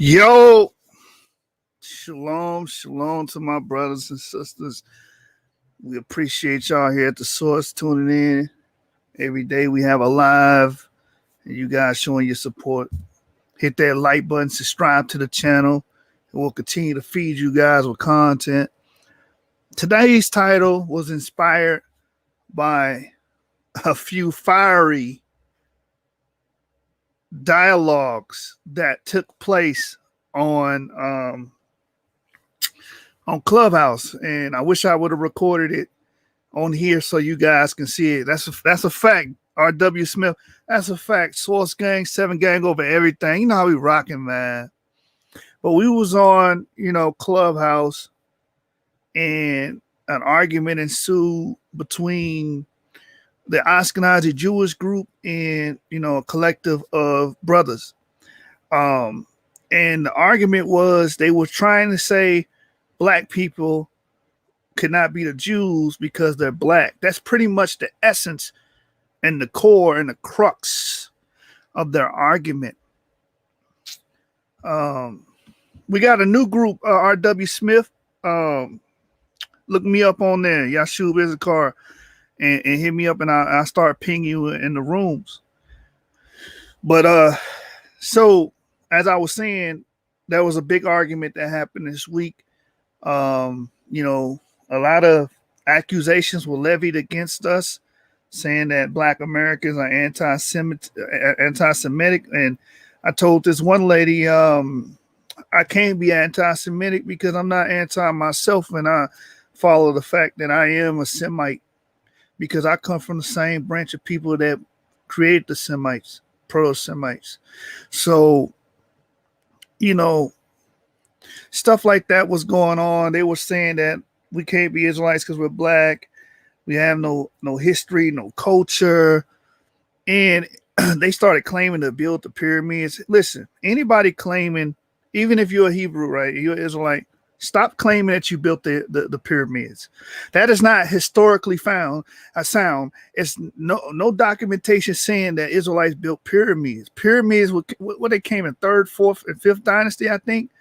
Yo, shalom, shalom to my brothers and sisters. We appreciate y'all here at the source tuning in. Every day we have a live and you guys showing your support. Hit that like button, subscribe to the channel, and we'll continue to feed you guys with content. Today's title was inspired by a few fiery dialogues that took place on Clubhouse, and I wish I would have recorded it on here so you guys can see it. That's a fact. R.W. Smith, that's a fact. Source Gang, 7 Gang over everything. You know how we rocking, man. But we was on, Clubhouse, and an argument ensued between the Ashkenazi Jewish group and a collective of brothers. And the argument was they were trying to say black people could not be the Jews because they're black. That's pretty much the essence and the core and the crux of their argument. We got a new group, R.W. Smith. Look me up on there, Yashub Issachar, and hit me up, and I start pinging you in the rooms. But so as I was saying, there was a big argument that happened this week. A lot of accusations were levied against us, saying that Black Americans are anti-Semitic. And I told this one lady, I can't be anti-Semitic because I'm not anti myself, and I follow the fact that I am a Semite because I come from the same branch of people that created the Semites, proto-Semites. So, stuff like that was going on. They were saying that we can't be Israelites because we're black. We have no history, no culture. And they started claiming to build the pyramids. Listen, anybody claiming, even if you're a Hebrew, right, you're an Israelite, stop claiming that you built the pyramids. That is not historically sound. It's no documentation saying that Israelites built pyramids. Pyramids, what they came in 3rd, 4th, and 5th dynasty, I think.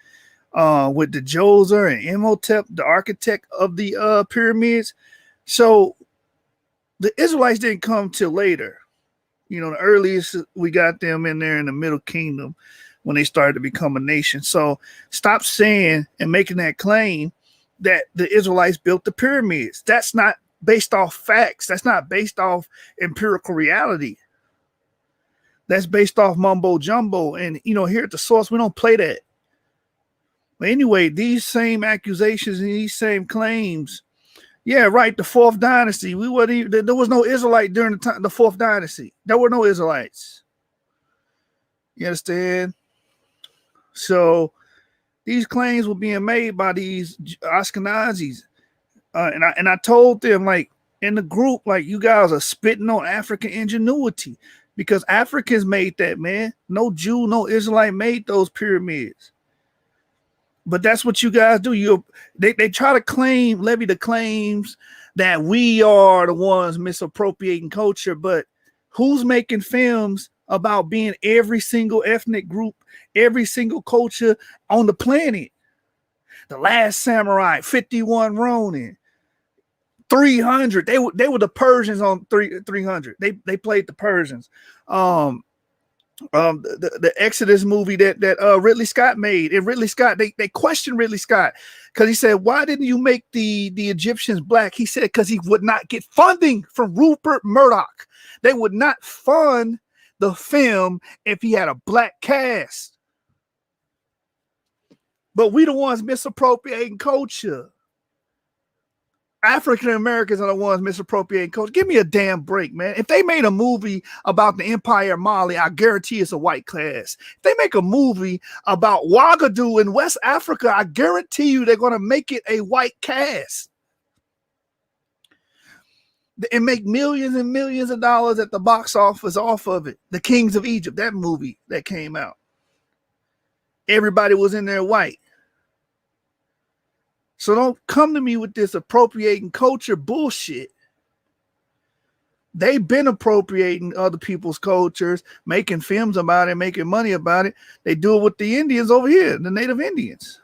With the Djoser and Imhotep, the architect of the pyramids. So the Israelites didn't come till later. The earliest we got them in there in the Middle Kingdom when they started to become a nation. So stop saying and making that claim that the Israelites built the pyramids. That's not based off facts. That's not based off empirical reality. That's based off mumbo jumbo. And, here at the source, we don't play that. But anyway, these same accusations and these same claims, yeah, right, the 4th dynasty, there was no Israelite during the 4th dynasty. There were no Israelites. You understand? So these claims were being made by these Ashkenazis. And I told them, like, in the group, like, you guys are spitting on African ingenuity because Africans made that, man. No Jew, no Israelite made those pyramids. But that's what you guys do. They try to levy the claims that we are the ones misappropriating culture. But who's making films about being every single ethnic group, every single culture on the planet? The Last Samurai, 51 Ronin, 300. They were the Persians on 300. They played the Persians. The Exodus movie that Ridley Scott made. And Ridley Scott, they questioned Ridley Scott because he said, why didn't you make the Egyptians black? He said, because he would not get funding from Rupert Murdoch. They would not fund the film if he had a black cast. But we the ones misappropriating culture. African Americans are the ones misappropriating culture. Give me a damn break, man. If they made a movie about the Empire of Mali, I guarantee it's a white cast. If they make a movie about Ouagadougou in West Africa, I guarantee you they're going to make it a white cast. And make millions and millions of dollars at the box office off of it. The Kings of Egypt, that movie that came out. Everybody was in there white. So don't come to me with this appropriating culture bullshit. They've been appropriating other people's cultures, making films about it, making money about it. They do it with the Indians over here, the Native Indians.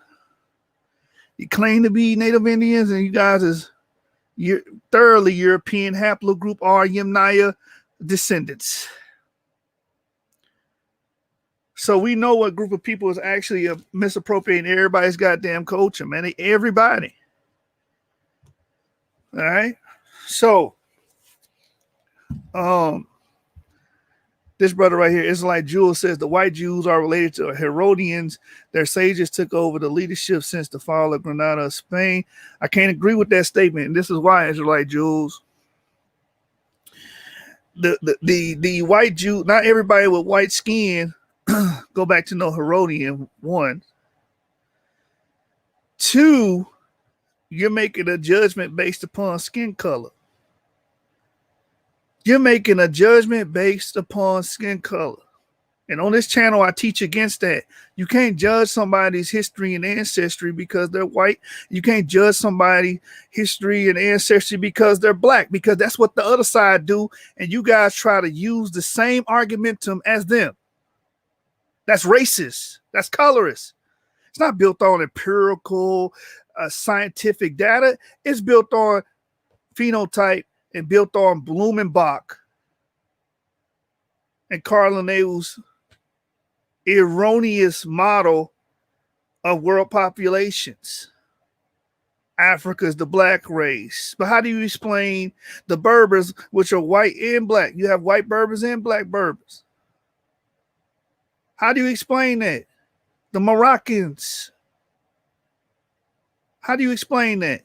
You claim to be Native Indians, and you guys is thoroughly European haplogroup Yamnaya descendants. So we know what group of people is actually misappropriating everybody's goddamn culture, man. Everybody. All right. So, this brother right here, Israelite Jules, says the white Jews are related to Herodians. Their sages took over the leadership since the fall of Granada, Spain. I can't agree with that statement, and this is why, Israelite Jules. The white Jew, not everybody with white skin go back to no Herodian, one. Two, you're making a judgment based upon skin color. You're making a judgment based upon skin color. And on this channel, I teach against that. You can't judge somebody's history and ancestry because they're white. You can't judge somebody's history and ancestry because they're black, because that's what the other side do. And you guys try to use the same argumentum as them. That's racist. That's colorist. It's not built on empirical, scientific data. It's built on phenotype and built on Blumenbach and Karl Linnaeus' erroneous model of world populations. Africa is the black race. But how do you explain the Berbers, which are white and black? You have white Berbers and black Berbers. How do you explain that? The Moroccans. How do you explain that?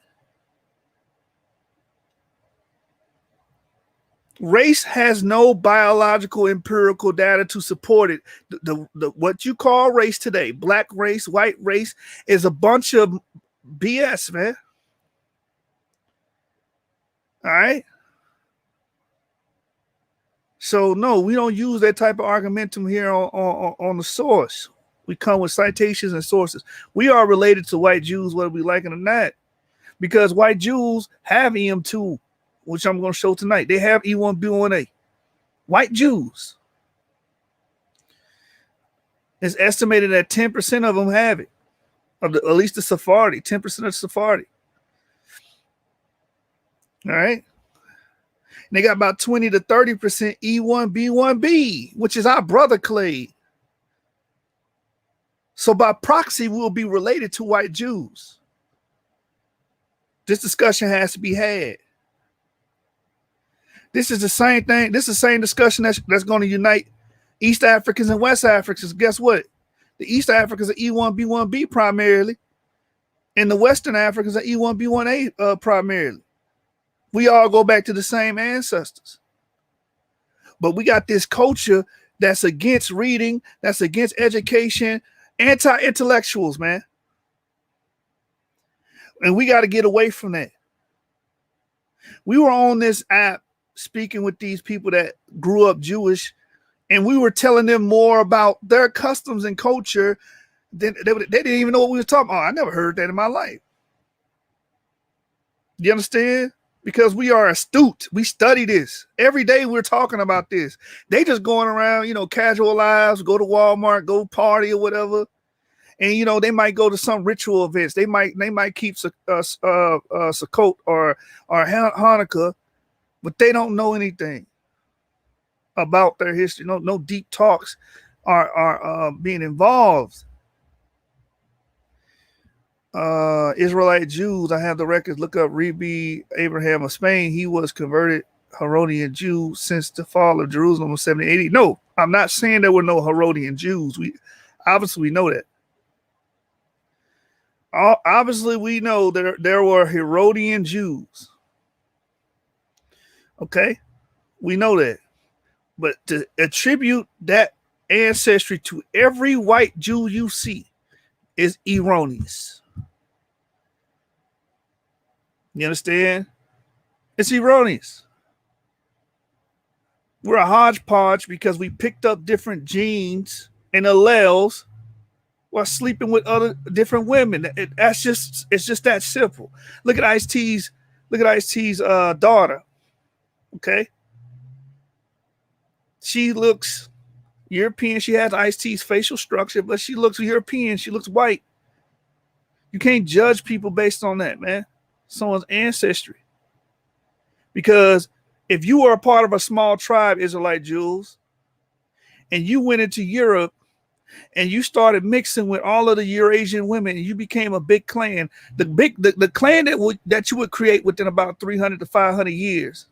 Race has no biological empirical data to support it. What you call race today, black race, white race, is a bunch of BS, man. All right. So no, we don't use that type of argumentum here on the source. We come with citations and sources. We are related to white Jews, whether we like it or not, because white Jews have EM2. Which I'm going to show tonight. They have E1B1A. White Jews. It's estimated that 10% of them have it. At least the Sephardi. 10% of Sephardi. All right. And they got about 20 to 30% E1B1B, which is our brother clade. So by proxy, we'll be related to white Jews. This discussion has to be had. This is the same thing. This is the same discussion that's going to unite East Africans and West Africans. Guess what? The East Africans are E1B1B primarily, and the Western Africans are E1B1A primarily. We all go back to the same ancestors. But we got this culture that's against reading, that's against education, anti-intellectuals, man. And we got to get away from that. We were on this app speaking with these people that grew up Jewish, and we were telling them more about their customs and culture than they didn't even know what we were talking about. I never heard that in my life. You understand? Because we are astute. We study this. Every day we're talking about this. They just going around, casual lives, go to Walmart, go party or whatever. And, they might go to some ritual events. They might keep Sukkot or Hanukkah, but they don't know anything about their history. No deep talks are being involved. Israelite Jews, I have the records. Look up Rebbe Abraham of Spain. He was converted Herodian Jew since the fall of Jerusalem in 70 AD. No, I'm not saying there were no Herodian Jews. We know that. Obviously, we know there were Herodian Jews. Okay, we know that. But to attribute that ancestry to every white Jew you see is erroneous. You understand? It's erroneous. We're a hodgepodge because we picked up different genes and alleles while sleeping with other different women. It's just that simple. Look at Ice-T's daughter. Okay. She looks European. She has Ice-T's facial structure, but she looks European. She looks white. You can't judge people based on that, man. Someone's ancestry. Because if you were a part of a small tribe, Israelite Jews, and you went into Europe and you started mixing with all of the Eurasian women, and you became a big clan, the clan that you would create within about 300 to 500 years,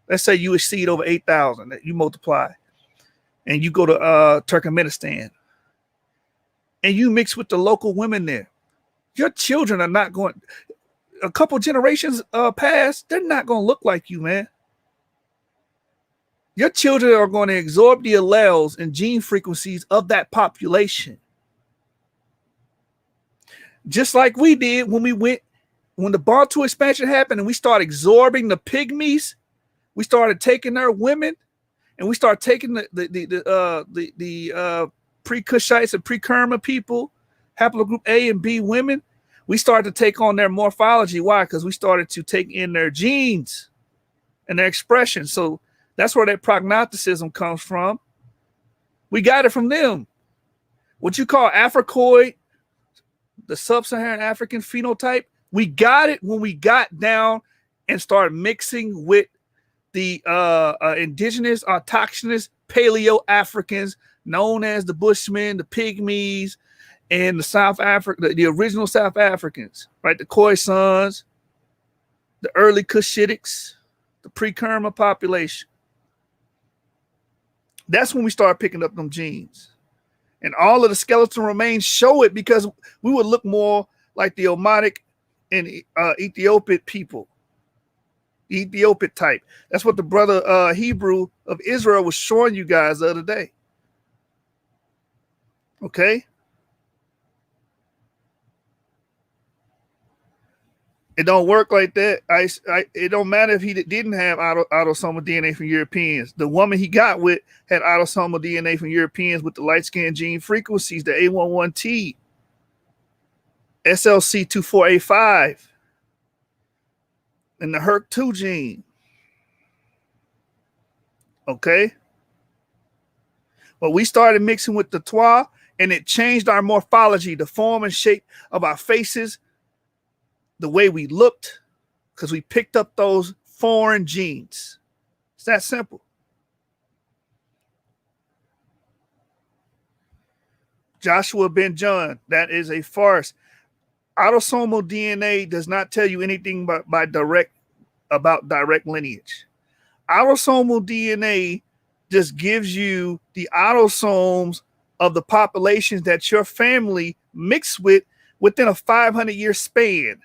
let's say you exceed over 8,000, that you multiply, and you go to Turkmenistan, and you mix with the local women there, your children are not going, a couple generations past, they're not going to look like you, man. Your children are going to absorb the alleles and gene frequencies of that population. Just like we did when the Bantu expansion happened and we started absorbing the pygmies, we started taking their women, and we started taking the pre-Kushites and pre-Kerma people, haplogroup A and B women. We started to take on their morphology. Why? Because we started to take in their genes and their expression. So that's where that prognosticism comes from. We got it from them. What you call Africoid, the sub-Saharan African phenotype, we got it when we got down and started mixing with the indigenous, autochthonous Paleo-Africans known as the Bushmen, the Pygmies, and the South Africa, the original South Africans, right? The Khoisans, the early Kushitics, the pre-Kerma population. That's when we started picking up them genes. And all of the skeletal remains show it, because we would look more like the Omotic and Ethiopic people. The Ethiopic type. That's what the brother Hebrew of Israel was showing you guys the other day. Okay? It don't work like that. It don't matter if he didn't have autosomal DNA from Europeans. The woman he got with had autosomal DNA from Europeans with the light skin gene frequencies, the A11T, SLC24A5, and the HERC2 gene. Okay? But we started mixing with the Twa, and it changed our morphology, the form and shape of our faces, the way we looked, because we picked up those foreign genes. It's that simple. Joshua Ben John, that is a farce. Autosomal DNA does not tell you anything about direct lineage. Autosomal DNA just gives you the autosomes of the populations that your family mixed with within a 500-year span.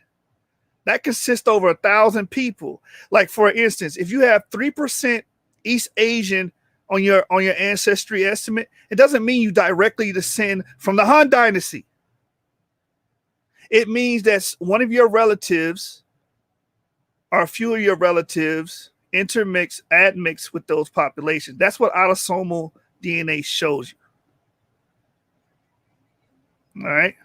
That consists over 1,000 people. Like, for instance, if you have 3% East Asian on your ancestry estimate, it doesn't mean you directly descend from the Han Dynasty. It means that one of your relatives or a few of your relatives intermix, admix with those populations. That's what autosomal DNA shows you. All right.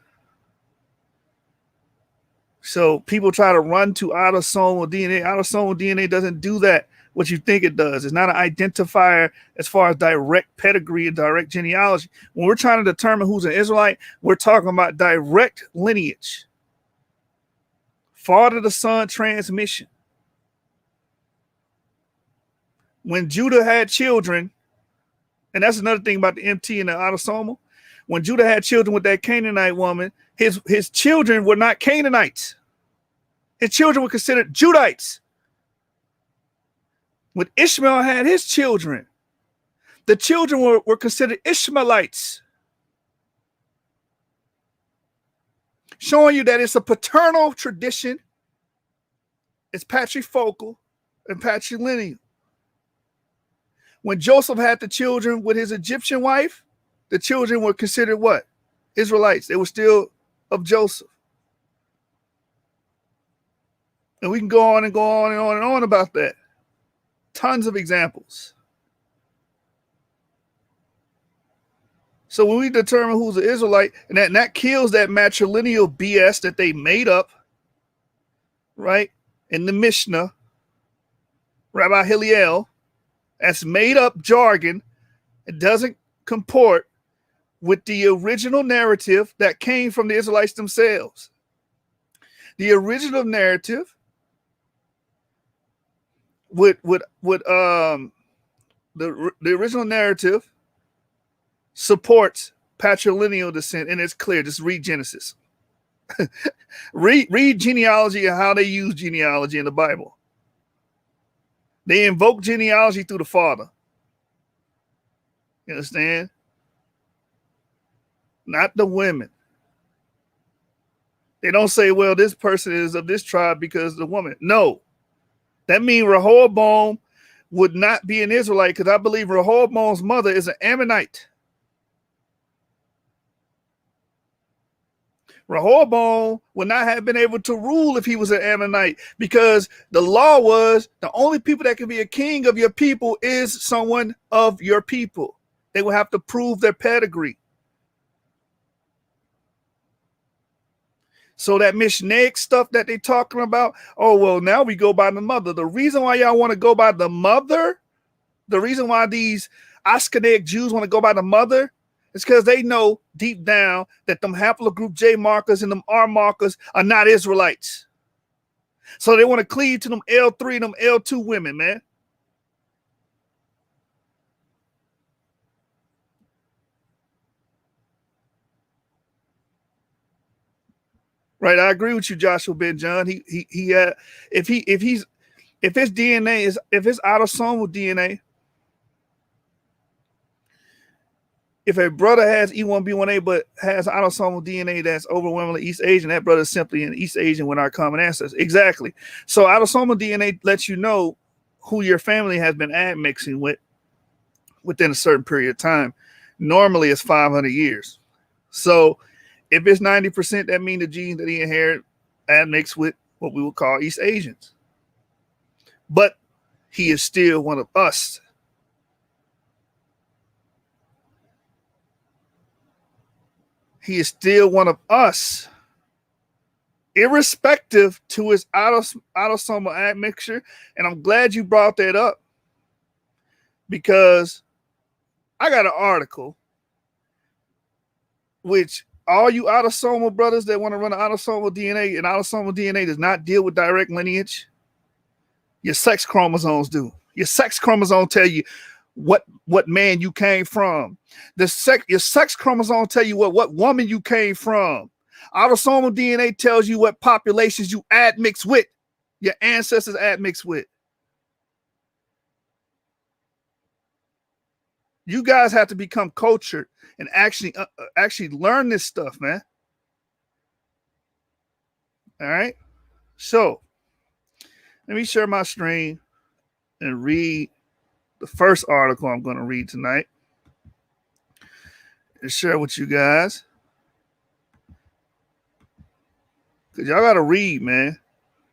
So people try to run to autosomal DNA. Autosomal DNA doesn't do that, what you think it does. It's not an identifier as far as direct pedigree and direct genealogy. When we're trying to determine who's an Israelite, we're talking about direct lineage. Father to son transmission. When Judah had children, and that's another thing about the MT and the autosomal, when Judah had children with that Canaanite woman, his children were not Canaanites. His children were considered Judites. When Ishmael had his children, the children were considered Ishmaelites. Showing you that it's a paternal tradition, it's patrifocal and patrilineal. When Joseph had the children with his Egyptian wife, the children were considered what? Israelites. They were still of Joseph. And we can go on and go on and on and on about that. Tons of examples. So when we determine who's an Israelite, and that kills that matrilineal BS that they made up, right? In the Mishnah, Rabbi Hillel, that's made up jargon It doesn't comport with the original narrative that came from the Israelites themselves. The original narrative the original narrative supports patrilineal descent, and it's clear. Just read Genesis. read genealogy and how they use genealogy in the Bible. They invoke genealogy through the father. You understand? Not the women. They don't say, well, this person is of this tribe because of the woman. No. That means Rehoboam would not be an Israelite, because I believe Rehoboam's mother is an Ammonite. Rehoboam would not have been able to rule if he was an Ammonite, because the law was the only people that can be a king of your people is someone of your people. They will have to prove their pedigree. So that Mishnaic stuff that they're talking about, oh, well, now we go by the mother. The reason why y'all want to go by the mother, the reason why these Ashkenazic Jews want to go by the mother, is because they know deep down that them haplogroup J markers and them R markers are not Israelites. So they want to cleave to them L3 and them L2 women, man. Right, I agree with you, Joshua Ben John. If his DNA is, if his autosomal DNA, if a brother has E1B1A but has autosomal DNA that's overwhelmingly East Asian, that brother is simply an East Asian with our common ancestors. Exactly. So autosomal DNA lets you know who your family has been admixing with within a certain period of time. Normally, it's 500 years. So if it's 90%, that means the genes that he inherited admix with what we would call East Asians. But he is still one of us. He is still one of us, irrespective to his autosomal admixture. And I'm glad you brought that up, because I got an article which all you autosomal brothers that want to run an autosomal DNA, and autosomal DNA does not deal with direct lineage. Your sex chromosomes do. Your sex chromosomes tell you what man you came from. Your sex chromosome tell you what woman you came from. Autosomal DNA tells you what populations you admix with, your ancestors admix with. You guys have to become cultured and actually learn this stuff, man. All right. So let me share my screen and read the first article I'm going to read tonight and share with you guys. Because y'all got to read, man.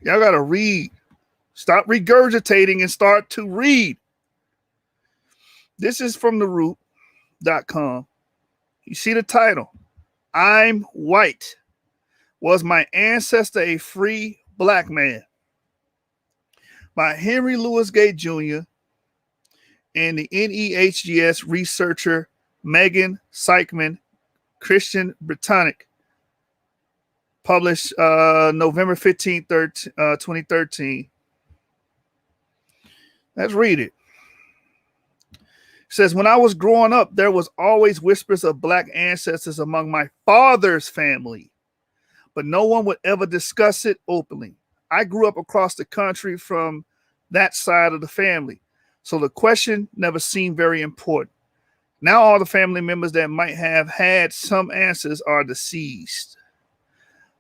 Y'all got to read. Stop regurgitating and start to read. This is from theroot.com. You see the title, I'm White. Was my ancestor a free black man? By Henry Louis Gates Jr. and the NEHGS researcher Megan Sykman, Christian Britannic, published November 15th, 2013. Let's read it. It says, when I was growing up, there was always whispers of black ancestors among my father's family, but no one would ever discuss it openly. I grew up across the country from that side of the family, so the question never seemed very important. Now all the family members that might have had some answers are deceased.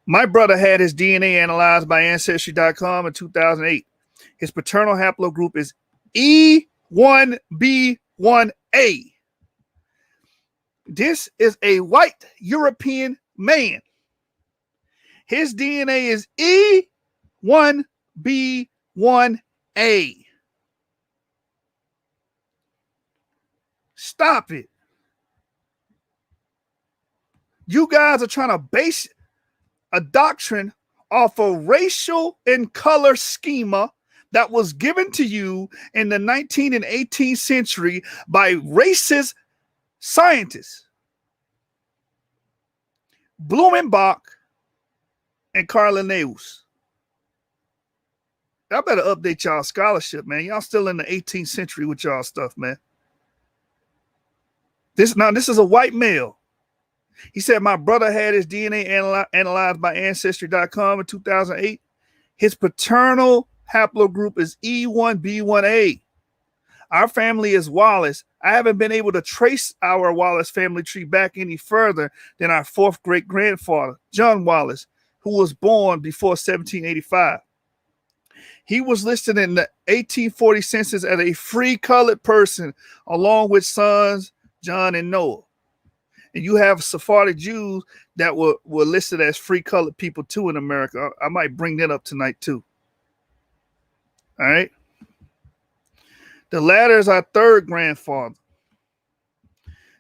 My brother had his DNA analyzed by Ancestry.com in 2008. His paternal haplogroup is E1B1A. This is a white European man. His DNA is E1B1A. Stop it. You guys are trying to base a doctrine off a racial and color schema that was given to you in the 19th and 18th century by racist scientists, Blumenbach and Carl Linnaeus. I better update y'all scholarship, man. Y'all still in the 18th century with y'all stuff, man. This is a white male. He said, my brother had his DNA analyzed by Ancestry.com in 2008. His paternal haplogroup is E1B1A. Our family is Wallace. I haven't been able to trace our Wallace family tree back any further than our fourth great grandfather, John Wallace, who was born before 1785. He was listed in the 1840 census as a free colored person, along with sons John and Noah. And you have Sephardic Jews that were listed as free colored people too in America. I might bring that up tonight too. All right. The latter is our third grandfather.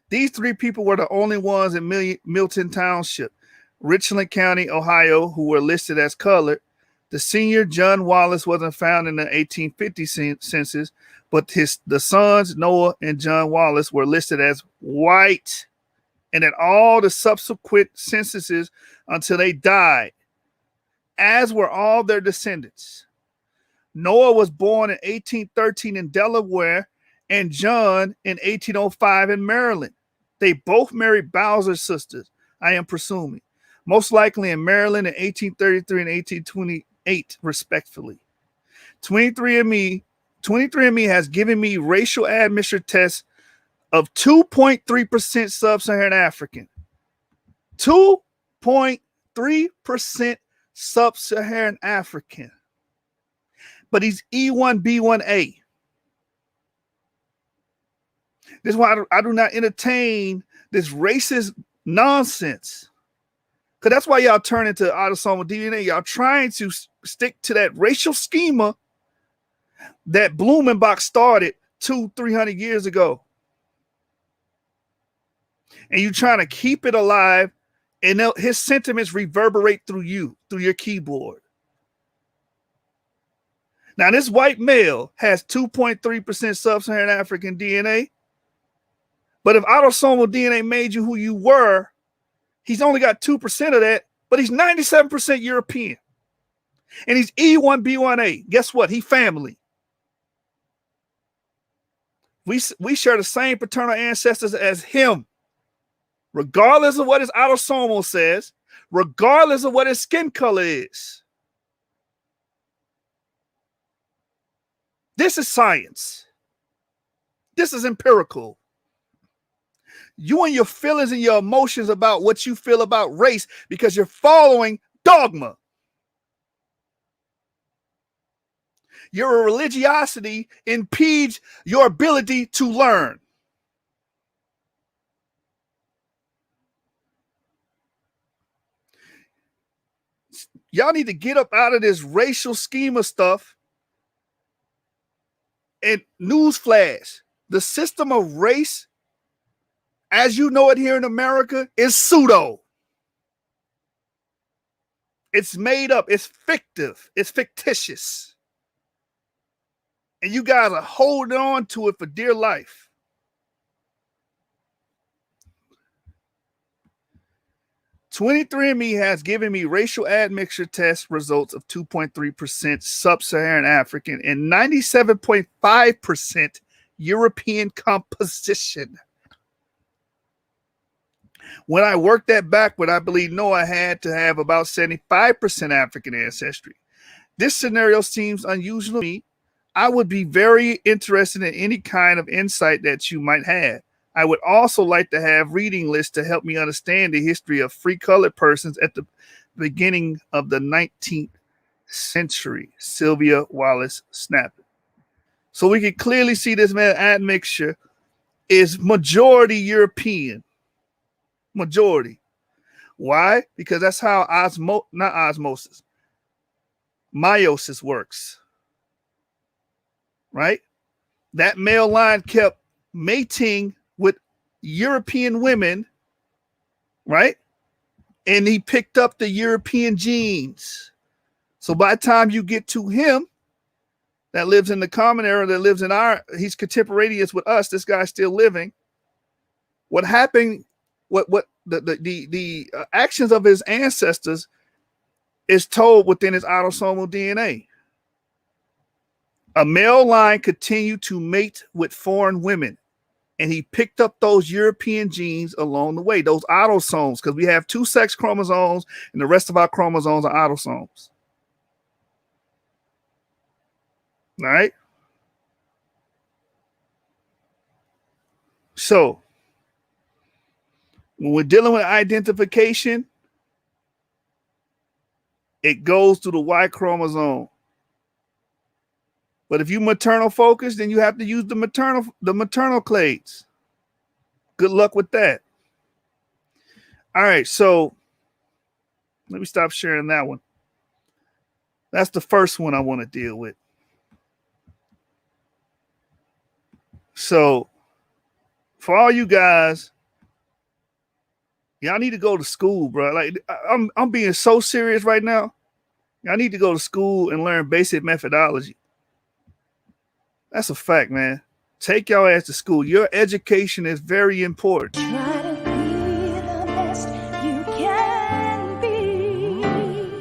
These three people were the only ones in Milton Township, Richland County, Ohio, who were listed as colored. The senior John Wallace wasn't found in the 1850 census, but the sons Noah and John Wallace were listed as white, and in all the subsequent censuses until they died, as were all their descendants. Noah was born in 1813 in Delaware, and John in 1805 in Maryland. They both married Bowser's sisters, I am presuming, most likely in Maryland in 1833 and 1828, respectively. 23andMe has given me racial admixture tests of 2.3% sub-Saharan African. 2.3% sub-Saharan African. But he's E1B1A. This is why I do not entertain this racist nonsense. Because that's why y'all turn into autosomal DNA. Y'all trying to stick to that racial schema that Blumenbach started 200-300 years ago. And you trying to keep it alive, and his sentiments reverberate through you, through your keyboard. Now, this white male has 2.3% sub-Saharan African DNA. But if autosomal DNA made you who you were, he's only got 2% of that, but he's 97% European. And he's E1B1A. Guess what? He family. We share the same paternal ancestors as him, regardless of what his autosomal says, regardless of what his skin color is. This is science. This is empirical. You and your feelings and your emotions about what you feel about race because you're following dogma. Your religiosity impedes your ability to learn. Y'all need to get up out of this racial schema stuff. And newsflash, the system of race, as you know it here in America, is pseudo. It's made up. It's fictive. It's fictitious. And you guys are holding on to it for dear life. #23andMe has given me racial admixture test results of 2.3% sub-Saharan African and 97.5% European composition. When I worked that backward, I believe Noah had to have about 75% African ancestry. This scenario seems unusual to me. I would be very interested in any kind of insight that you might have. I would also like to have reading lists to help me understand the history of free colored persons at the beginning of the 19th century. Sylvia Wallace Snapper. So we can clearly see this man admixture is majority European. Majority. Why? Because that's how meiosis works. Right? That male line kept mating with European women, right? And he picked up the European genes. So by the time you get to him, that lives in the common era, that lives in he's contemporaneous with us. This guy's still living. what happened, what the actions of his ancestors is told within his autosomal DNA. A male line continued to mate with foreign women, and he picked up those European genes along the way, those autosomes, because we have 2 sex chromosomes and the rest of our chromosomes are autosomes. All right. So when we're dealing with identification, it goes to the Y chromosome. But if you maternal focused, then you have to use the maternal clades. Good luck with that. All right, so let me stop sharing that one. That's the first one I want to deal with. So for all you guys, y'all need to go to school, bro. Like I'm being so serious right now. Y'all need to go to school and learn basic methodology. That's a fact, man. Take your ass to school. Your education is very important. Try to be the best you can be.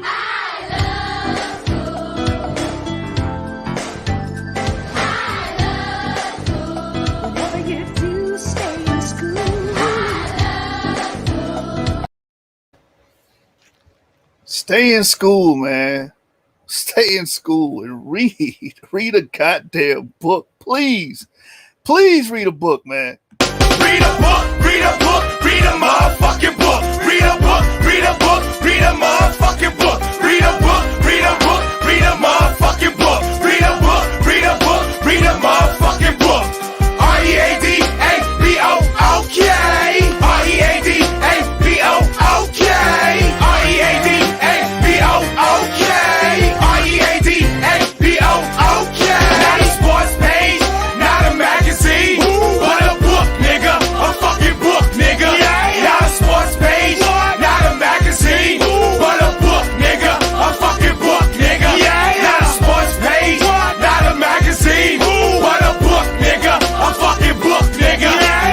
I love school. Whatever you do, stay in school. Stay in school, man. Stay in school and read. Read a goddamn book, please. Please read a book, man. Read a book, read a book, read a motherfucking book. Read a book, read a book, read a motherfucking book. Read a book, read a book, read a motherfucking book. Read a book, read a book, read a motherfucking book. R-E-A-D-A-B-O-O-K. R-E-A-D-A-B-O-O-K. R-E-A-D-A-B-O-O-K. R-E-A-D-A-B-O-O-K. Not a sports page, not a magazine, but a book, nigga. A fucking book, nigga. Not a sports page, not a magazine, but a book, nigga. A fucking book, nigga. Not a sports page, not a magazine, but a book, nigga. A fucking book, nigga.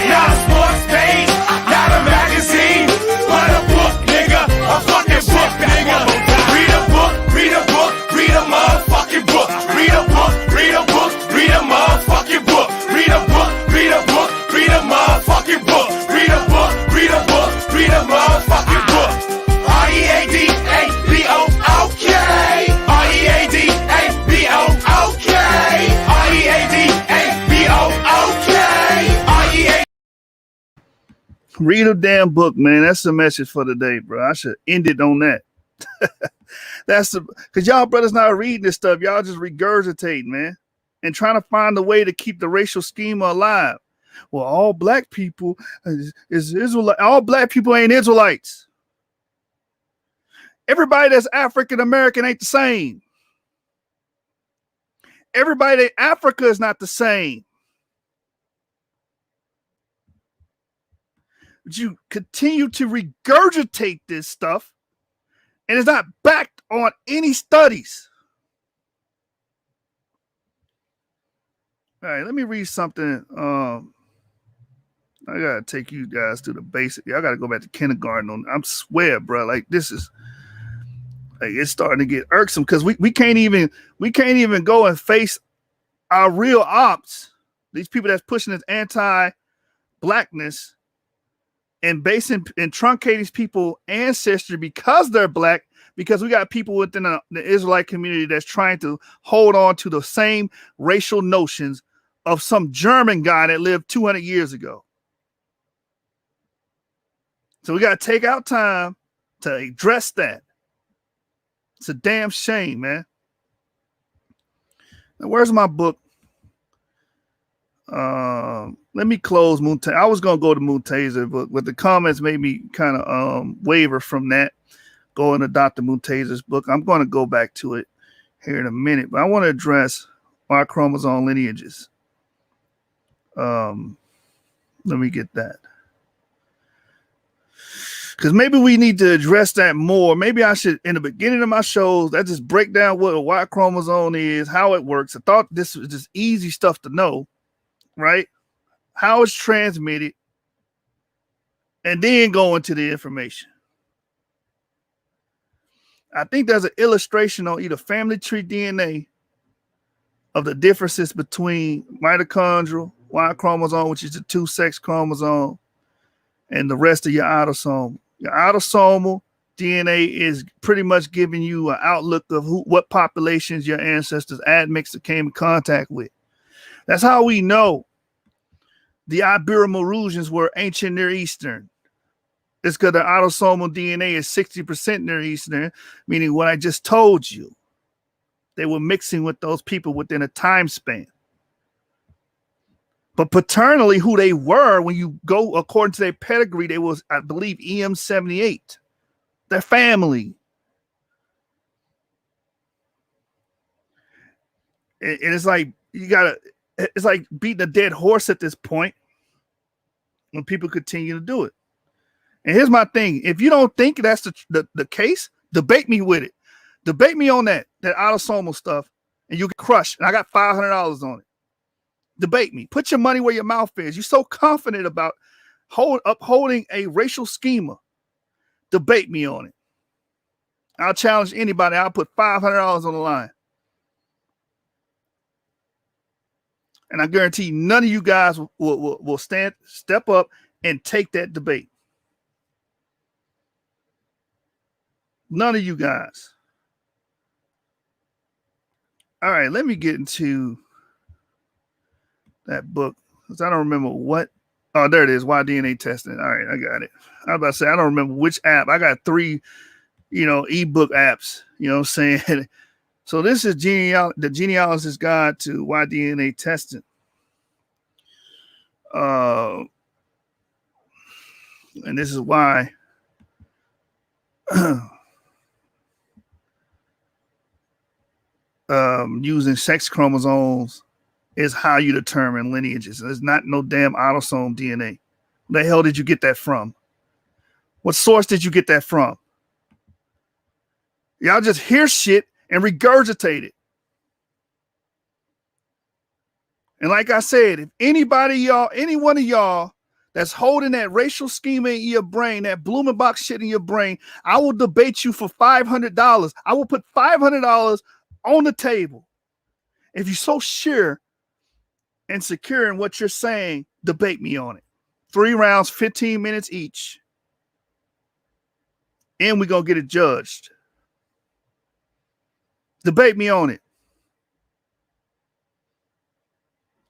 Not a sports page, not a magazine, but a book, nigga. A fucking book, nigga. Read a book, read a book, read a motherfucking book. Read a book, read a book, read a motherfucking book. Read a book, read a book, read a motherfucking book. Read a book, read a book, read a motherfucking book. R-E-A-D-A-B-O-O-K. R-E-A-D-A-B-O-O-K. R-E-A-D-A-B-O-O-K. R-E-A. Read a damn book, man. That's the message for today, bro. I should end it on that. That's the because y'all brothers not reading this stuff. Y'all just regurgitating, man, and trying to find a way to keep the racial schema alive. Well, all black people is Israelite. All black people ain't Israelites. Everybody that's African American ain't the same. Everybody in Africa is not the same. But you continue to regurgitate this stuff, and it's not backed on any studies. All right, let me read something. I gotta take you guys to the basic. I gotta go back to kindergarten. I swear, bro. Like this is like it's starting to get irksome because we can't even go and face our real ops. These people that's pushing this anti-blackness and basing and truncating people's ancestry because they're black. Because we got people within the Israelite community that's trying to hold on to the same racial notions of some German guy that lived 200 years ago. So we got to take out time to address that. It's a damn shame, man. Now, where's my book? Let me close Moontaser. I was going to go to Moontaser, but the comments made me kind of waver from that. Going to Dr. Moontaser's book. I'm going to go back to it here in a minute, but I want to address Y chromosome lineages. Let me get that. Because maybe we need to address that more. Maybe I should, in the beginning of my shows, I just break down what a Y chromosome is, how it works. I thought this was just easy stuff to know, right? How it's transmitted, and then go into the information. I think there's an illustration on either family tree DNA of the differences between mitochondrial Y chromosome, which is the 2 sex chromosome, and the rest of your autosome. Your autosomal DNA is pretty much giving you an outlook of what populations your ancestors admixed or came in contact with. That's how we know the Ibero-Maurusians were ancient Near Eastern. It's because the autosomal DNA is 60% Near Eastern, meaning what I just told you. They were mixing with those people within a time span. But paternally, who they were, when you go according to their pedigree, they was, I believe, EM78. Their family. And it's like it's like beating a dead horse at this point when people continue to do it. And here's my thing. If you don't think that's the case, debate me with it. Debate me on that autosomal stuff, and you'll get crushed. And I got $500 on it. Debate me. Put your money where your mouth is. You're so confident about upholding a racial schema. Debate me on it. I'll challenge anybody. I'll put $500 on the line. And I guarantee you, none of you guys will step up and take that debate. None of you guys. All right, let me get into that book, because I don't remember what. Oh, there it is. Why DNA testing. All right, I got it. I was about to say, I don't remember which app. I got 3, ebook apps, you know what I'm saying? So this is the Genealogist's Guide to Why DNA Testing. And this is why using sex chromosomes is how you determine lineages. There's not no damn autosome DNA. Where the hell did you get that from? What source did you get that from? Y'all just hear shit and regurgitate it. And like I said, if any one of y'all that's holding that racial schema in your brain, that Blumenbach shit in your brain, I will debate you for $500. I will put $500 on the table. If you're so sure and secure in what you're saying, debate me on it. 3 rounds, 15 minutes each. And we're going to get it judged. Debate me on it.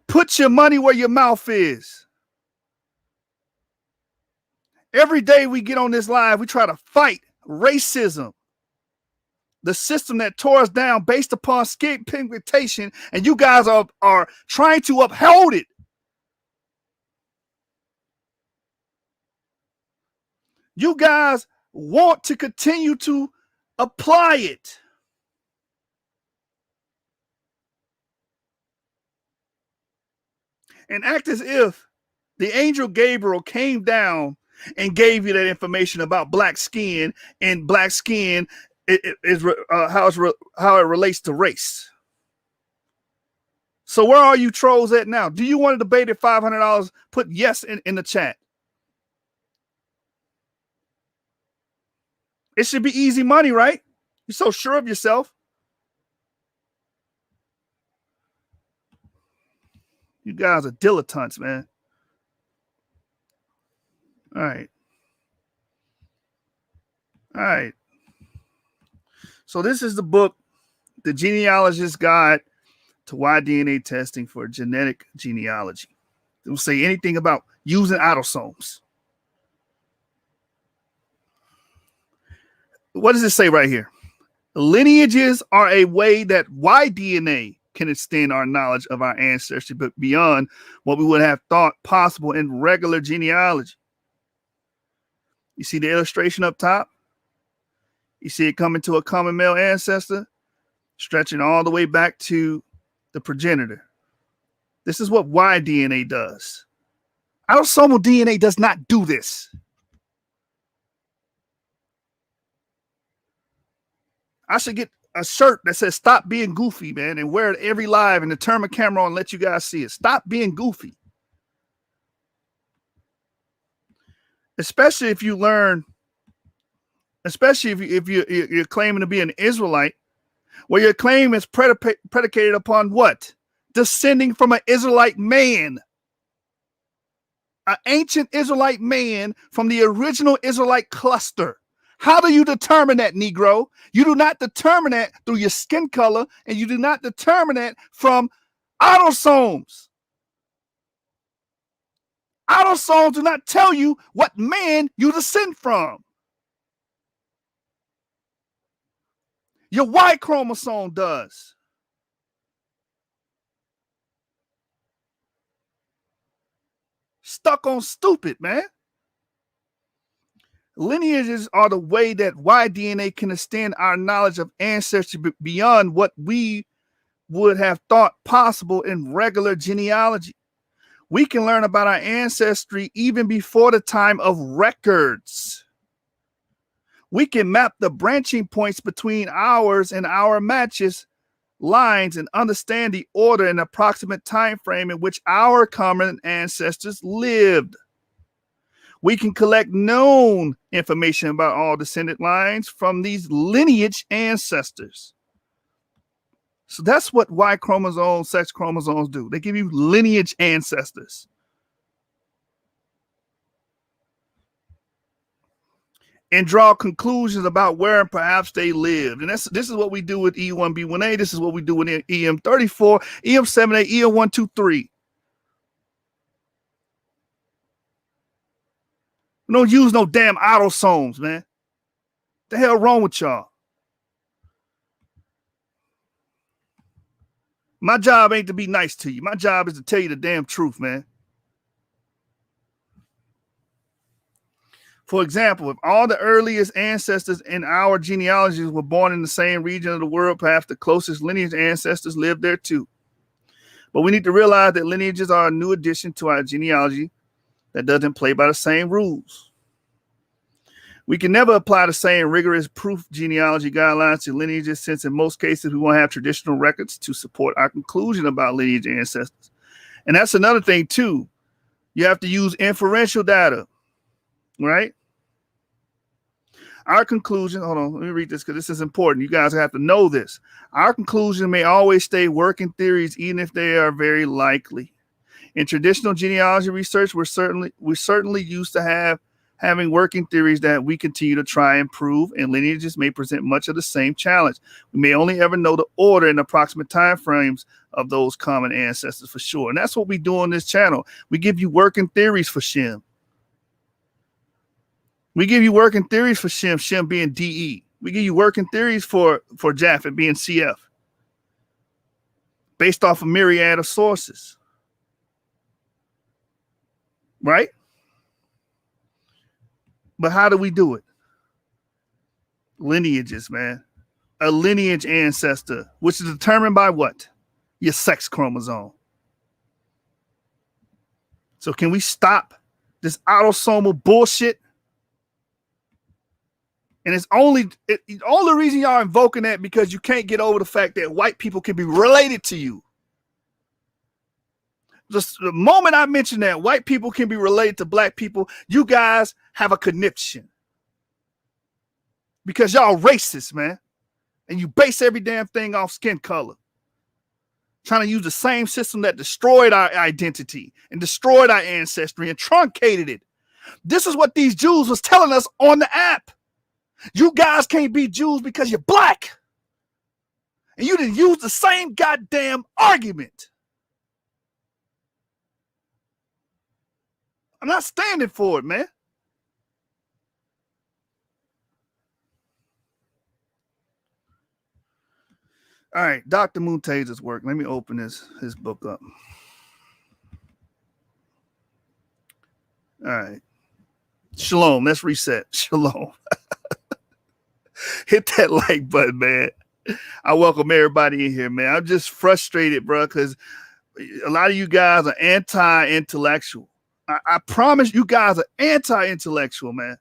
Put your money where your mouth is. Every day we get on this live, we try to fight racism. The system that tore us down based upon skin pigmentation, and you guys are trying to uphold it. You guys want to continue to apply it. And act as if the angel Gabriel came down and gave you that information about black skin, and black skin is how it relates to race. So where are you trolls at now? Do you want to debate at $500? Put yes in the chat. It should be easy money, right? You're so sure of yourself. You guys are dilettantes, man. All right. All right. So this is the book, The Genealogist's Guide to Why DNA Testing for Genetic Genealogy. It don't say anything about using autosomes. What does it say right here? Lineages are a way that Y-DNA can extend our knowledge of our ancestry, but beyond what we would have thought possible in regular genealogy. You see the illustration up top? You see it coming to a common male ancestor, stretching all the way back to the progenitor. This is what Y-DNA does. Autosomal DNA does not do this. I should get a shirt that says "Stop being goofy," man, and wear it every live and turn my camera on and let you guys see it. Stop being goofy. especially if you learn, especially if you're claiming to be an Israelite, where your claim is predicated upon what? Descending from an Israelite man, an ancient Israelite man from the original Israelite cluster. How do you determine that, Negro? You do not determine that through your skin color, and you do not determine that from autosomes. Autosomes do not tell you what man you descend from. Your Y chromosome does. Stuck on stupid, man. Lineages are the way that Y DNA can extend our knowledge of ancestry beyond what we would have thought possible in regular genealogy. We can learn about our ancestry even before the time of records. We can map the branching points between ours and our matches lines and understand the order and approximate time frame in which our common ancestors lived. We can collect known information about all descendant lines from these lineage ancestors. So that's what Y chromosomes, sex chromosomes do. They give you lineage ancestors. And draw conclusions about where and perhaps they lived. And this is what we do with E1B1A. This is what we do with EM34, EM78, EM123. We don't use no damn autosomes, man. The hell wrong with y'all? My job ain't to be nice to you. My job is to tell you the damn truth, man. For example, if all the earliest ancestors in our genealogies were born in the same region of the world, perhaps the closest lineage ancestors lived there too. But we need to realize that lineages are a new addition to our genealogy that doesn't play by the same rules. We can never apply the same rigorous proof genealogy guidelines to lineages, since in most cases we won't have traditional records to support our conclusion about lineage ancestors. And that's another thing too. You have to use inferential data, right? Our conclusion, hold on, let me read this because this is important. You guys have to know this. Our conclusion may always stay working theories, even if they are very likely. In traditional genealogy research, we're certainly used to having working theories that we continue to try and prove, and lineages may present much of the same challenge. We may only ever know the order and approximate time frames of those common ancestors for sure. And that's what we do on this channel. We give you working theories for Shem. We give you working theories for Shem being DE. We give you working theories for Japhet being CF, based off a myriad of sources. Right? But how do we do it? Lineages, man. A lineage ancestor, which is determined by what? Your sex chromosome. So can we stop this autosomal bullshit? And it's only reason y'all invoking that because you can't get over the fact that white people can be related to you. Just the moment I mention that white people can be related to black people, you guys have a conniption. Because y'all racist, man. And you base every damn thing off skin color. Trying to use the same system that destroyed our identity and destroyed our ancestry and truncated it. This is what these Jews was telling us on the app. You guys can't be Jews because you're black. And you didn't use the same goddamn argument. I'm not standing for it, man. All right, Dr. Muntaser's work. Let me open his book up. All right. Shalom. Let's reset. Shalom. Hit that like button, man. I welcome everybody in here, man. I'm just frustrated, bro, because a lot of you guys are anti-intellectual. I promise you guys are anti-intellectual, man.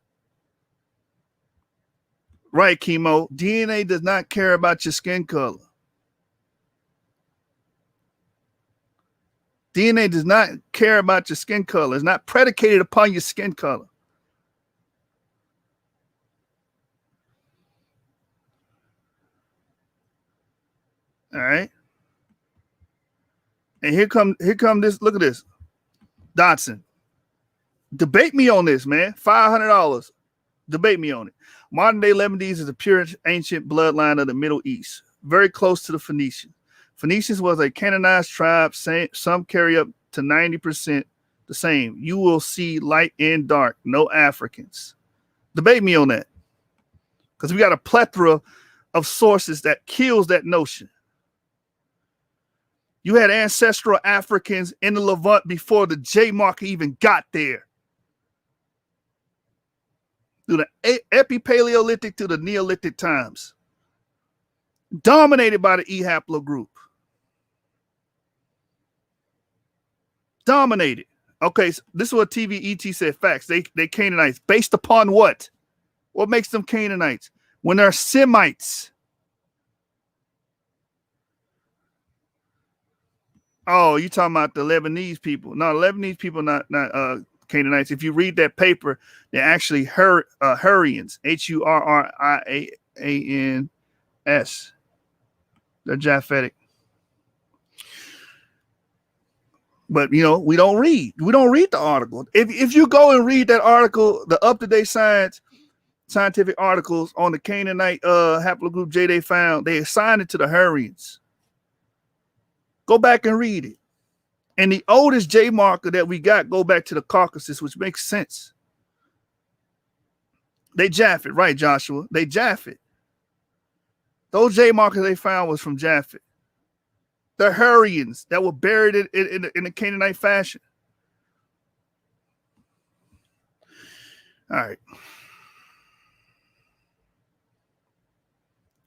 Right, Chemo. DNA does not care about your skin color. DNA does not care about your skin color. It's not predicated upon your skin color. All right. And here come this. Look at this. Dotson. Debate me on this, man. $500. Debate me on it. Modern day Lebanese is a pure ancient bloodline of the Middle East, very close to the Phoenicians. Phoenicians was a Canaanized tribe. Some carry up to 90% the same. You will see light and dark, no Africans. Debate me on that. Because we got a plethora of sources that kills that notion. You had ancestral Africans in the Levant before the J marker even got there. Through the Epipaleolithic to the Neolithic times. Dominated by the E haplogroup. Dominated. Okay, so this is what TVET said. Facts. They Canaanites. Based upon what? What makes them Canaanites? When they're Semites. Oh, you talking about the Lebanese people? No, Lebanese people not Canaanites. If you read that paper, they're actually Hurrians. Hurrians. They're Japhetic. But we don't read. We don't read the article. If you go and read that article, the up-to-date scientific articles on the Canaanite haplogroup J they found, they assigned it to the Hurrians. Go back and read it. And the oldest J marker that we got go back to the Caucasus, which makes sense. They Japhet, right, Joshua? They Japhet. Those J markers they found was from Japhet. The Hurrians that were buried in the Canaanite fashion. All right.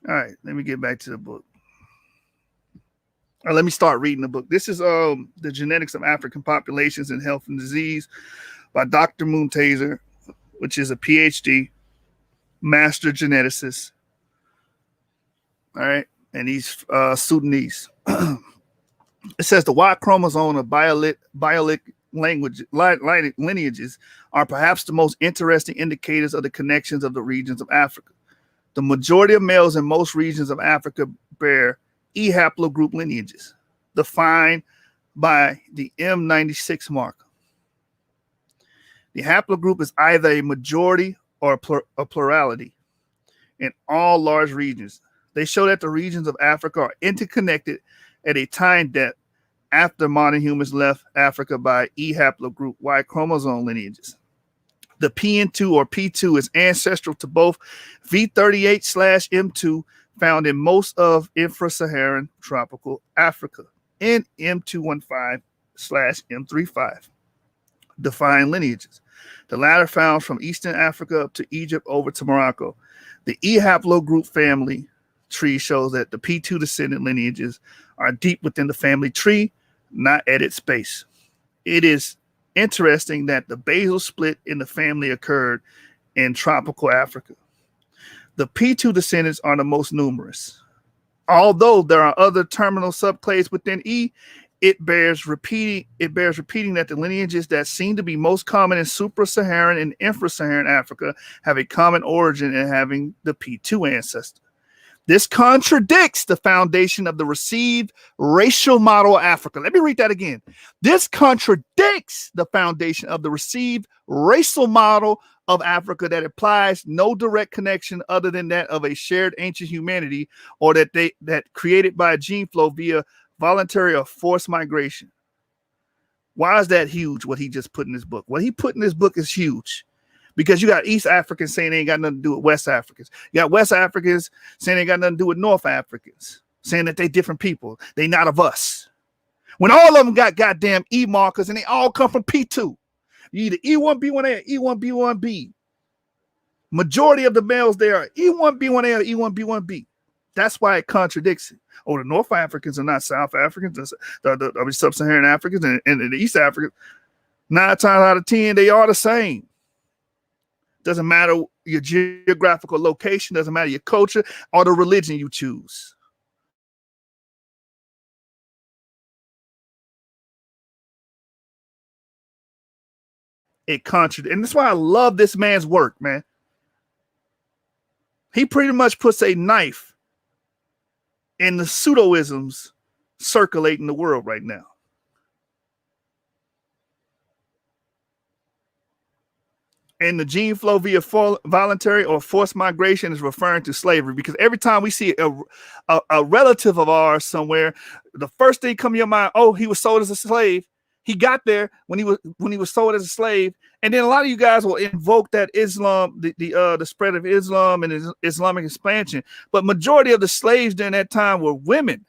All right, let me get back to the book. Let me start reading the book. This is the Genetics of African Populations in Health and Disease by Dr. Muntaser, which is a PhD, master geneticist. All right, and he's Sudanese. It says the Y chromosome of biolic lineages are perhaps the most interesting indicators of the connections of the regions of Africa. The majority of males in most regions of Africa bear E haplogroup lineages, defined by the M96 marker. The haplogroup is either a majority or a plurality in all large regions. They show that the regions of Africa are interconnected at a time depth after modern humans left Africa by E haplogroup Y chromosome lineages. The PN2 or P2 is ancestral to both V38/M2 found in most of infra-Saharan tropical Africa and M215/M35 defined lineages. The latter found from Eastern Africa up to Egypt over to Morocco. The E haplogroup family tree shows that the P2 descendant lineages are deep within the family tree, not at its base. It is interesting that the basal split in the family occurred in tropical Africa. The P2 descendants are the most numerous. Although there are other terminal subclades within E, it bears repeating that the lineages that seem to be most common in supra-Saharan and infra-Saharan Africa have a common origin in having the P2 ancestor. This contradicts the foundation of the received racial model of Africa. Let me read that again. This contradicts the foundation of the received racial model of Africa that implies no direct connection other than that of a shared ancient humanity, or that created by a gene flow via voluntary or forced migration. Why is that huge, what he just put in this book? What he put in this book is huge. Because you got East Africans saying they ain't got nothing to do with West Africans. You got West Africans saying they ain't got nothing to do with North Africans, saying that they different people. They not of us. When all of them got goddamn E markers and they all come from P2. You either E1B1A or E1B1B. Majority of the males there are E1B1A or E1B1B. That's why it contradicts it. Oh, the North Africans are not South Africans, the Sub-Saharan Africans and the East Africans. 9 times out of 10, they are the same. Doesn't matter your geographical location, doesn't matter your culture or the religion you choose. It contradicts, and that's why I love this man's work, man. He pretty much puts a knife and the pseudoisms circulating the world right now. And the gene flow via voluntary or forced migration is referring to slavery, because every time we see a relative of ours somewhere, the first thing come to your mind, oh, he was sold as a slave. He got there when he was sold as a slave. And then a lot of you guys will invoke that Islam, the spread of Islam and Islamic expansion. But majority of the slaves during that time were women.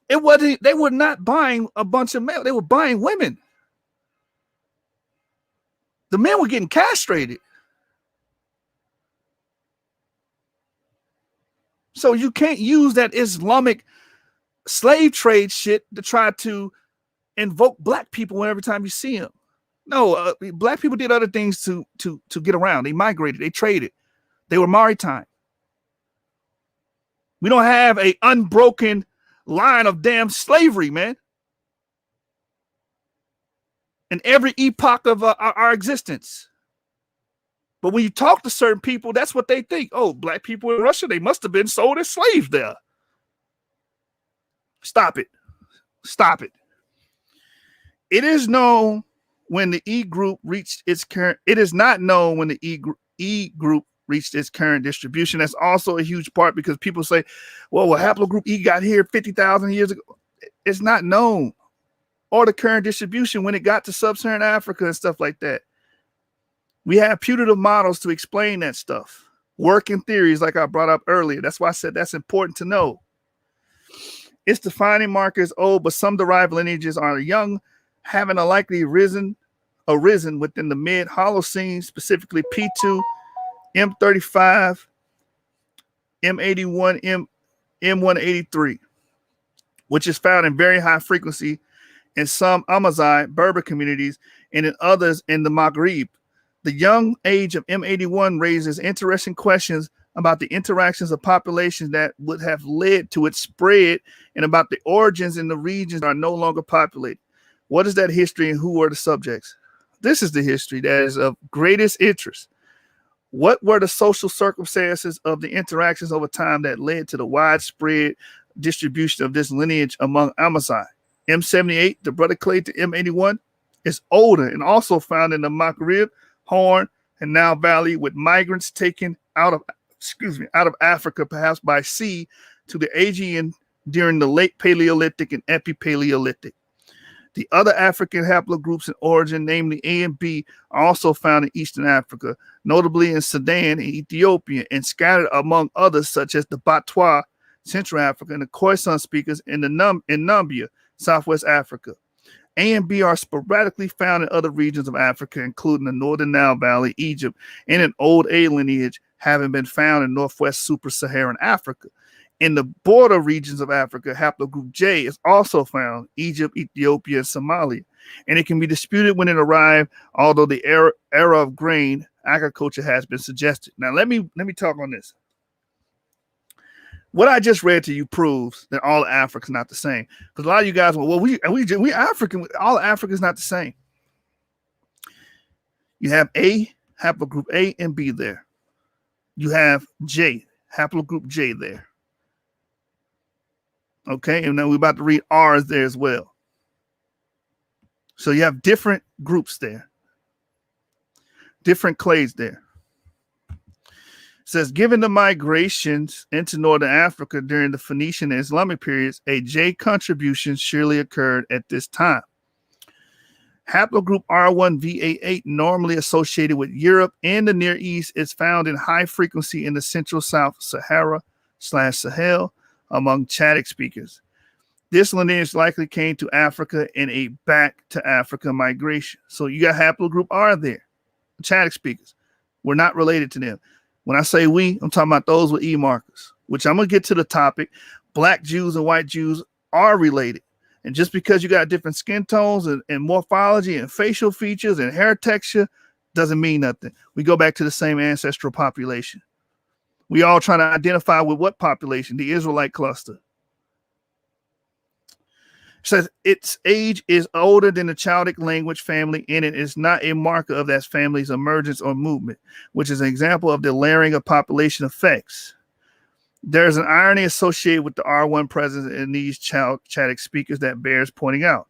It wasn't, they were not buying a bunch of male, they were buying women. The men were getting castrated. So you can't use that Islamic slave trade shit to try to invoke black people every time you see them. No, black people did other things to get around. They migrated, they traded. They were maritime. We don't have an unbroken line of damn slavery, man. In every epoch of our existence. But when you talk to certain people, that's what they think. Oh, black people in Russia, they must have been sold as slaves there. Stop it. Stop it. It is known when the E group reached its current, it is not known when the E group reached its current distribution. That's also a huge part, because people say, well, haplogroup E got here 50,000 years ago. It's not known. Or the current distribution when it got to sub-Saharan Africa and stuff like that. We have putative models to explain that stuff. Working theories, like I brought up earlier. That's why I said that's important to know. Its defining markers old, but some derived lineages are young, having a likely arisen within the mid-Holocene, specifically P2, M35, M81, M183, which is found in very high frequency in some Amazigh Berber communities and in others in the Maghreb. The young age of M81 raises interesting questions about the interactions of populations that would have led to its spread, and about the origins in the regions that are no longer populated. What is that history and who were the subjects? This is the history that is of greatest interest. What were the social circumstances of the interactions over time that led to the widespread distribution of this lineage among Amazigh? M78, the brother clade to M81, is older and also found in the Maghreb, Horn, and Nile Valley, with migrants taken out of Africa, perhaps by sea, to the Aegean during the late Paleolithic and Epipaleolithic. The other African haplogroups in origin, namely A and B, are also found in Eastern Africa, notably in Sudan and Ethiopia, and scattered among others such as the Batwa, Central Africa, and the Khoisan speakers in Nambia, Southwest Africa. A and B are sporadically found in other regions of Africa, including the Northern Nile Valley, Egypt, and an old A lineage having been found in Northwest Super-Saharan Africa. In the border regions of Africa, haplogroup J is also found, Egypt, Ethiopia, and Somalia, and it can be disputed when it arrived, although the era of grain agriculture has been suggested. Now, let me talk on this. What I just read to you proves that all Africa is not the same. Because a lot of you guys, well, we African. All Africa is not the same. You have A, haplogroup A and B there. You have J, haplogroup J there. Okay, and then we're about to read R's there as well. So you have different groups there, different clades there. It says, given the migrations into Northern Africa during the Phoenician and Islamic periods, a J contribution surely occurred at this time. Haplogroup R1VA8, normally associated with Europe and the Near East, is found in high frequency in the Central South Sahara/Sahel among Chadic speakers. This lineage likely came to Africa in a back to Africa migration. So you got haplogroup R there, Chadic speakers. We're not related to them. When I say we, I'm talking about those with E markers, which I'm going to get to the topic. Black Jews and white Jews are related. And just because you got different skin tones and morphology and facial features and hair texture doesn't mean nothing. We go back to the same ancestral population. We all trying to identify with what population? The Israelite cluster. It says its age is older than the Chaldeic language family, and it is not a marker of that family's emergence or movement, which is an example of the layering of population effects. There's an irony associated with the R1 presence in these Chadic speakers that bears pointing out.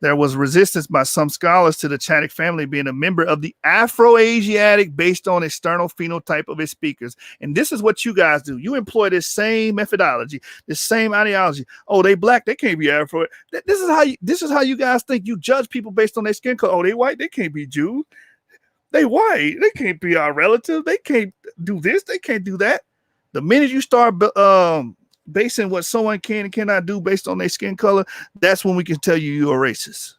There was resistance by some scholars to the Chadic family being a member of the Afro-Asiatic based on external phenotype of its speakers. And this is what you guys do. You employ this same methodology, this same ideology. Oh, they black, they can't be Afro. This is how you guys think. You judge people based on their skin color. Oh, they white, they can't be Jews. They white, they can't be our relative. They can't do this, they can't do that. The minute you start basing what someone can and cannot do based on their skin color, that's when we can tell you you're a racist.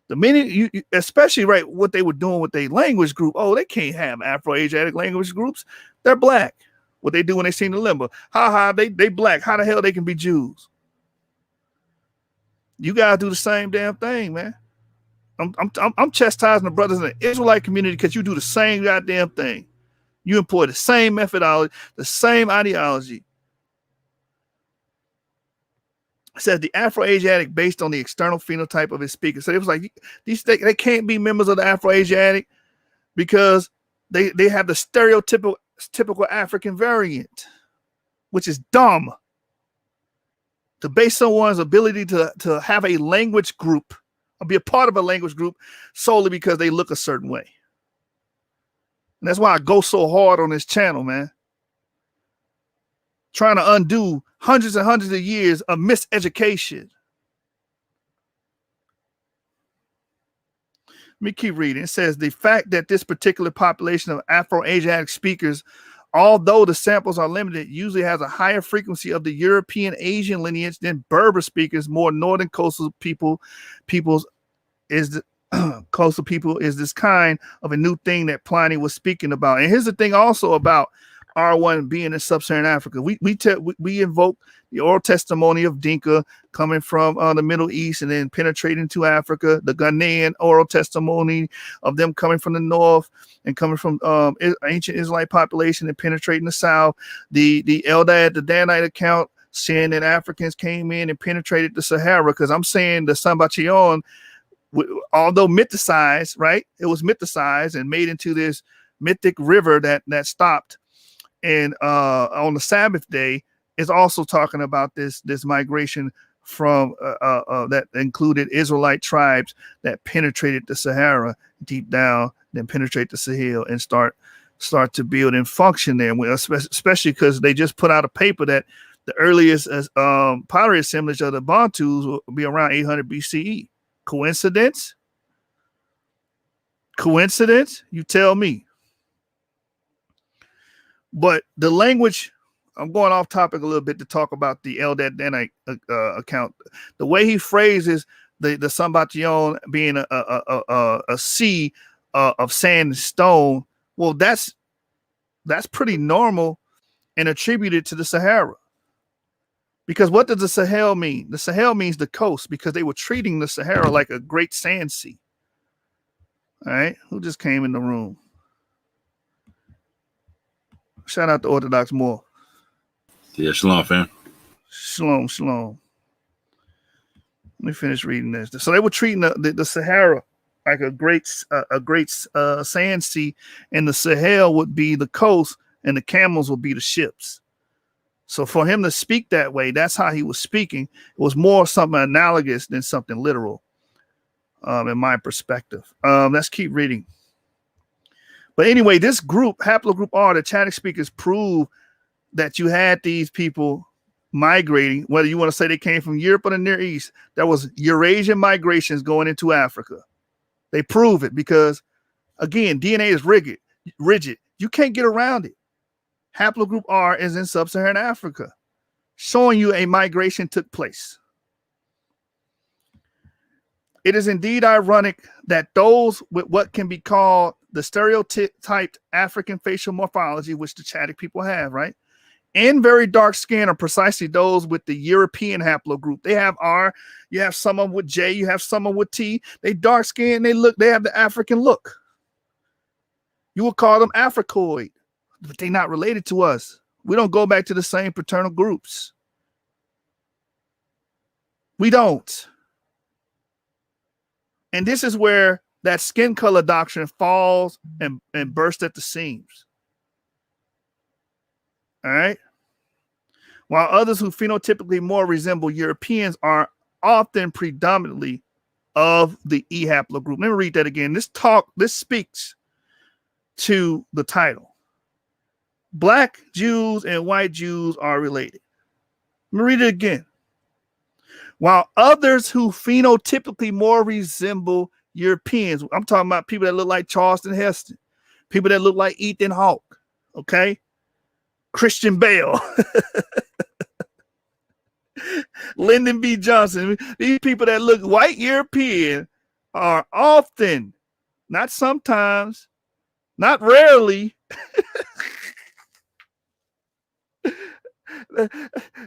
The minute you, especially right, what they were doing with their language group, oh, they can't have Afro-Asiatic language groups. They're black. What they do when they sing the limbo, they black. How the hell they can be Jews? You gotta do the same damn thing, man. I'm chastising the brothers in the Israelite community because you do the same goddamn thing. You employ the same methodology, the same ideology. It says the Afro-Asiatic based on the external phenotype of its speaker. So it was like they can't be members of the Afro-Asiatic because they have the stereotypical African variant, which is dumb. To base someone's ability to have a language group or be a part of a language group solely because they look a certain way. And that's why I go so hard on this channel, man. Trying to undo hundreds and hundreds of years of miseducation. Let me keep reading. It says the fact that this particular population of Afro-Asiatic speakers, although the samples are limited, usually has a higher frequency of the European Asian lineage than Berber speakers. More northern coastal peoples is the coastal people is this kind of a new thing that Pliny was speaking about. And here's the thing also about R1 being in sub-Saharan Africa. We invoke the oral testimony of Dinka coming from the Middle East and then penetrating to Africa, the Ghanaian oral testimony of them coming from the north and coming from ancient Israelite population and penetrating the south, the Eldad, the Danite account saying that Africans came in and penetrated the Sahara, because I'm saying the Sambachion, although mythicized, right? It was mythicized and made into this mythic river that stopped. And on the Sabbath day is also talking about this migration from that included Israelite tribes that penetrated the Sahara deep down, then penetrate the Sahel and start to build and function there. Especially because they just put out a paper that the earliest pottery assemblage of the Bantus will be around 800 BCE. Coincidence? Coincidence? You tell me. But the language, I'm going off topic a little bit to talk about the Eldad Danite account. The way he phrases the Sambachion being a sea of sand and stone, well, that's pretty normal and attributed to the Sahara. Because what does the Sahel mean? The Sahel means the coast, because they were treating the Sahara like a great sand sea. All right, who just came in the room? Shout out to Orthodox Moore. Yeah, shalom, fam. Shalom, shalom. Let me finish reading this. So they were treating the Sahara like a great sand sea, and the Sahel would be the coast, and the camels would be the ships. So for him to speak that way, that's how he was speaking. It was more something analogous than something literal, in my perspective. Let's keep reading. But anyway, this group, haplogroup R, the Chadic speakers, prove that you had these people migrating, whether you want to say they came from Europe or the Near East. There was Eurasian migrations going into Africa. They prove it because, again, DNA is rigid. You can't get around it. Haplogroup R is in sub-Saharan Africa, showing you a migration took place. It is indeed ironic that those with what can be called the stereotyped African facial morphology, which the Chadic people have, right, and very dark skin are precisely those with the European haplogroup. They have R, you have someone with J, you have someone with T. They dark skin, they have the African look. You will call them Africoid, but they're not related to us. We don't go back to the same paternal groups. We don't. And this is where that skin color doctrine falls and bursts at the seams. All right. while others who phenotypically more resemble Europeans are often predominantly of the E haplogroup. Let me read that again. This speaks to the title. Black Jews and white Jews are related. Let me read it again. While others who phenotypically more resemble Europeans, I'm talking about people that look like Charleston Heston, people that look like Ethan Hawke, okay? Christian Bale, Lyndon B. Johnson. These people that look white European are often, not sometimes, not rarely,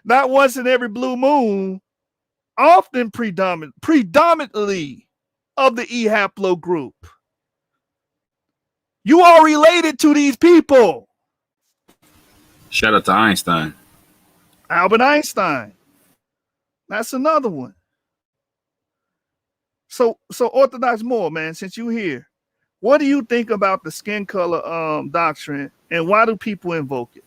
not once in every blue moon, often predominantly of the E haplogroup. You are related to these people. Shout out to Einstein. Albert Einstein. That's another one. So Orthodox Moore, man, since you're here, what do you think about the skin color doctrine, and why do people invoke it?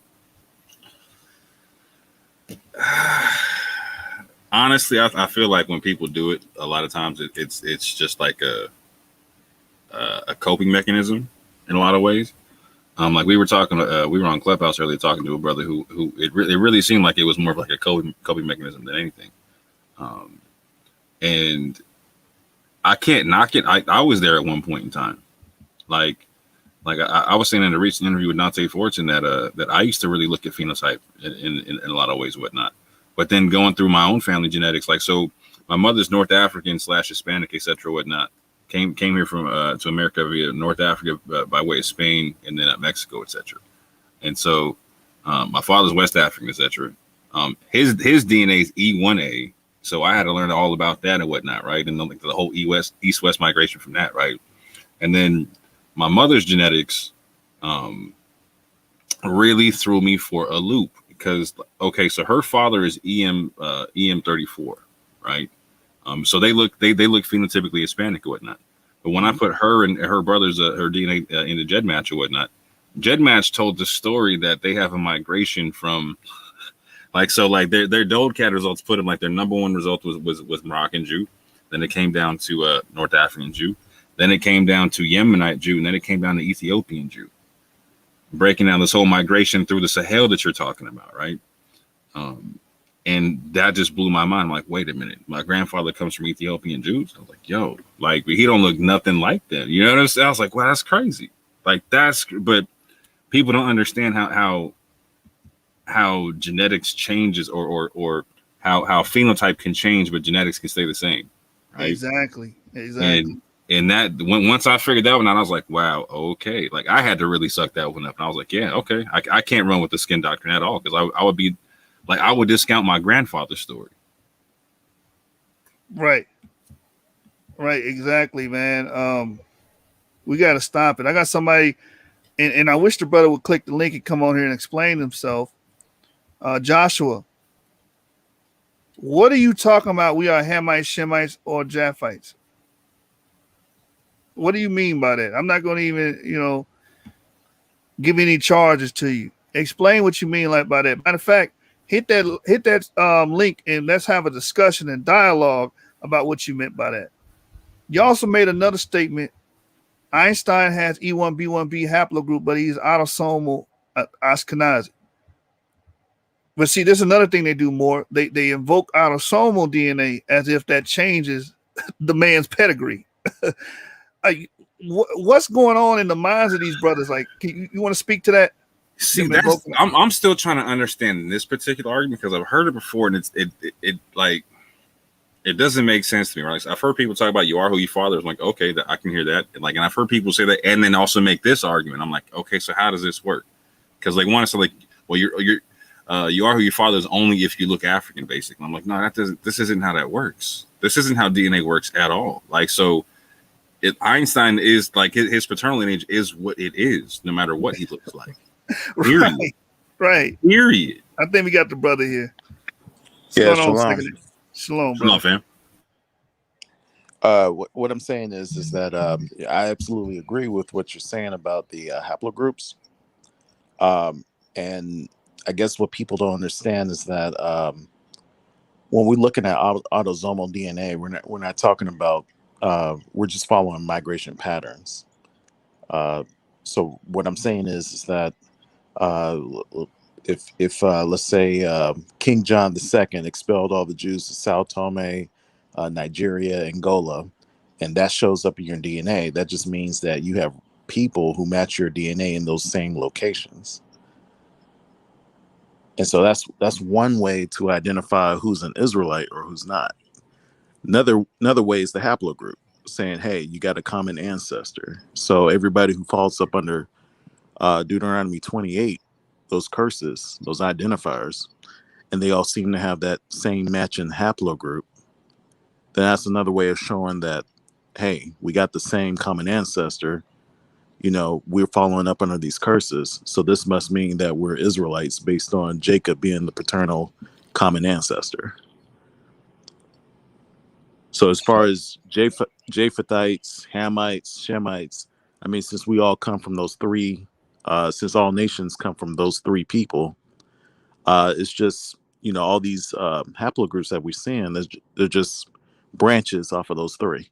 Honestly, I feel like when people do it, a lot of times it's just like a coping mechanism in a lot of ways. Like we were talking, we were on Clubhouse earlier talking to a brother who it really seemed like it was more of like a coping mechanism than anything. And I can't knock it. I was there at one point in time. Like I was saying in a recent interview with Dante Fortune that I used to really look at phenotype in a lot of ways, whatnot. But then going through my own family genetics, like, so my mother's North African / Hispanic, etc., whatnot, came here from to America via North Africa by way of Spain and then Mexico, etc. And so my father's West African, etc. His DNA is E1A, so I had to learn all about that and whatnot, right? And then like the whole East-West migration from that, right? And then my mother's genetics really threw me for a loop. Because okay, so her father is EM34, right? So they look phenotypically Hispanic or whatnot. But when I put her and her brother's her DNA into GEDmatch or whatnot, GEDmatch told the story that they have a migration from like their DOLCAT results put them like their number one result was Moroccan Jew, then it came down to North African Jew, then it came down to Yemenite Jew, and then it came down to Ethiopian Jew. Breaking down this whole migration through the Sahel that you're talking about, right? And that just blew my mind. I'm like, wait a minute, my grandfather comes from Ethiopian Jews. I was like, yo, like he don't look nothing like them. You know what I'm saying? I was like, wow, that's crazy. Like but people don't understand how genetics changes or how phenotype can change, but genetics can stay the same. Right? Exactly. And that once I figured that one out, I was like, wow, okay. Like I had to really suck that one up. And I was like, yeah, okay. I can't run with the skin doctrine at all, because I would be like, I would discount my grandfather's story. Right. Right. Exactly, man. We got to stop it. I got somebody, and I wish the brother would click the link and come on here and explain himself. Joshua, what are you talking about? We are Hamites, Shemites, or Japhites? What do you mean by that? I'm not going to even, give any charges to you. Explain what you mean by that. Matter of fact, hit that link and let's have a discussion and dialogue about what you meant by that. You also made another statement. Einstein has E1B1B haplogroup, but he's autosomal Ashkenazi. But see, there's another thing they do more. They invoke autosomal DNA as if that changes the man's pedigree. What's going on in the minds of these brothers? Like, you want to speak to that? See, I'm still trying to understand this particular argument, because I've heard it before, and it doesn't make sense to me, right? So I've heard people talk about you are who your father is. I'm like, okay, I can hear that. And I've heard people say that, and then also make this argument. I'm like, okay, so how does this work? Because one is like, well, you are who your father is only if you look African, basically. I'm like, no, this isn't how that works. This isn't how DNA works at all. So Einstein is like his paternal lineage is what it is, no matter what he looks like. Period. Right. Period. I think we got the brother here. Yeah, Shalom, fam. What I'm saying is that I absolutely agree with what you're saying about the haplogroups. And I guess what people don't understand is that when we're looking at autosomal DNA, we're not talking about we're just following migration patterns. So what I'm saying is that uh, if let's say King John II expelled all the Jews to Sao Tome, Nigeria, Angola, and that shows up in your DNA, that just means that you have people who match your DNA in those same locations. And so that's one way to identify who's an Israelite or who's not. Another way is the haplogroup, saying, hey, you got a common ancestor. So everybody who falls up under Deuteronomy 28, those curses, those identifiers, and they all seem to have that same matching haplogroup, then that's another way of showing that, hey, we got the same common ancestor. You know, we're following up under these curses. So this must mean that we're Israelites based on Jacob being the paternal common ancestor. So as far as Japhethites, Hamites, Shemites, I mean, since we all come from those three, since all nations come from those three people, it's just, you know, all these haplogroups that we're seeing, they're just branches off of those three.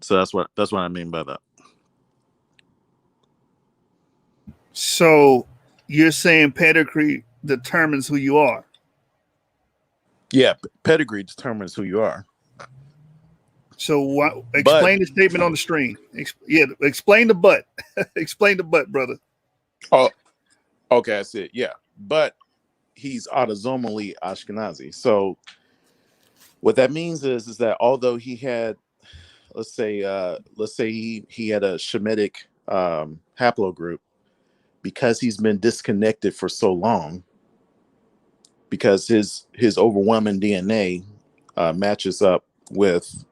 So that's what I mean by that. So you're saying pedigree determines who you are? Yeah, pedigree determines who you are. So explain the statement on the screen. Explain the but. Explain the but, brother. Oh, okay, that's it. Yeah, but he's autosomally Ashkenazi. So what that means is that although he had, let's say he had a Shemitic haplogroup, because he's been disconnected for so long, because his overwhelming DNA matches up with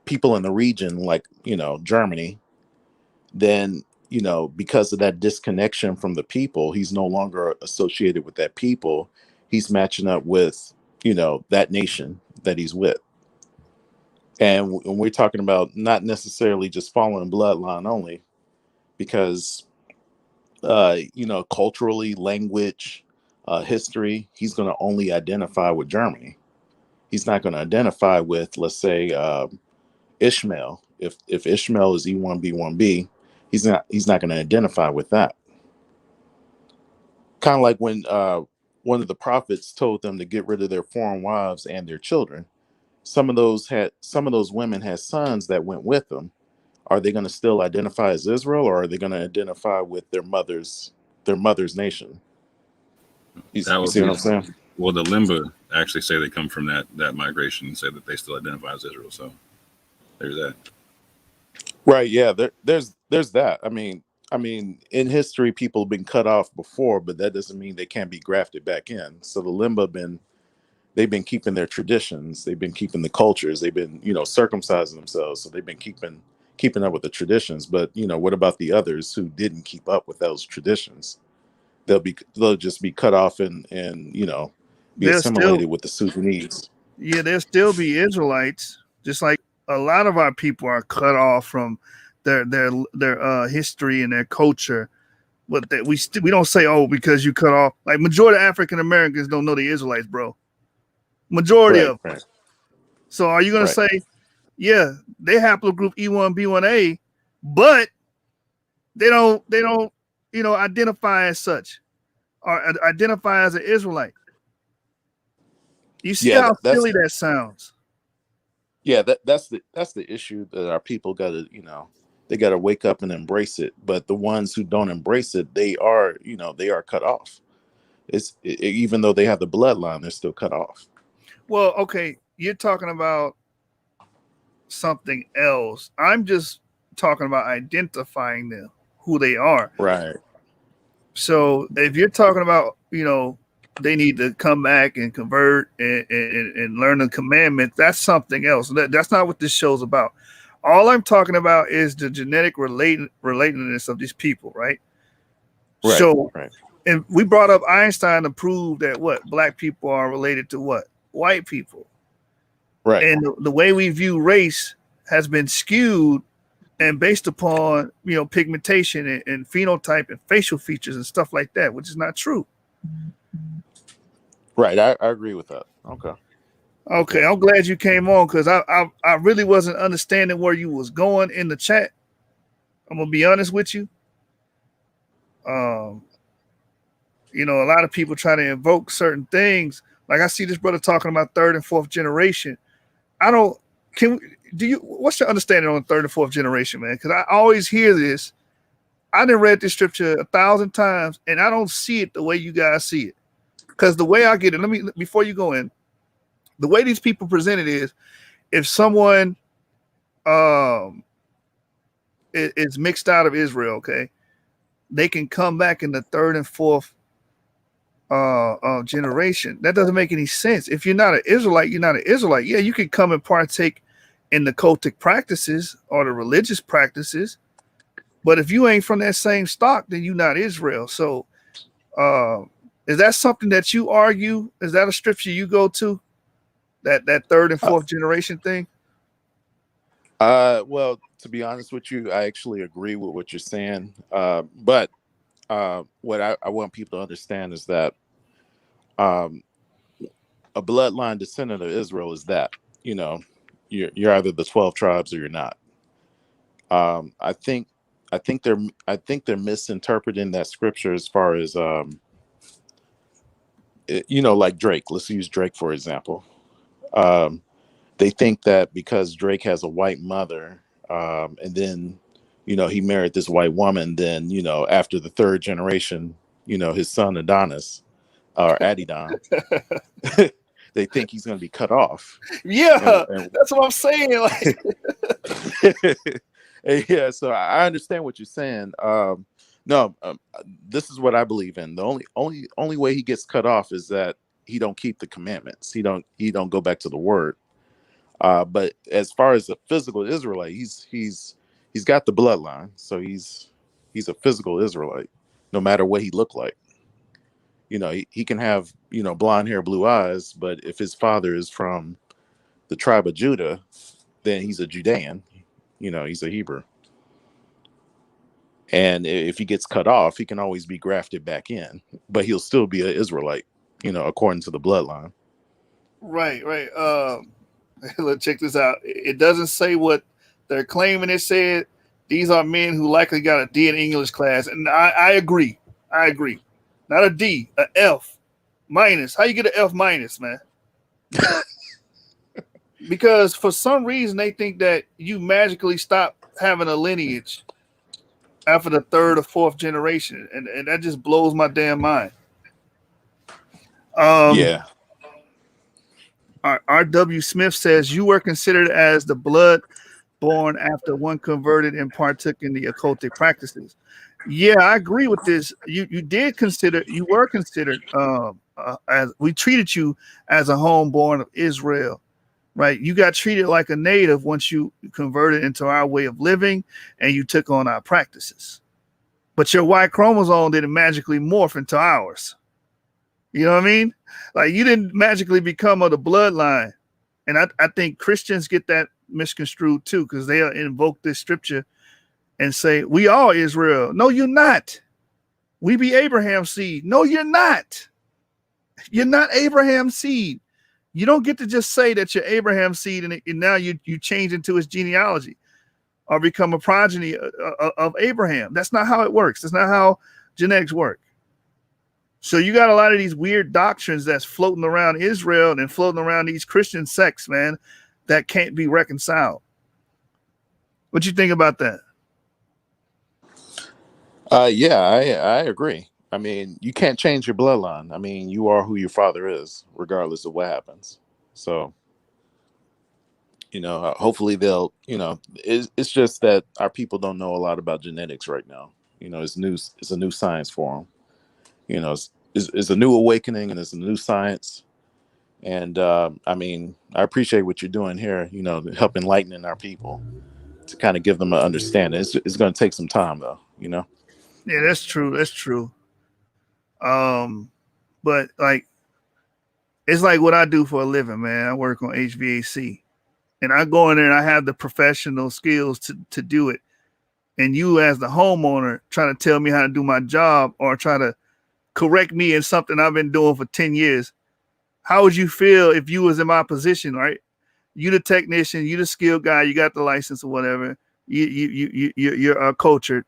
people in the region, like, you know, Germany, then, you know, because of that disconnection from the people, he's no longer associated with that people. He's matching up with, you know, that nation that he's with. And we're talking about not necessarily just following bloodline only, because, you know, culturally, language, history, he's going to only identify with Germany. He's not going to identify with, let's say, Ishmael. If Ishmael is E1B1B, he's not going to identify with that. Kind of like when one of the prophets told them to get rid of their foreign wives and their children. Some of those women had sons that went with them. Are they going to still identify as Israel, or are they going to identify with their mother's nation? You see what I'm saying? Well, the Limba actually say they come from that migration and say that they still identify as Israel. So there's that. Right. Yeah. There's that. I mean, in history, people have been cut off before, but that doesn't mean they can't be grafted back in. So the Limba they've been keeping their traditions. They've been keeping the cultures. They've been, you know, circumcising themselves. So they've been keeping up with the traditions. But, you know, what about the others who didn't keep up with those traditions? They'll just be cut off and you know, be assimilated with the Sudanese. Yeah, there'll still be Israelites, just like a lot of our people are cut off from their history and their culture. But that we don't say, oh, because you cut off. Like majority of African Americans don't know the Israelites, bro. Majority of them. Right. So are you going to say, yeah, they haplogroup E1B1A, but they don't, you know, identify as such or identify as an Israelite? You see how silly that sounds. Yeah, that's the issue that our people got to, you know, they got to wake up and embrace it. But the ones who don't embrace it, they are cut off. Even though they have the bloodline, they're still cut off. Well, okay, you're talking about something else. I'm just talking about identifying them, who they are. Right. So if you're talking about, you know, they need to come back and convert and learn the commandments, that's something else. That's not what this show's about. All I'm talking about is the genetic relatedness of these people, right? Right. So, and we brought up Einstein to prove that black people are related to white people. Right. And the way we view race has been skewed and based upon pigmentation and phenotype and facial features and stuff like that, which is not true. Right. I agree with that. Okay. Okay, I'm glad you came on because I really wasn't understanding where you was going in the chat. I'm gonna be honest with you. A lot of people try to invoke certain things. Like I see this brother talking about third and fourth generation. What's your understanding on third and fourth generation, man? Because I always hear this. I done read this scripture 1,000 times, and I don't see it the way you guys see it. Because the way I get it, before you go in, the way these people present it is, if someone is mixed out of Israel, okay, they can come back in the third and fourth generation. That doesn't make any sense. If you're not an Israelite, you're not an Israelite. Yeah, you can come and partake in the cultic practices or the religious practices, but if you ain't from that same stock, then you're not Israel. So is that something that you argue? Is that a scripture you go to? That third and fourth generation thing? Well, to be honest with you, I actually agree with what you're saying. But what I want people to understand is that a bloodline descendant of Israel is that, you're either the 12 tribes or you're not. I think they're misinterpreting that scripture as far as like Drake. Let's use Drake for example. They think that because Drake has a white mother, and then, he married this white woman, then, after the third generation, his son Adonis or Adidon, they think he's going to be cut off. Yeah, and that's what I'm saying. Like, yeah, so I understand what you're saying. No, this is what I believe in. The only way he gets cut off is that he don't keep the commandments. He don't go back to the word. But as far as a physical Israelite, he's got the bloodline, so he's a physical Israelite, no matter what he looked like. He can have blonde hair, blue eyes, but if his father is from the tribe of Judah, then he's a Judean. He's a Hebrew. And if he gets cut off, he can always be grafted back in, but he'll still be an Israelite, according to the bloodline. Right. Let's check this out. It doesn't say what they're claiming. It said these are men who likely got a D in English class, and I agree. Not a D, a F minus. How you get an F minus, man? Because for some reason they think that you magically stop having a lineage after the third or fourth generation, and that just blows my damn mind. Yeah. R.W. Smith says you were considered as the blood born after one converted and partook in the occultic practices. Yeah, I agree with this. You were considered as we treated you as a homeborn of Israel, right? You got treated like a native once you converted into our way of living and you took on our practices. But your Y chromosome didn't magically morph into ours. You know what I mean? Like you didn't magically become of the bloodline. And I think Christians get that misconstrued too, because they'll invoke this scripture and say, we are Israel. No, you're not. We be Abraham's seed. No, you're not. You're not Abraham's seed. You don't get to just say that you're Abraham's seed and now you change into his genealogy or become a progeny of Abraham. That's not how it works. That's not how genetics work. So you got a lot of these weird doctrines that's floating around Israel and floating around these Christian sects, man, that can't be reconciled. What you think about that? Yeah, I agree. I mean, you can't change your bloodline. I mean, you are who your father is, regardless of what happens. So, hopefully they'll, it's just that our people don't know a lot about genetics right now. It's a new science for them. It's a new awakening and it's a new science. And I mean, I appreciate what you're doing here, to help enlightening our people to kind of give them an understanding. It's going to take some time though, Yeah, that's true. But like, it's like what I do for a living, man. I work on HVAC and I go in there and I have the professional skills to do it. and you as the homeowner trying to tell me how to do my job or try to correct me in something I've been doing for 10 years, how would you feel if you was in my position, right? You the technician, you the skilled guy, you got the license or whatever, you're cultured,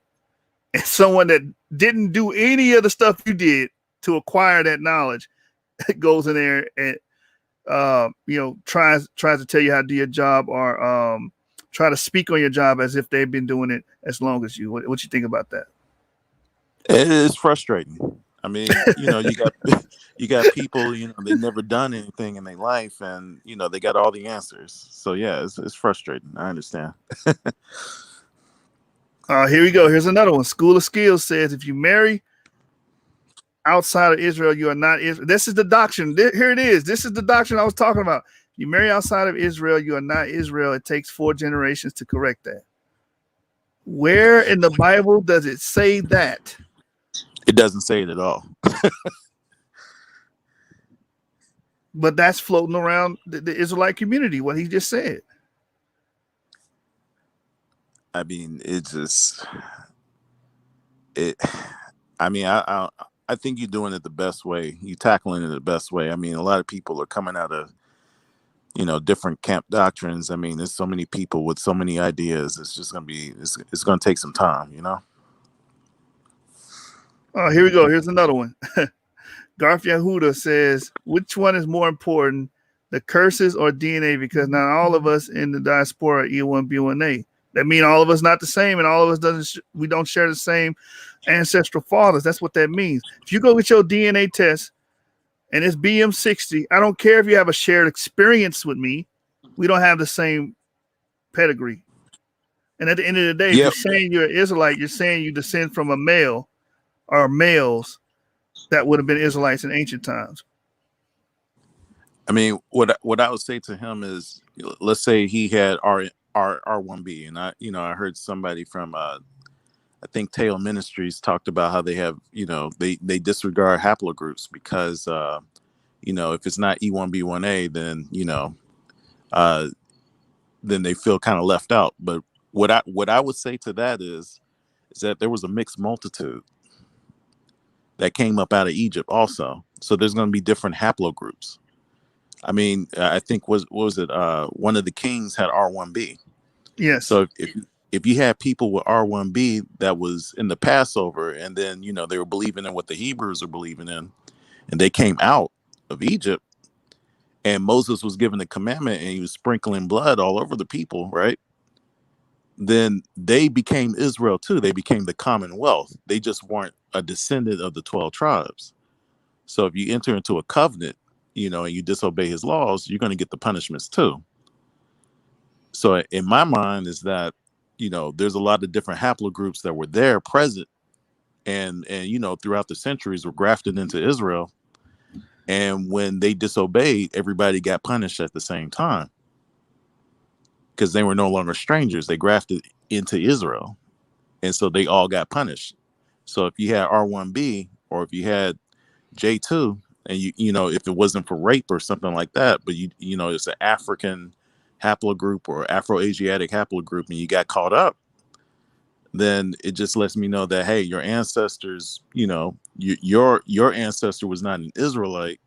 and someone that didn't do any of the stuff you did to acquire that knowledge goes in there and tries to tell you how to do your job or try to speak on your job as if they've been doing it as long as you. What you think about that? It is frustrating. I mean, you got people, they've never done anything in their life, and they got all the answers. So yeah, it's frustrating. I understand. Here we go. Here's another one. School of Skills says if you marry outside of Israel, you are not Israel. This is the doctrine. Here it is. This is the doctrine I was talking about. If you marry outside of Israel, you are not Israel. It takes 4 generations to correct that. Where in the Bible does it say that? It doesn't say it at all. But that's floating around the Israelite community, what he just said. I mean, I think you're doing it the best way. You're tackling it the best way. I mean, a lot of people are coming out of, different camp doctrines. I mean, there's so many people with so many ideas. It's just going to be, it's going to take some time, Oh, here we go. Here's another one. Garth Yahuda says, which one is more important, the curses or DNA? Because not all of us in the diaspora are E1B1A. That means all of us not the same, and all of us we don't share the same ancestral fathers. That's what that means. If you go get your DNA test and it's BM60, I don't care if you have a shared experience with me. We don't have the same pedigree. And at the end of the day, if you're saying you're an Israelite, you're saying you descend from a male or males that would have been Israelites in ancient times. I mean, what I would say to him is, let's say he had R1B, and I heard somebody from I think Teo Ministries talked about how they have, they disregard haplogroups because if it's not E1B1A, then they feel kind of left out. But what I would say to that is that there was a mixed multitude that came up out of Egypt also. So there's going to be different haplogroups. I mean, I think what was it? One of the kings had R1B. Yes. So if you had people with R1B that was in the Passover, and then they were believing in what the Hebrews are believing in, and they came out of Egypt, and Moses was given the commandment, and he was sprinkling blood all over the people, right? Then they became Israel too. They became the Commonwealth. They just weren't a descendant of the 12 tribes. So if you enter into a covenant, and you disobey his laws, you're going to get the punishments too. So in my mind is that, there's a lot of different haplogroups that were there present and throughout the centuries were grafted into Israel. And when they disobeyed, everybody got punished at the same time because they were no longer strangers. They grafted into Israel. And so they all got punished. So if you had R1B or if you had J2 and if it wasn't for rape or something like that, but it's an African haplogroup or Afro-Asiatic haplogroup and you got caught up, then it just lets me know that, hey, your ancestors, your ancestor was not an Israelite,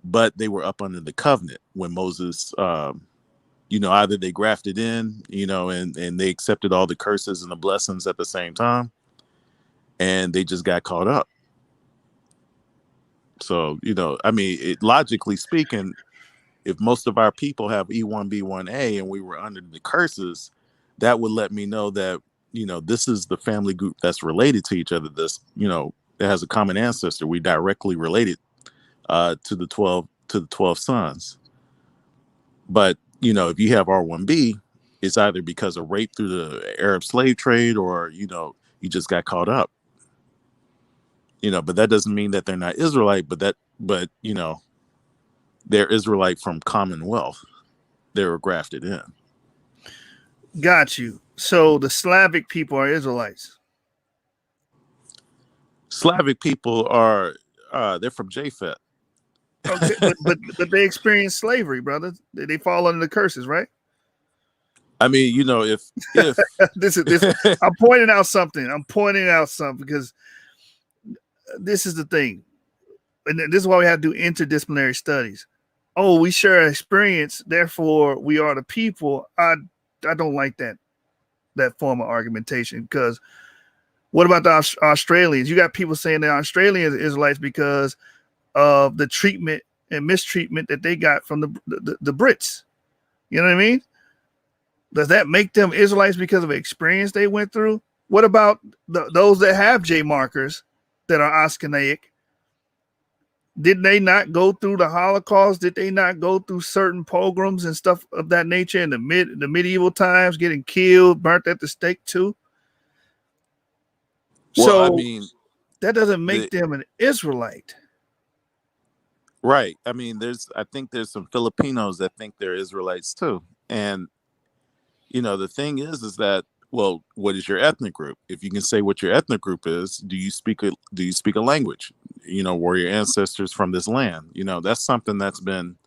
but they were up under the covenant when Moses, either they grafted in, and they accepted all the curses and the blessings at the same time, and they just got caught up. So, I mean, logically speaking, if most of our people have E1B1A and we were under the curses, that would let me know that, this is the family group that's related to each other. This, that has a common ancestor. We directly related to the 12 sons. But, if you have R1B, it's either because of rape through the Arab slave trade or, you just got caught up. But that doesn't mean that they're not Israelite, but they're Israelite from Commonwealth. They were grafted in. Got you. So the Slavic people are Israelites. Slavic people are they're from Japheth. Okay, but they experience slavery, brother. They fall under the curses, right? I mean, you know, if this is I'm pointing out something. Because this is the thing, and this is why we have to do interdisciplinary studies. Oh, we share experience, therefore we are the people. I don't like that form of argumentation, because what about the Australians? You got people saying that Australian Israelites because of the treatment and mistreatment that they got from the Brits. You know what I mean? Does that make them Israelites because of the experience they went through? What about those that have J markers that are Ashkenaic? Did they not go through the Holocaust? Did they not go through certain pogroms and stuff of that nature in the medieval times, getting killed, burnt at the stake too? well, So I mean, that doesn't make them an Israelite. right. I mean, I think there's some Filipinos that think they're Israelites too. And you know, the thing is that, well, what is your ethnic group? If you can say what your ethnic group is, do you speak a language? You know, were your ancestors from this land? You know, that's something that's been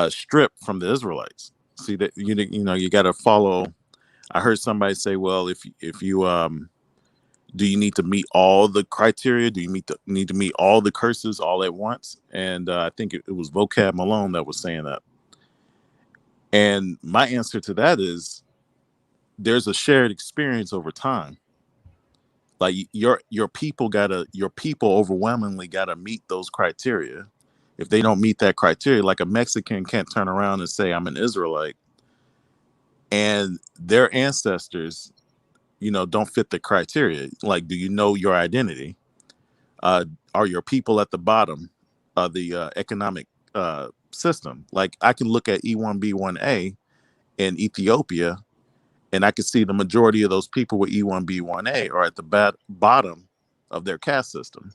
stripped from the Israelites. See that you know you got to follow. I heard somebody say, well, if you do you need to meet all the criteria? Do you need to meet all the curses all at once? And I think it was Vocab Malone that was saying that. And my answer to that is, there's a shared experience over time. Like your people overwhelmingly gotta meet those criteria. If they don't meet that criteria, like a Mexican can't turn around and say I'm an Israelite, and their ancestors, you know, don't fit the criteria. Like, do you know your identity? Are your people at the bottom of the economic system? Like, I can look at E1B1A in Ethiopia, and I can see the majority of those people with E1B1A are at the bottom of their caste system.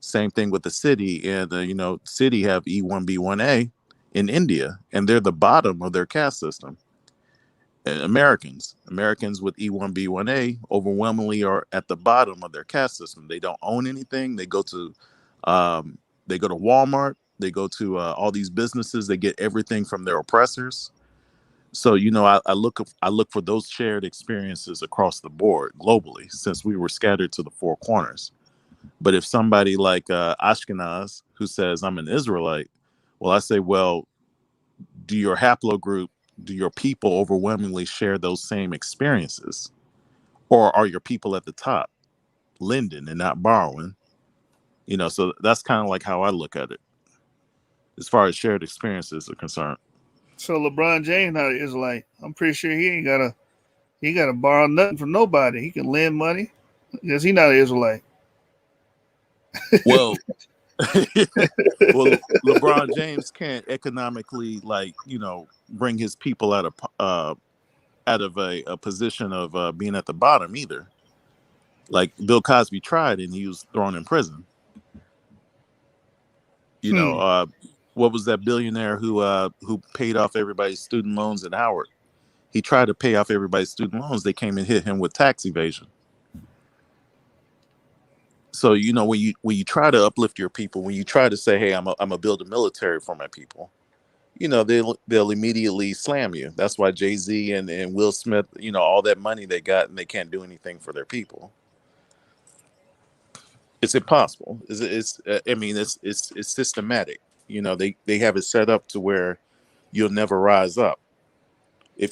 Same thing with the city, and you know, city have E1B1A in India, and they're the bottom of their caste system. And Americans with E1B1A overwhelmingly are at the bottom of their caste system. They don't own anything. They go to Walmart. They go to all these businesses. They get everything from their oppressors. So, you know, I look for those shared experiences across the board globally, since we were scattered to the four corners. But if somebody like Ashkenaz, who says I'm an Israelite, well, I say, well, do your haplogroup, do your people overwhelmingly share those same experiences? Or are your people at the top lending and not borrowing? You know, so that's kind of like how I look at it as far as shared experiences are concerned. So LeBron James not an Israelite. I'm pretty sure he gotta borrow nothing from nobody. He can lend money because he not an Israelite. Well, well, LeBron James can't economically, like, you know, bring his people out of a position of being at the bottom either. Like Bill Cosby tried, and he was thrown in prison. You know, what was that billionaire who paid off everybody's student loans at Howard? He tried to pay off everybody's student loans. They came and hit him with tax evasion. So, you know, when you try to uplift your people, when you try to say, hey, I'm a build a military for my people, you know, they'll immediately slam you. That's why Jay-Z and Will Smith, you know, all that money they got, and they can't do anything for their people. It's impossible. It's systematic. You know, they have it set up to where you'll never rise up.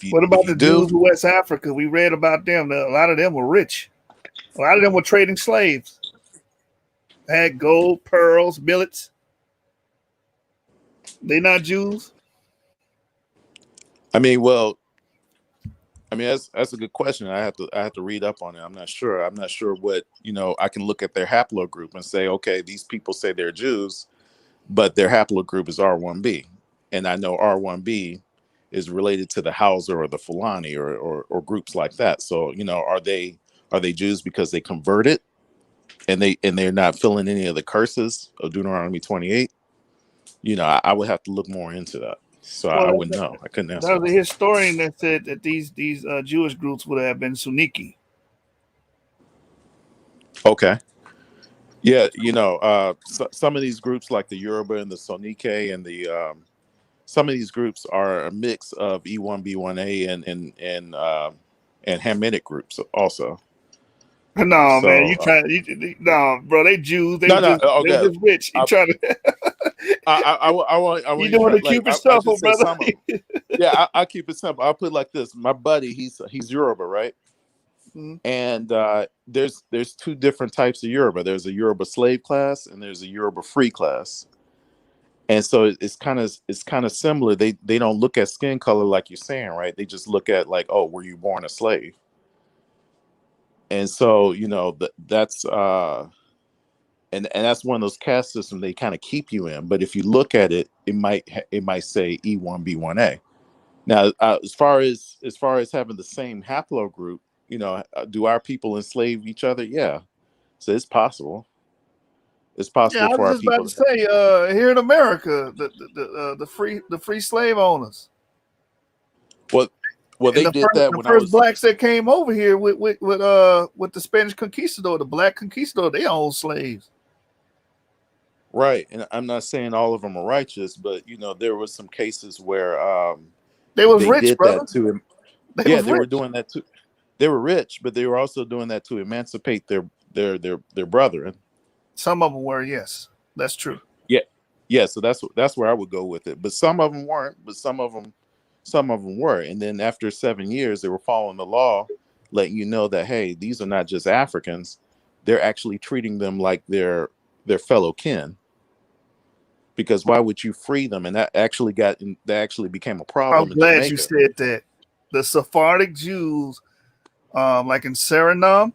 What about the Jews in West Africa? We read about them. A lot of them were rich. A lot of them were trading slaves. They had gold, pearls, billets. They not Jews? I mean, well, that's a good question. I have to read up on it. I'm not sure. I'm not sure what, you know, I can look at their haplogroup and say, okay, these people say they're Jews, but their haplogroup is R1b. And I know R1b is related to the Hauser or the Fulani or groups like that. So, you know, are they Jews because they converted and they're not feeling any of the curses of Deuteronomy 28? You know, I would have to look more into that. So I wouldn't know. I couldn't answer. There was a historian that said that these Jewish groups would have been Sunniki. Okay. Yeah, you know, some of these groups like the Yoruba and the Sonike and the some of these groups are a mix of E1B1A and Hamitic groups also. No, man, So no, bro, they Jews. They no, were no, they were okay. just rich. You I, trying to I you want you doing to the like Cupid I shuffle, just say brother? some of them. Yeah, I'll keep it simple. I'll put it like this. My buddy, he's Yoruba, right? Mhm. And there's two different types of Yoruba. There's a Yoruba slave class and there's a Yoruba free class. And so it's kind of similar. They don't look at skin color like you're saying, right? They just look at like, oh, were you born a slave? And so that's and that's one of those caste systems they kind of keep you in. But if you look at it, it might say E1B1A. Now, as far as having the same haplogroup, do our people enslave each other? Yeah, so it's possible. It's Yeah, possible I for was our just about people. to say, here in America, the free slave owners Well, and they did that the when I first was blacks that came over here with the Spanish conquistador, the black conquistador, they owned slaves. right, and I'm not saying all of them are righteous, but there was some cases where They was they rich, did brother. that to him. They Yeah, was they were rich. doing that too. They were rich, but they were also doing that to emancipate their brethren. Some of them were, yes, that's true. Yeah, yeah. So that's where I would go with it. But some of them weren't. But some of them were. And then after 7 years, they were following the law, letting you know that hey, these are not just Africans. They're actually treating them like their fellow kin. Because why would you free them? And that actually became a I'm problem in glad you Jamaica. said that. The Sephardic Jews, like in Suriname,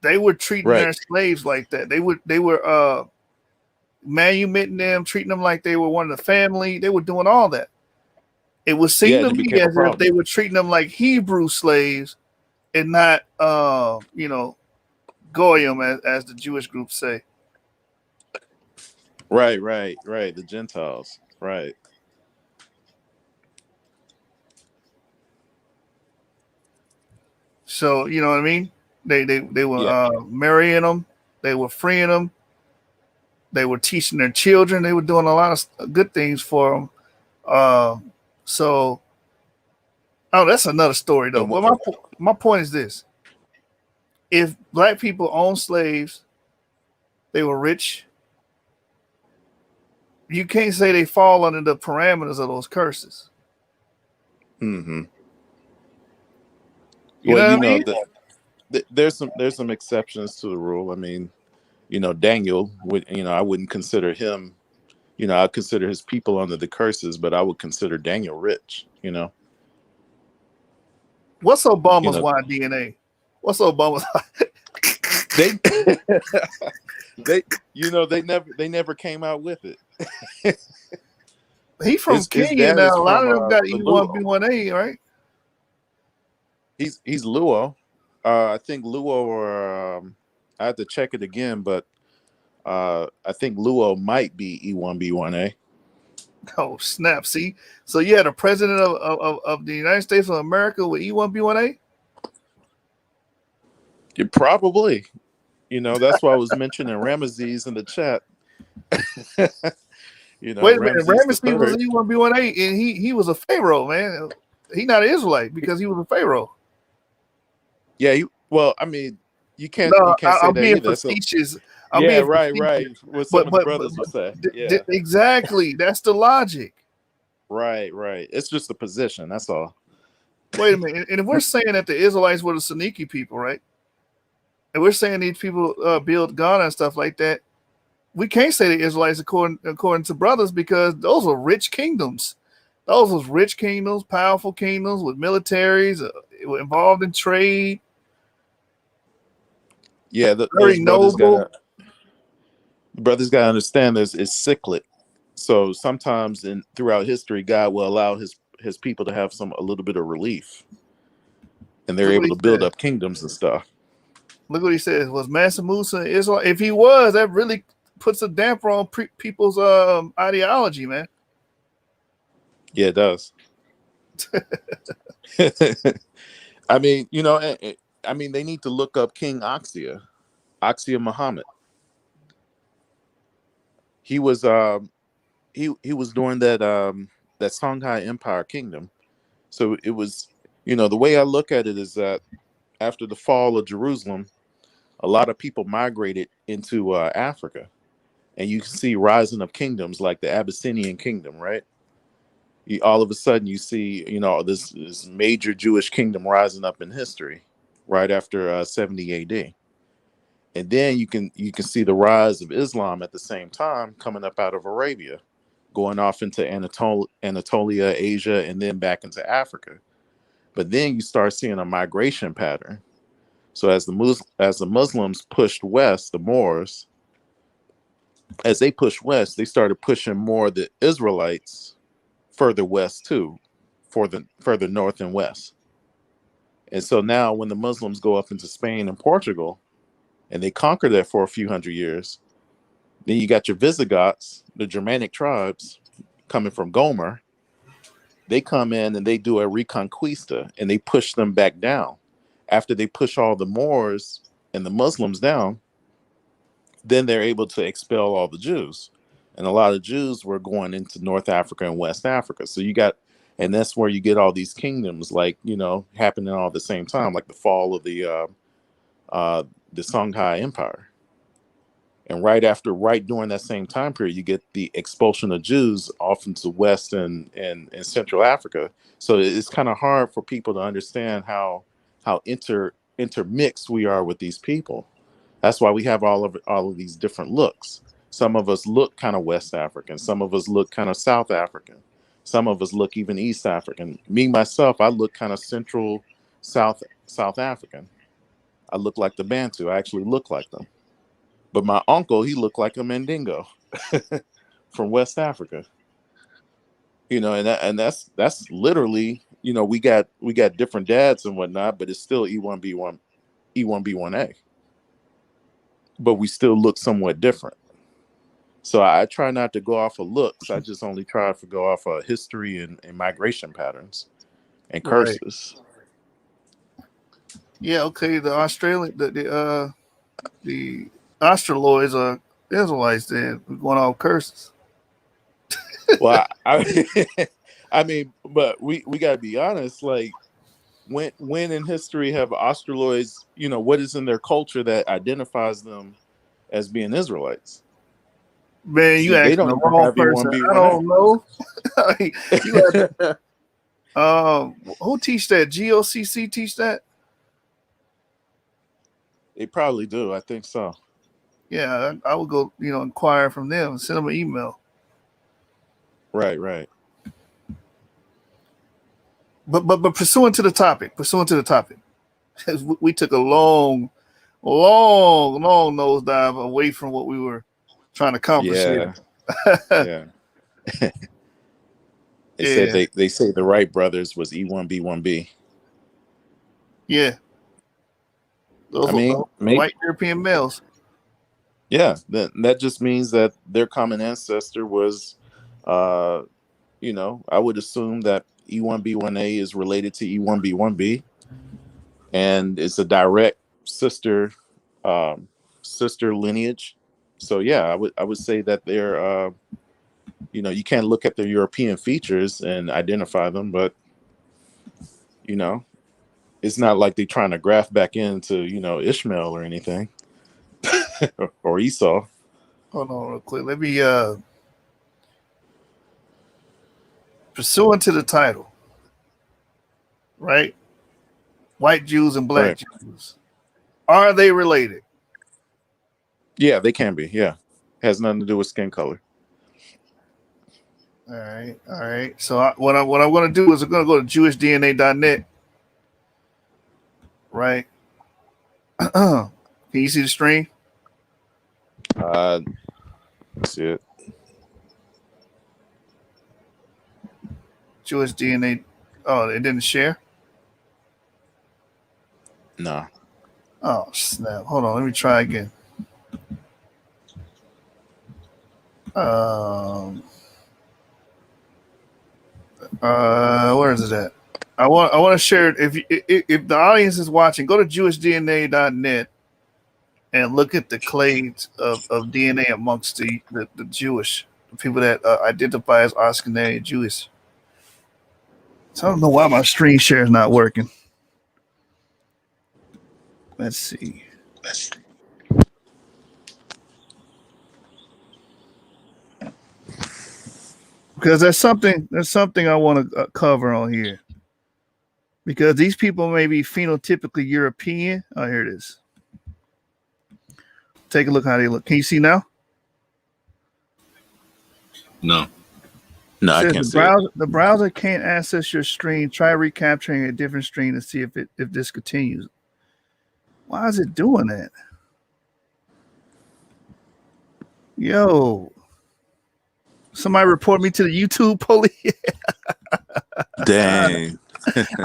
they were treating Right. their slaves like that. They were manumitting them, treating them like they were one of the family. They were doing all that. It would seem Yeah, and to it me became a as if they problem. were treating them like Hebrew slaves and not, goyim, as the Jewish groups say. Right, right, right. The Gentiles. Right. So you know what I mean? They were Yeah. marrying them, they were freeing them, they were teaching their children, they were doing a lot of good things for them. So that's another story though. And But my point is this: if black people owned slaves, they were rich. You can't say they fall under the parameters of those curses. hmm You Well, know what I mean? there's some exceptions to the rule. I mean, Daniel would, I wouldn't consider him. I'd consider his people under the curses, but I would consider Daniel rich. What's You Obama's know, YDNA? What's Obama's? they they never came out with it. He from His Kenya dad now. is A lot from of them got the Luo. E1B1A, right? He's Luo. I think Luo or I have to check it again, but I think Luo might be E1B1A. Oh snap! See, so you had a president of the United States of America with E1B1A. Probably. That's why I was mentioning Ramesses in the chat. Wait a minute, Ramesses the Ramesses was third. E1B1A, and he was a pharaoh, man. He not an Israelite because he was a pharaoh. Yeah. Well, I mean, you can't No, say I'm that being either. So facetious. I'm yeah, being right, facetious. right. What some of the brothers would But say. Yeah. exactly, that's the logic. Right, right. It's just a position. That's all. Wait a minute, and if we're saying that the Israelites were the Saniki people, right? And we're saying these people built Ghana and stuff like that, we can't say the Israelites according to brothers because those are rich kingdoms. Those was rich kingdoms, powerful kingdoms with militaries involved in trade, Yeah, very those noble. brothers got to understand it's cyclic. So sometimes throughout history, God will allow his people to have a little bit of relief, and they're Look what able he to build said. up kingdoms and stuff. Look what he says. Was Mansa Musa an Israelite? If he was, that really puts a damper on people's ideology, man. Yeah, it does. I mean, they need to look up King Oxia Muhammad. He was he was during that that Songhai Empire kingdom. So it was, the way I look at it is that after the fall of Jerusalem, a lot of people migrated into Africa, and you can see rising of kingdoms like the Abyssinian kingdom, right? All of a sudden you see, this major Jewish kingdom rising up in history right after 70 AD. And then you can see the rise of Islam at the same time coming up out of Arabia, going off into Anatolia, Asia, and then back into Africa. But then you start seeing a migration pattern. So as the Muslims pushed west, the Moors, as they pushed west, they started pushing more the Israelites further west too, further north and west. And so now when the Muslims go up into Spain and Portugal, and they conquer that for a few hundred years, then you got your Visigoths, the Germanic tribes coming from Gomer. They come in and they do a reconquista, and they push them back down. After they push all the Moors and the Muslims down, then they're able to expel all the Jews. And a lot of Jews were going into North Africa and West Africa. So and that's where you get all these kingdoms, like, happening all at the same time, like the fall of the Songhai Empire. And right during that same time period, you get the expulsion of Jews off into West and Central Africa. So it's kind of hard for people to understand how intermixed we are with these people. That's why we have all of these different looks. Some of us look kind of West African. Some of us look kind of South African. Some of us look even East African. Me, myself, I look kind of Central South African. I look like the Bantu. I actually look like them. But my uncle, he looked like a Mandingo from West Africa. And that's literally, we got different dads and whatnot, but it's still E1B1, E1B1A. But we still look somewhat different. So I try not to go off of looks. I just only try to go off of history and migration patterns and curses. Right. Yeah, okay. The Australian, the Australoids are Israelites. Then we're going off curses. Well, I mean, but we got to be honest. Like, when in history have Australoids, what is in their culture that identifies them as being Israelites? Man, you asking the wrong person. I don't know. Who teach that? GOCC teach that? They probably do. I think so. Yeah, I would go, inquire from them, send them an email. Right. But pursuant to the topic, we took a long nosedive away from what we were trying to accomplish here. Yeah. They say the Wright brothers was E1B1B. Yeah. Those white European males. Yeah, that just means that their common ancestor was, I would assume that E1B1A is related to E1B1B, and it's a direct sister lineage. So yeah, I would say that they're, you can't look at their European features and identify them, but it's not like they're trying to graft back into Ishmael or anything. Or Esau. Hold on real quick. Let me pursuant to the title, right? White Jews and black Jews. Are they related? Yeah, they can be. Yeah. Has nothing to do with skin color. All right. So what I'm going to do is I'm going to go to jewishdna.net. Right. Can you see the stream? See it. Jewish DNA. Oh, it didn't share? No. Oh, snap. Hold on. Let me try again. Where is it at? I want to share it. If the audience is watching, go to jewishdna.net and look at the clades of DNA amongst the Jewish people that identify as Ashkenazi Jewish. So I don't know why my screen share is not working. Let's see. Because there's something I want to cover on here. Because these people may be phenotypically European. Oh, here it is. Take a look how they look. Can you see now? No. No, I Says can't see it. the browser can't access your screen. Try recapturing a different screen to see if this continues. Why is it doing that? Yo. Somebody report me to the YouTube police. Dang.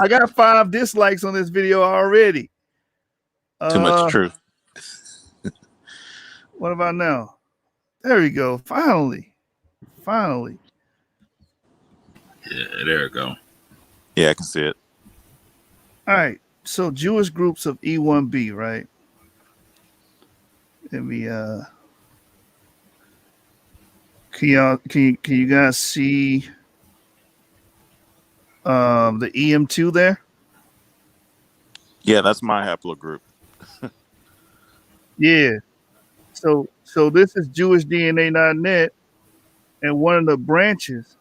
I got 5 dislikes on this video already. Too much truth. What about now? There we go. Finally. Yeah, there we go. Yeah, I can see it. All right. So Jewish groups of E1B, right? Let me can you guys see the EM2 there? Yeah, that's my haplogroup. Yeah. So this is JewishDNA.net, and one of the branches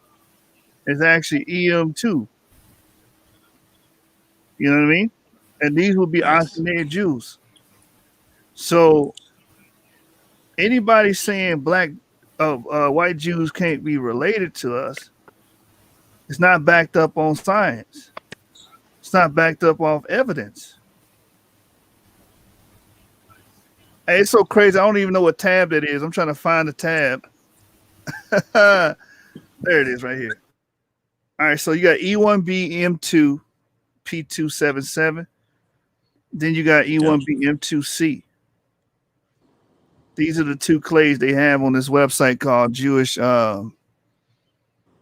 is actually EM2. You know what I mean? And these would be Nice. Ashkenazi Jews. So anybody saying white Jews can't be related to us, it's not backed up on science. It's not backed up off evidence. Hey, it's so crazy. I don't even know what tab that is. I'm trying to find the tab. There it is right here. All right, so you got E1B, M2, P277. Then you got E1B, M2C. These are the 2 clades they have on this website called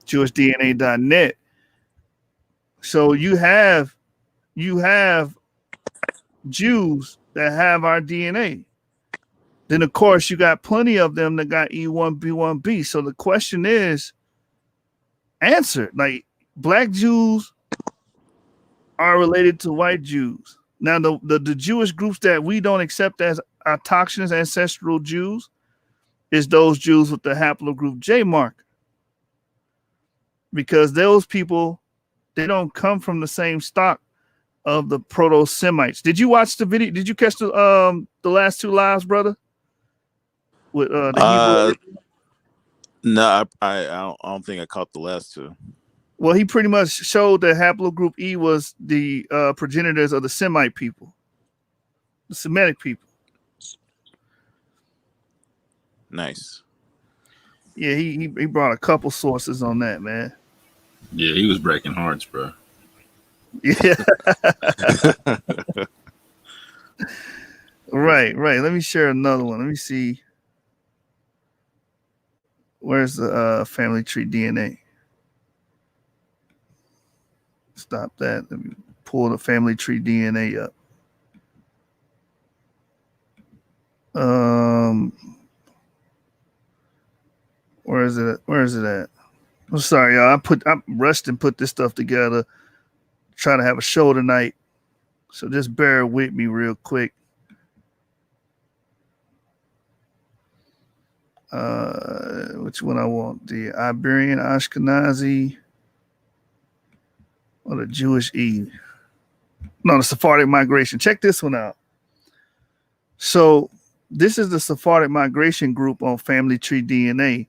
JewishDNA.net. So you have Jews that have our DNA. Then of course you got plenty of them that got E1B1B. So the question is answered. Like, black Jews are related to white Jews. Now the Jewish groups that we don't accept as autochthonous ancestral Jews is those Jews with the haplogroup J marker. Because those people, they don't come from the same stock of the Proto-Semites. Did you watch the video? Did you catch the last 2 lives, brother? With the Hebrew? No, I don't think I caught the last 2. Well, he pretty much showed that haplogroup E was the progenitors of the Semite people, the Semitic people. Nice. Yeah, he brought a couple sources on that, man. Yeah, he was breaking hearts, bro. Yeah. Right. Let me share another one. Let me see. Where's the family tree DNA? Stop that. Let me pull the family tree DNA up. Where is it at? I'm sorry, y'all. I rushed and put this stuff together. Try to have a show tonight. So just bear with me real quick. Which one I want? The Iberian Ashkenazi or the Jewish E? No, the Sephardic migration. Check this one out. So this is the Sephardic migration group on Family Tree DNA.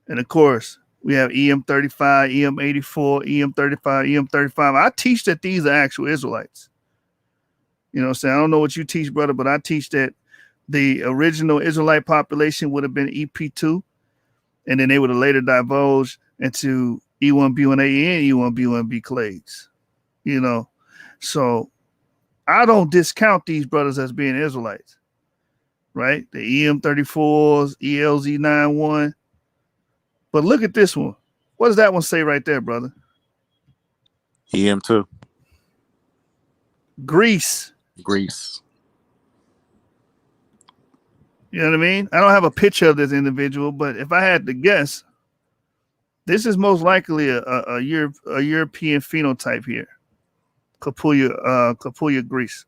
And of course, we have EM35, EM84, EM35, EM35. I teach that these are actual Israelites. You know what I'm saying? I don't know what you teach, brother, but I teach that the original Israelite population would have been EP2, and then they would have later divulged into E1B1A and E1B1B clades. You know, so I don't discount these brothers as being Israelites, right? The EM34s, ELZ91. But look at this one. What does that one say right there, brother? EM2. Greece. You know what I mean? I don't have a picture of this individual, but if I had to guess, This is most likely a European phenotype here. Capullia, Greece.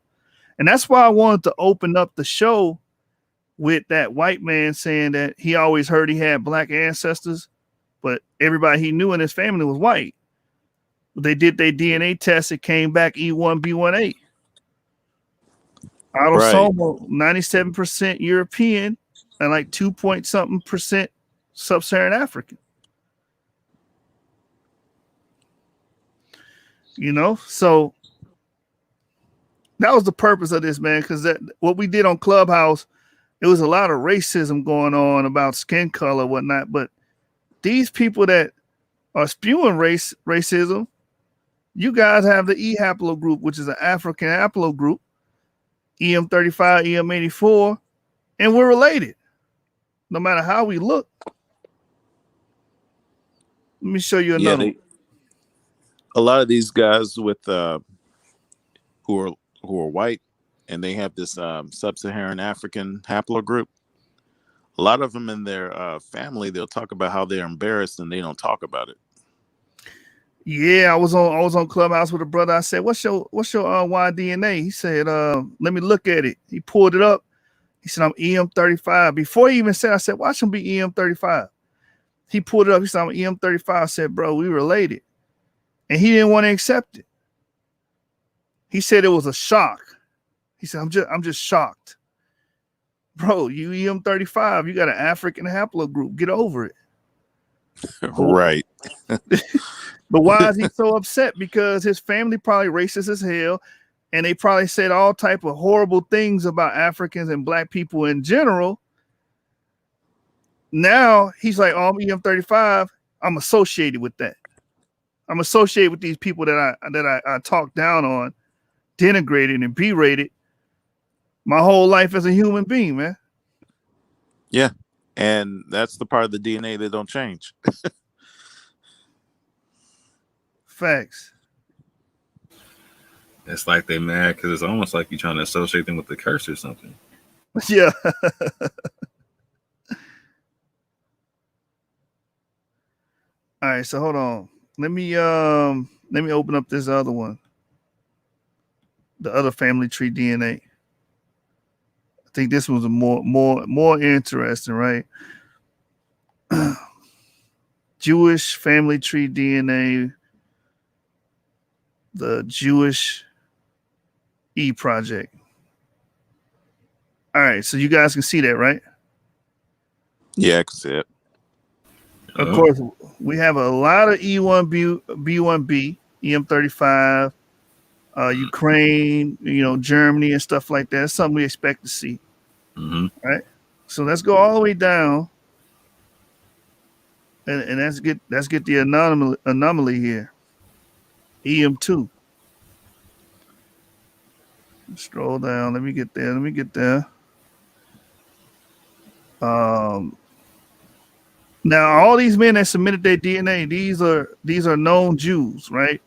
And that's why I wanted to open up the show with that white man saying that he always heard he had black ancestors, but everybody he knew in his family was white. They did their DNA test. It came back E1B18. Autosomal, 97% European and like 2 point something percent sub-Saharan African. You know, so that was the purpose of this, man, because that what we did on Clubhouse, it was a lot of racism going on about skin color and whatnot. But these people that are spewing racism, you guys have the E haplogroup, which is an African haplogroup, EM35, EM84, and we're related, no matter how we look. Let me show you another one. A lot of these guys with who are white and they have this sub-Saharan African haplogroup. A lot of them in their family, they'll talk about how they're embarrassed and they don't talk about it. Yeah, I was on Clubhouse with a brother. I said, "What's your Y-DNA?" He said, "Let me look at it." He pulled it up. He said, "I'm EM35." Before he even said, I said, "Watch him be EM35." He pulled it up. He said, "I'm EM35." I said, "Bro, we related," and he didn't want to accept it. He said it was a shock. He said, "I'm just shocked." Bro, you EM35. You got an African haplogroup. Get over it. Right. But why is he so upset? Because his family probably racist as hell, and they probably said all type of horrible things about Africans and black people in general. Now he's like, "Oh, I'm EM35. I'm associated with that. I'm associated with these people that I talk down on, denigrated and berated my whole life as a human being, man." Yeah. And that's the part of the DNA that don't change. Facts. It's like they mad because it's almost like you're trying to associate them with the curse or something. Yeah. All right, so hold on. Let me open up this other one. The other family tree DNA. I think this one's a more interesting, right? Jewish family tree DNA, the Jewish E Project. All right, so you guys can see that, right? Yeah, I can see it. Of course, we have a lot of E1B, B1B, EM35, Ukraine, Germany and stuff like that. That's something we expect to see. Mm-hmm. Right? So let's go all the way down. And let's get the anomaly here. EM2. Scroll down. Let me get there. Now all these men that submitted their DNA, these are known Jews, right?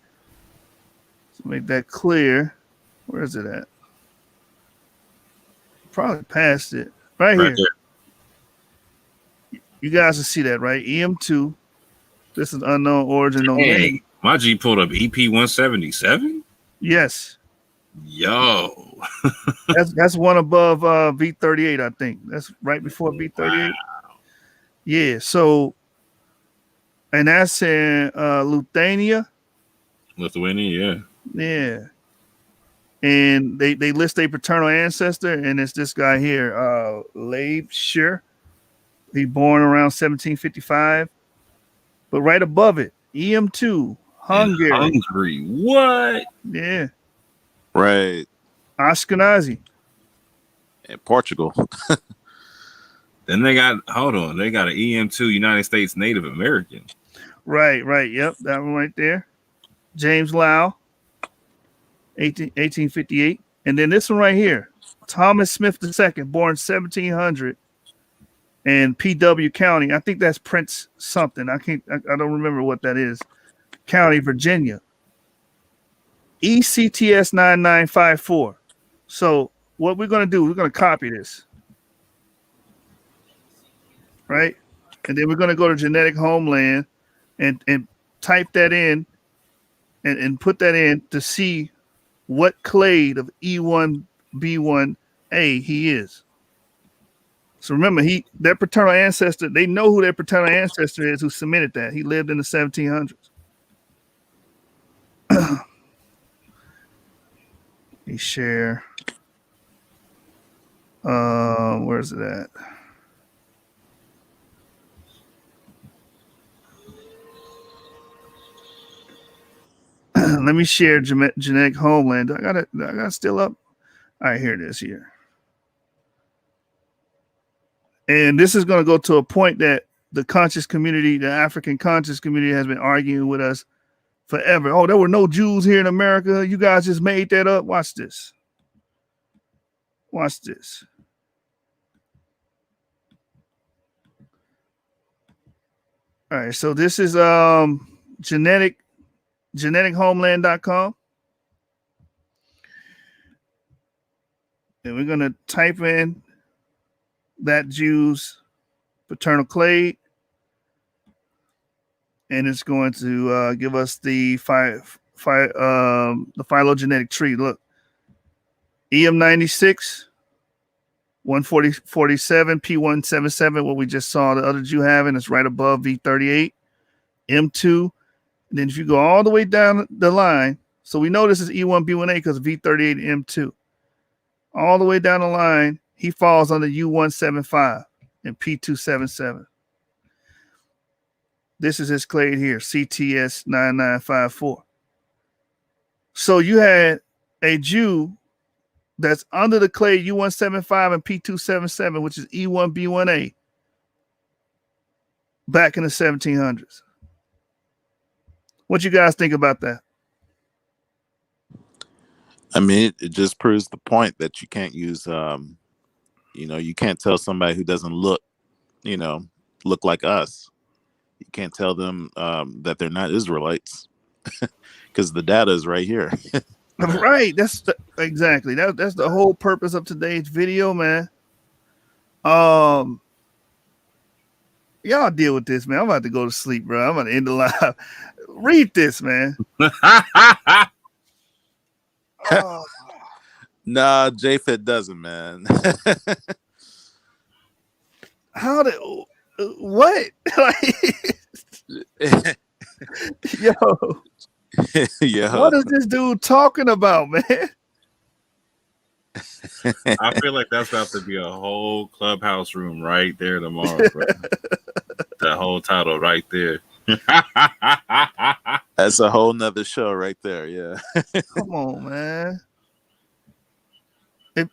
So make that clear. Where is it at? Probably past it. Right here. There. You guys can see that, right? EM2. This is unknown origin. No name. Hey, my G pulled up EP 177. Yes. Yo. That's one above V38, I think. That's right before V38. Wow. Yeah, so and that's in Lithuania. Lithuania, yeah. Yeah. And they list their paternal ancestor, and it's this guy here, Leib Schur. He born around 1755. But right above it, EM2, Hungary. Hungary. What? Yeah. Right. Ashkenazi. And Portugal. Then they got an EM2 United States Native American. Right. Yep, that one right there. James Lau, 1858. And then this one right here, Thomas Smith II, born 1700 in PW County. I think that's Prince something. I don't remember what that is. County, Virginia. ECTS 9954. So what we're going to do, we're going to copy this. Right? And then we're going to go to Genetic Homeland and type that in and put that in to see what clade of E1B1A he is. So remember, their paternal ancestor, they know who their paternal ancestor is who submitted that. He lived in the 1700s. Let me share. Where's it at? Let me share Genetic Homeland. I got it still up. All right, here it is here. And this is going to go to a point that the conscious community, the African conscious community, has been arguing with us forever. Oh, there were no Jews here in America. You guys just made that up. Watch this. Watch this. All right, so this is genetichomeland.com. And we're going to type in that Jew's paternal clade, and it's going to give us the phylogenetic tree. Look, EM96, 147, P177, what we just saw the other Jew having, is right above V38, M2. And then if you go all the way down the line, so we know this is E1B1A because V38 and M2. All the way down the line, he falls under U175 and P277. This is his clade here, CTS9954. So you had a Jew that's under the clade U175 and P277, which is E1B1A, back in the 1700s. What you guys think about that? I mean, it just proves the point that you can't use, you can't tell somebody who doesn't look like us. You can't tell them that they're not Israelites because the data is right here. Right. Exactly. That's the whole purpose of today's video, man. Y'all deal with this, man. I'm about to go to sleep, bro. I'm about to end the live. Read this, man. Oh. Nah, Japheth doesn't, man. How did what? Yo, Yeah. what is this dude talking about, man? I feel like that's about to be a whole clubhouse room right there tomorrow, bro. That whole title right there. That's a whole nother show right there. Yeah. Come on, man.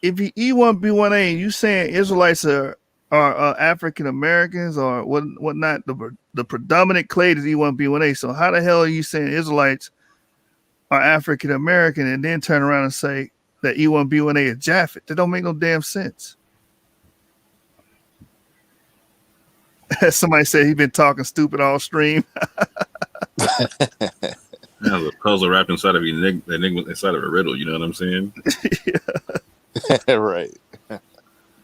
If you E1B1A and you saying Israelites are African Americans or whatnot, the predominant clade is E1B1A. So how the hell are you saying Israelites are African American and then turn around and say that E1B1A is Japheth? That don't make no damn sense. Somebody said he's been talking stupid all stream. That was a puzzle wrapped inside of an enigma, inside of a riddle. You know what I'm saying? Right.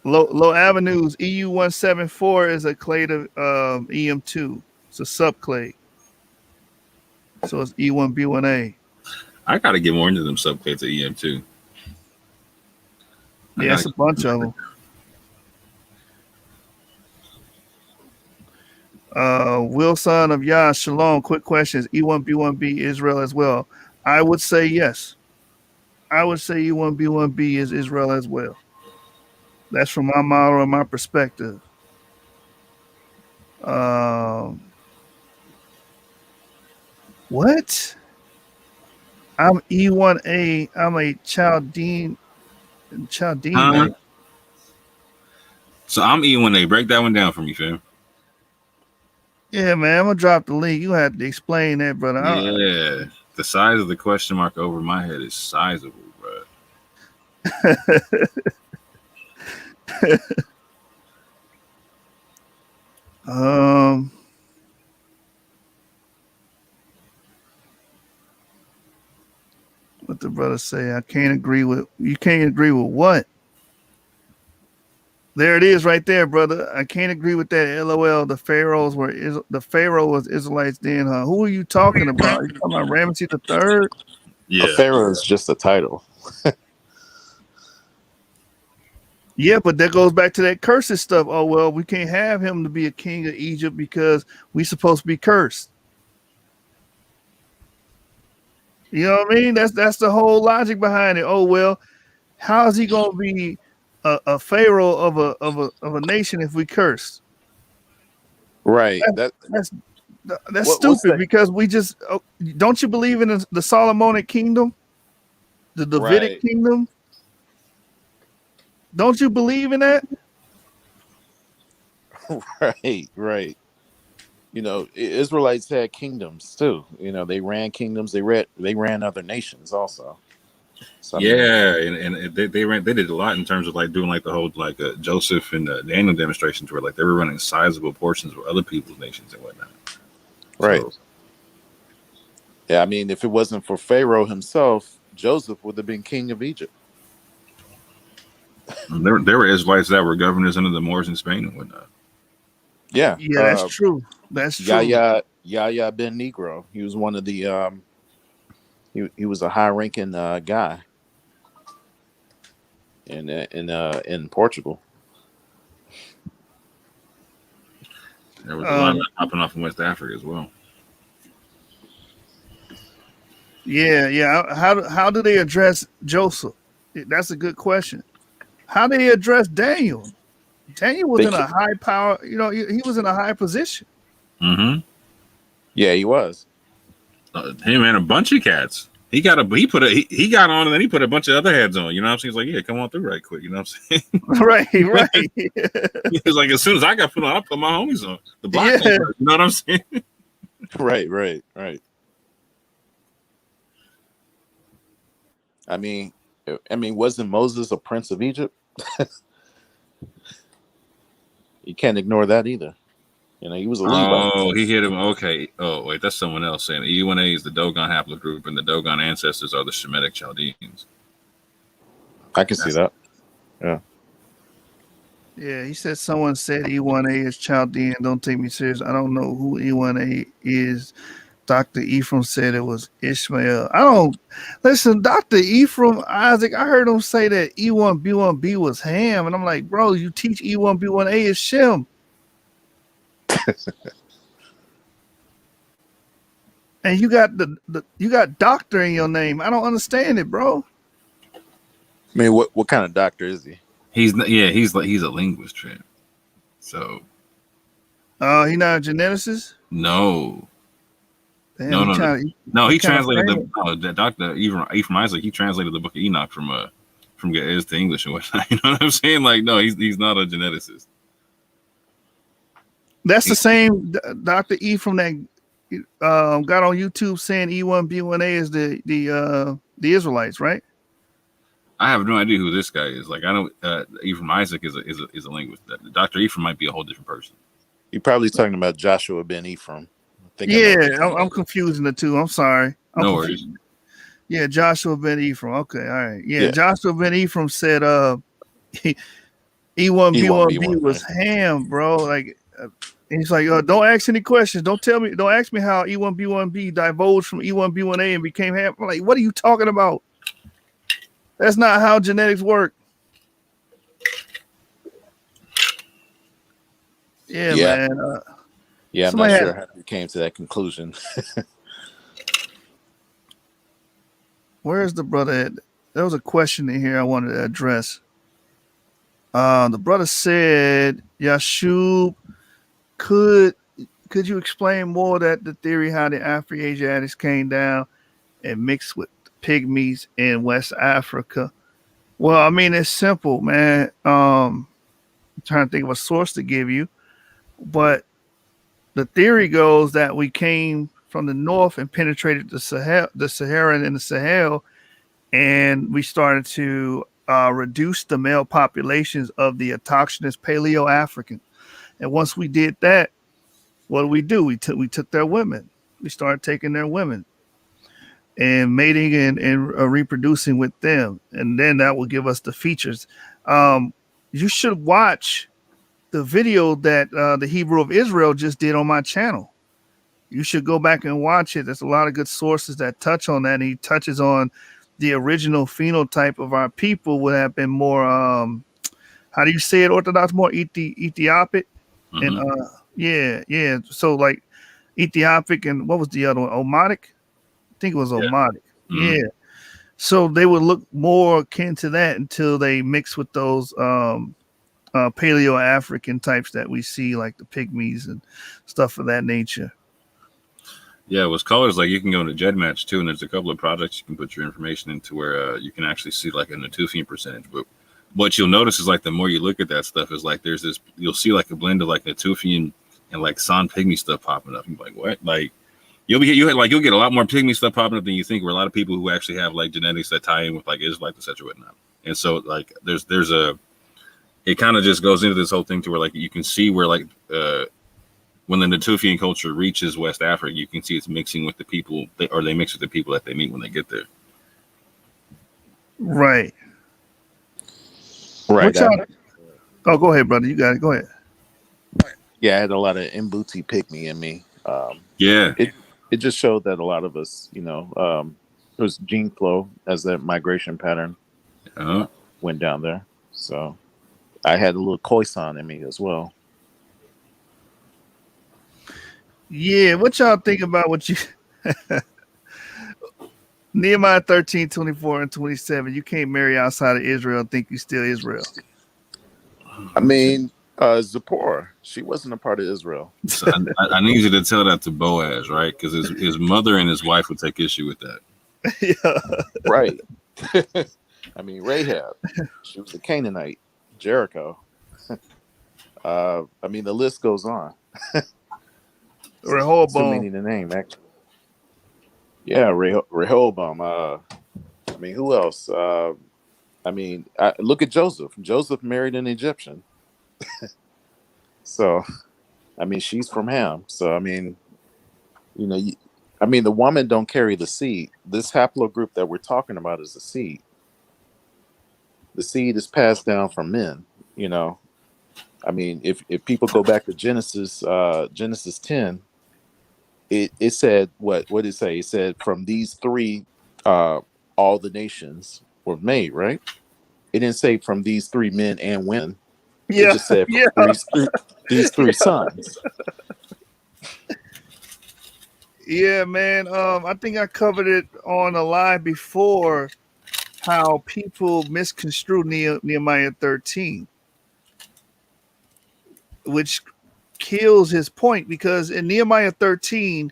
Low Avenues EU174 is a clade of EM2. It's a subclade. So it's E1B1A. I got to get more into them subclades of EM2. Yeah, it's a bunch of them. Wilson of Yah, Shalom. Quick question: is E1B1B Israel as well? I would say yes. I would say E1B1B is Israel as well. That's from my model and my perspective. What? I'm E1A. I'm a Chaldean. Right? So I'm E1A. Break that one down for me, fam. Yeah, man. I'm gonna drop the link. You have to explain that, brother. Yeah, the size of the question mark over my head is sizable, bro. What the brother say? I can't agree with. You can't agree with what? There it is, right there, brother. I can't agree with that. LOL. The Pharaoh was Israelites then, huh? Who are you talking about? You talking about Ramesses the Third? Yeah. A pharaoh is just a title. Yeah, but that goes back to that curses stuff. Oh well, we can't have him to be a king of Egypt because we supposed to be cursed. You know what I mean? That's the whole logic behind it. Oh well, how is he gonna be a pharaoh of a nation if we curse? Right. That That's what's stupid that? because we just don't you believe in the Solomonic kingdom, the Davidic Right. kingdom? Don't you believe in that? Right. Right. You know, Israelites had kingdoms too. You know, they ran kingdoms. They ran other nations also. So I mean, Yeah, and they did a lot in terms of like doing like the whole like Joseph and Daniel demonstrations where like they were running sizable portions of other people's nations and whatnot. right. So, Yeah, I mean, if it wasn't for Pharaoh himself, Joseph would have been king of Egypt. there were Israelites that were governors under the Moors in Spain and whatnot. Yeah. Yeah, that's true. That's true. Yahya ben Negro. He was one of the he was a high ranking guy in Portugal. There was a lot of that popping off in West Africa as well. Yeah. How do they address Joseph? That's a good question. How do they address Daniel? Daniel was They in a ca- high power. You know, he was in a high position. Mm-hmm. Yeah, he was. Him and a bunch of cats. He got on and then he put a bunch of other heads on. You know what I'm saying? He's like, yeah, come on through right quick. You know what I'm saying? Right. He was like, as soon as I got put on, I put my homies on. The black Yeah. you know what I'm saying? Right. I mean, wasn't Moses a prince of Egypt? You can't ignore that either. You know, he was a Levite. Oh, he hit him. Okay. Oh, wait, that's someone else saying E1A is the Dogon haplogroup, and the Dogon ancestors are the Shemitic Chaldeans. I can see that. Yeah, he said someone said E1A is Chaldean. Don't take me serious. I don't know who E1A is. Dr. Ephraim said it was Ishmael. I don't listen, Dr. Ephraim Isaac. I heard him say that E1B1B was Ham, and I'm like, bro, you teach E1B1A is Shem. And you got you got doctor in your name. I don't understand it, bro. I mean, what kind of doctor is he? He's a linguist, Trent. So He not a geneticist? no. Damn, He translated the Dr. Ephraim Isaac. He translated the Book of Enoch from Ge'ez to English and whatnot. You know what I'm saying? Like, no, he's not a geneticist. That's the same Dr. Ephraim that got on YouTube saying E1B1A is the Israelites, right? I have no idea who this guy is. Like, I know Ephraim Isaac is a linguist. Dr. Ephraim might be a whole different person. You're probably talking about Joshua ben Ephraim. I'm confusing the two. I'm sorry. No worries. Yeah, Joshua ben Ephraim. Okay, all right. Yeah. Joshua ben Ephraim said E1B1B was Ham, bro. Like, he's like, don't ask any questions. Don't ask me how E1B1B divulged from E1B1A and became Ham. I'm like, what are you talking about? That's not how genetics work. Yeah. Man. I'm not sure how you came to that conclusion. Where's the brother at? There was a question in here I wanted to address. The brother said, Yashub, could you explain more that the theory how the Afro-Asiatics came down and mixed with pygmies in West Africa? Well, I mean, it's simple, man. I'm trying to think of a source to give you, but the theory goes that we came from the north and penetrated the Sahara and the Sahel, and we started to reduce the male populations of the autochthonous Paleo-African. And once we did that, what do? We took their women. We started taking their women and mating and reproducing with them, and then that will give us the features. you should watch the video that the Hebrew of Israel just did on my channel. You should go back and watch it. There's a lot of good sources that touch on that. And he touches on the original phenotype of our people would have been more, how do you say it, Orthodox? More Ethiopic. Mhm. And yeah. So like Ethiopic and what was the other one? Omotic? I think it was Yeah. Omotic. Mhm. Yeah. So they would look more akin to that until they mix with those Paleo African types that we see, like the pygmies and stuff of that nature. Yeah, what's color is like you can go into GEDmatch too, and there's a couple of projects you can put your information into where you can actually see like a Natufian percentage. But what you'll notice is like the more you look at that stuff is like there's this, you'll see like a blend of like Natufian and like San Pygmy stuff popping up. You're like, what? Like you'll get a lot more pygmy stuff popping up than you think. Where a lot of people who actually have like genetics that tie in with like Israelites, etc. whatnot. And so like there's a, it kind of just goes into this whole thing to where like you can see where like when the Natufian culture reaches West Africa, you can see it's mixing with the people, they mix with the people that they meet when they get there. Right. Right. What y'all- Oh, go ahead, brother. You got it. Go ahead. Yeah, I had a lot of Mbuti pygmy in me. Yeah. It just showed that a lot of us, you know, it was gene flow as that migration pattern went down there. So I had a little Khoisan in me as well. Yeah, what y'all think about what you Nehemiah 13, 24, and 27. You can't marry outside of Israel and think you still Israel. I mean, Zipporah, she wasn't a part of Israel. So I need you to tell that to Boaz, right? Because his mother and his wife would take issue with that. Yeah. Right. I mean, Rahab, she was a Canaanite, Jericho. I mean, the list goes on. Too many Rehoboam. to name, actually. Yeah, Rehoboam. I mean, who else? I mean, look at Joseph. Joseph married an Egyptian. So, I mean, she's from Ham. So, I mean, you know, I mean, the woman don't carry the seed. This haplogroup that we're talking about is the seed. The seed is passed down from men, you know. I mean, if people go back to Genesis 10, it said what did it say? It said from these three all the nations were made, right? It didn't say from these three men and women. It Yeah. just said from Yeah. these three sons. Yeah, man. I think I covered it on a live before how people misconstrue Nehemiah 13, which kills his point, because in Nehemiah 13,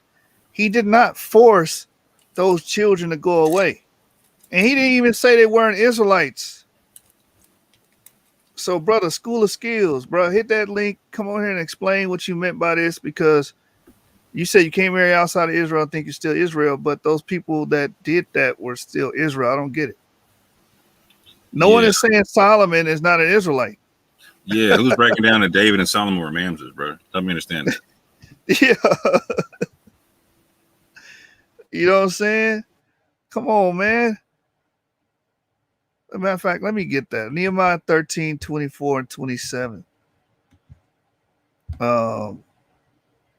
he did not force those children to go away. And he didn't even say they weren't Israelites. So, brother, School of Skills, bro, hit that link. Come on here and explain what you meant by this, because you said you can't marry outside of Israel and think you're still Israel, but those people that did that were still Israel. I don't get it. No one is saying Solomon is not an Israelite. Yeah, who's breaking down that David and Solomon were Mamses, bro? Help me understand that. Yeah. You know what I'm saying? Come on, man. As a matter of fact, let me get that. Nehemiah 13, 24, and 27.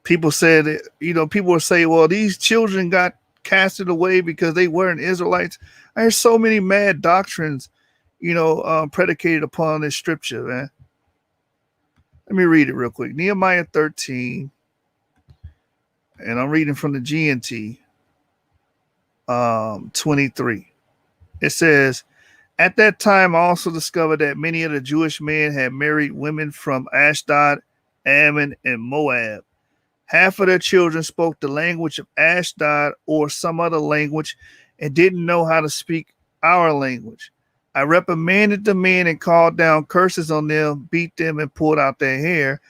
People said, you know, people will say, well, these children got casted away because they weren't Israelites. There's so many mad doctrines, you know, predicated upon this scripture, man. Let me read it real quick. Nehemiah 13, and I'm reading from the GNT 23. It says, at that time, I also discovered that many of the Jewish men had married women from Ashdod, Ammon, and Moab. Half of their children spoke the language of Ashdod or some other language and didn't know how to speak our language. I reprimanded the men and called down curses on them, beat them, and pulled out their hair.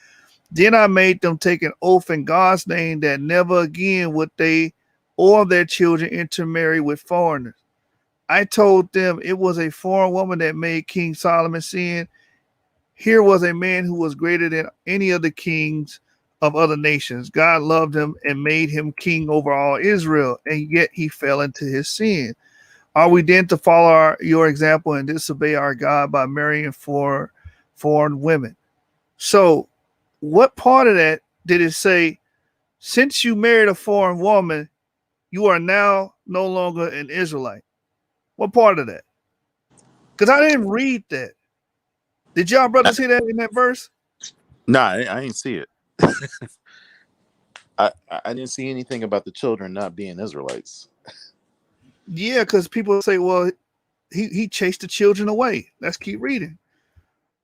Then I made them take an oath in God's name that never again would they or their children intermarry with foreigners. I told them it was a foreign woman that made King Solomon sin. Here was a man who was greater than any of the kings of other nations. God loved him and made him king over all Israel, and yet he fell into his sin. Are we then to follow your example and disobey our God by marrying foreign foreign women. So, what part of that did it say? Since you married a foreign woman, you are now no longer an Israelite. What part of that? Because I didn't read that. Did y'all brothers hear that in that verse? Nah, I didn't see it. I didn't see anything about the children not being Israelites. Yeah, because people say, well, he chased the children away. Let's keep reading.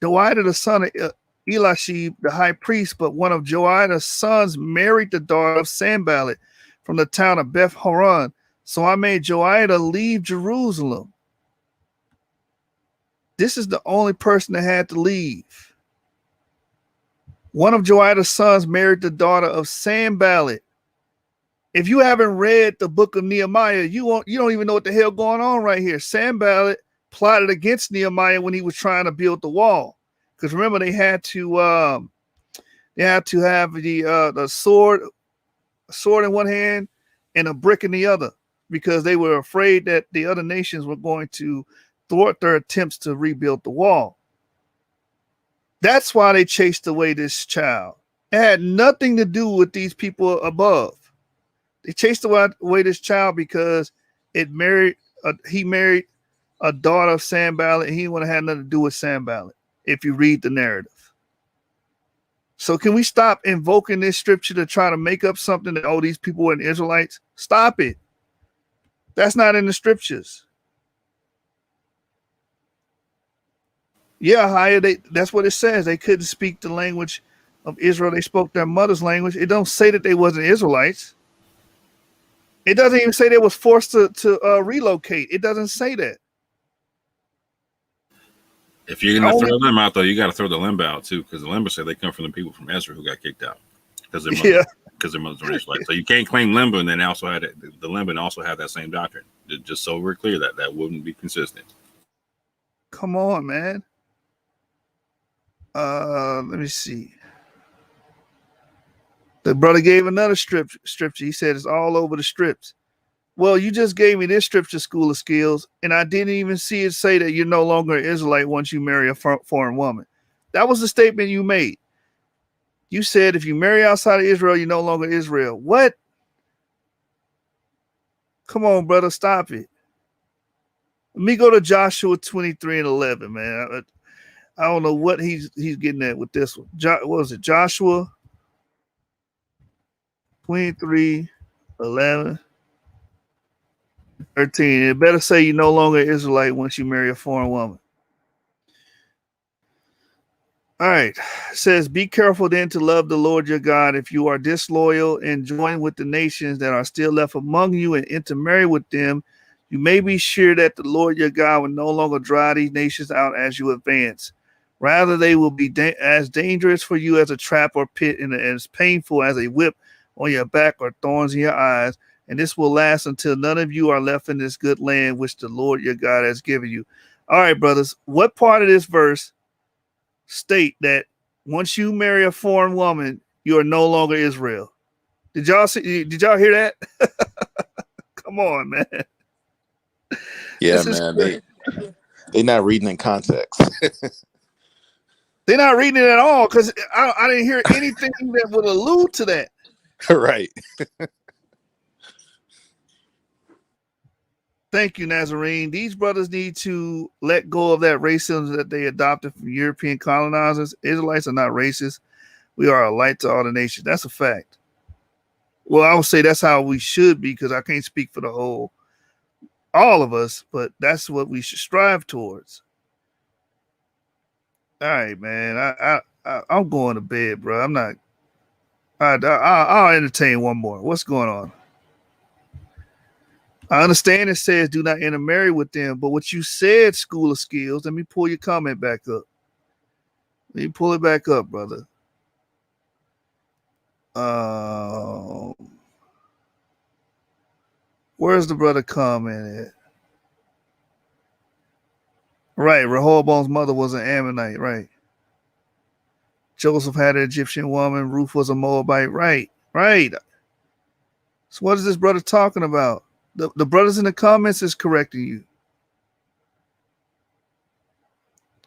Joiada, the son of Elishib, the high priest, but one of Joiada's sons married the daughter of Sanballat from the town of Beth Horon. So I made Joiada leave Jerusalem. This is the only person that had to leave. One of Joiada's sons married the daughter of Sanballat. If you haven't read the book of Nehemiah, you don't even know what the hell going on right here. Sanballat plotted against Nehemiah when he was trying to build the wall. Because remember, they had to have the sword in one hand and a brick in the other, because they were afraid that the other nations were going to thwart their attempts to rebuild the wall. That's why they chased away this child. It had nothing to do with these people above. They chased away this child because he married a daughter of Sanballat, and he wouldn't have nothing to do with Sanballat if you read the narrative. So can we stop invoking this scripture to try to make up something that, oh, these people weren't Israelites? Stop it. That's not in the scriptures. Yeah, that's what it says. They couldn't speak the language of Israel. They spoke their mother's language. It don't say that they wasn't Israelites. It doesn't even say they was forced to relocate. It doesn't say that. If you're gonna throw them out, though, you got to throw the Limba out too, because the Limba said they come from the people from Ezra who got kicked out because their mothers were Israelites. So you can't claim Limba and then also had the Limba and also have that same doctrine. Just so we're clear that wouldn't be consistent. Come on, man. Let me see. The brother gave another scripture. He said it's all over the strips. Well, you just gave me this scripture, School of Skills, and I didn't even see it say that you're no longer an Israelite once you marry a foreign woman. That was the statement you made. You said if you marry outside of Israel, you're no longer Israel. What? Come on, brother, stop it. Let me go to Joshua 23 and 11, man. I don't know what he's getting at with this one. What was it? Joshua 23, 11, 13. It better say you're no longer Israelite once you marry a foreign woman. All right. It says, be careful then to love the Lord your God. If you are disloyal and join with the nations that are still left among you and intermarry with them, you may be sure that the Lord your God will no longer drive these nations out as you advance. Rather, they will be as dangerous for you as a trap or pit, and as painful as a whip on your back or thorns in your eyes. And this will last until none of you are left in this good land which the Lord your God has given you. All right, brothers, what part of this verse state that once you marry a foreign woman, you are no longer Israel? Did y'all hear that? Come on, man. Yeah, man. They're not reading in context. They're not reading it at all, because I didn't hear anything that would allude to that. Right. Thank you, Nazarene. These brothers need to let go of that racism that they adopted from European colonizers. Israelites are not racist. We are a light to all the nations. That's a fact. Well, I would say that's how we should be, because I can't speak for all of us, but that's what we should strive towards. All right, man. I'm going to bed, bro. I'm not. I'll entertain one more. What's going on? I understand it says do not intermarry with them, but what you said, School of Skills, let me pull your comment back up. Let me pull it back up, brother. Where's the brother comment at? Right, Rehoboam's mother was an Ammonite, right? Joseph had an Egyptian woman. Ruth was a Moabite, right? So what is this brother talking about? The brothers in the comments is correcting you.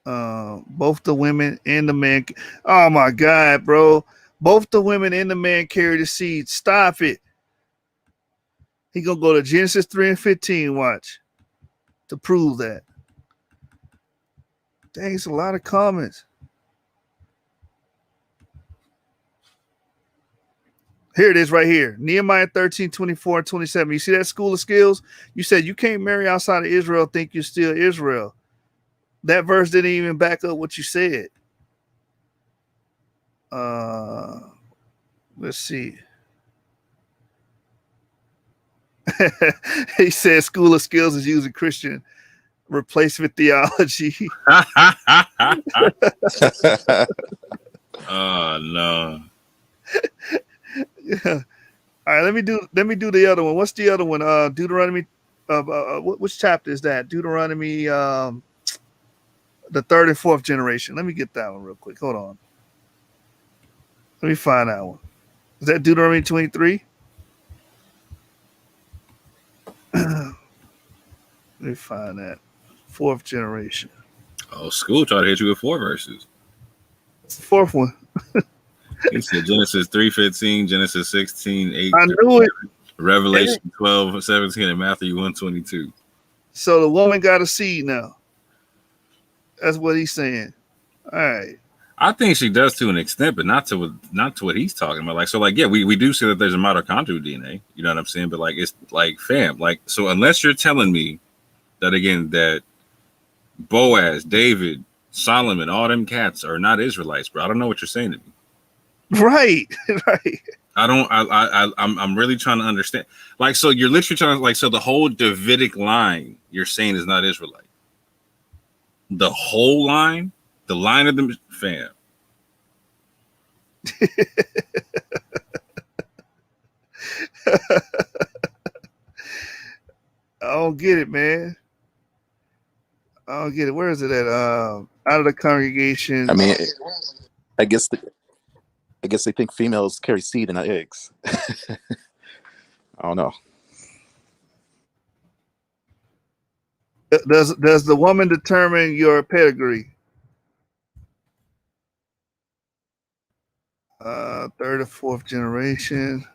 Both the women and the man. Oh my God, bro! Both the women and the man carry the seed. Stop it. He gonna go to Genesis 3:15. Watch to prove that. Dang, it's a lot of comments. Here it is right here. Nehemiah 13:24-27. You see that school of skills? You said you can't marry outside of Israel, think you're still Israel. That verse didn't even back up what you said. Let's see. He said school of skills is using Christian replacement theology. Oh no. Yeah. All right, let me do the other one. What's the other one? Deuteronomy. Which chapter is that? Deuteronomy. The third and fourth generation. Let me get that one real quick. Hold on. Let me find that one. Is that Deuteronomy 23? Let me find that. Fourth generation. Oh, school tried to hit you with 4 verses. What's the fourth one? He said Genesis 3:15, Genesis 16:8, I knew it. Revelation 12:17, and Matthew 1:22. So the woman got a seed now. That's what he's saying. All right. I think she does to an extent, but not to what he's talking about. Like, so, like, yeah, we do see that there's a mitochondrial DNA. You know what I'm saying? But like, it's like, fam, like, so unless you're telling me that again that Boaz, David, Solomon, all them cats are not Israelites, bro, I don't know what you're saying to me. Right. Right. I'm really trying to understand. Like, so you're literally trying to, like, so the whole Davidic line you're saying is not Israelite. The whole line, the line of the fam. I don't get it, man. I don't get it. Where is it at? Out of the congregation. I mean, I guess they think females carry seed in their eggs. I don't know. Does the woman determine your pedigree? Third or fourth generation.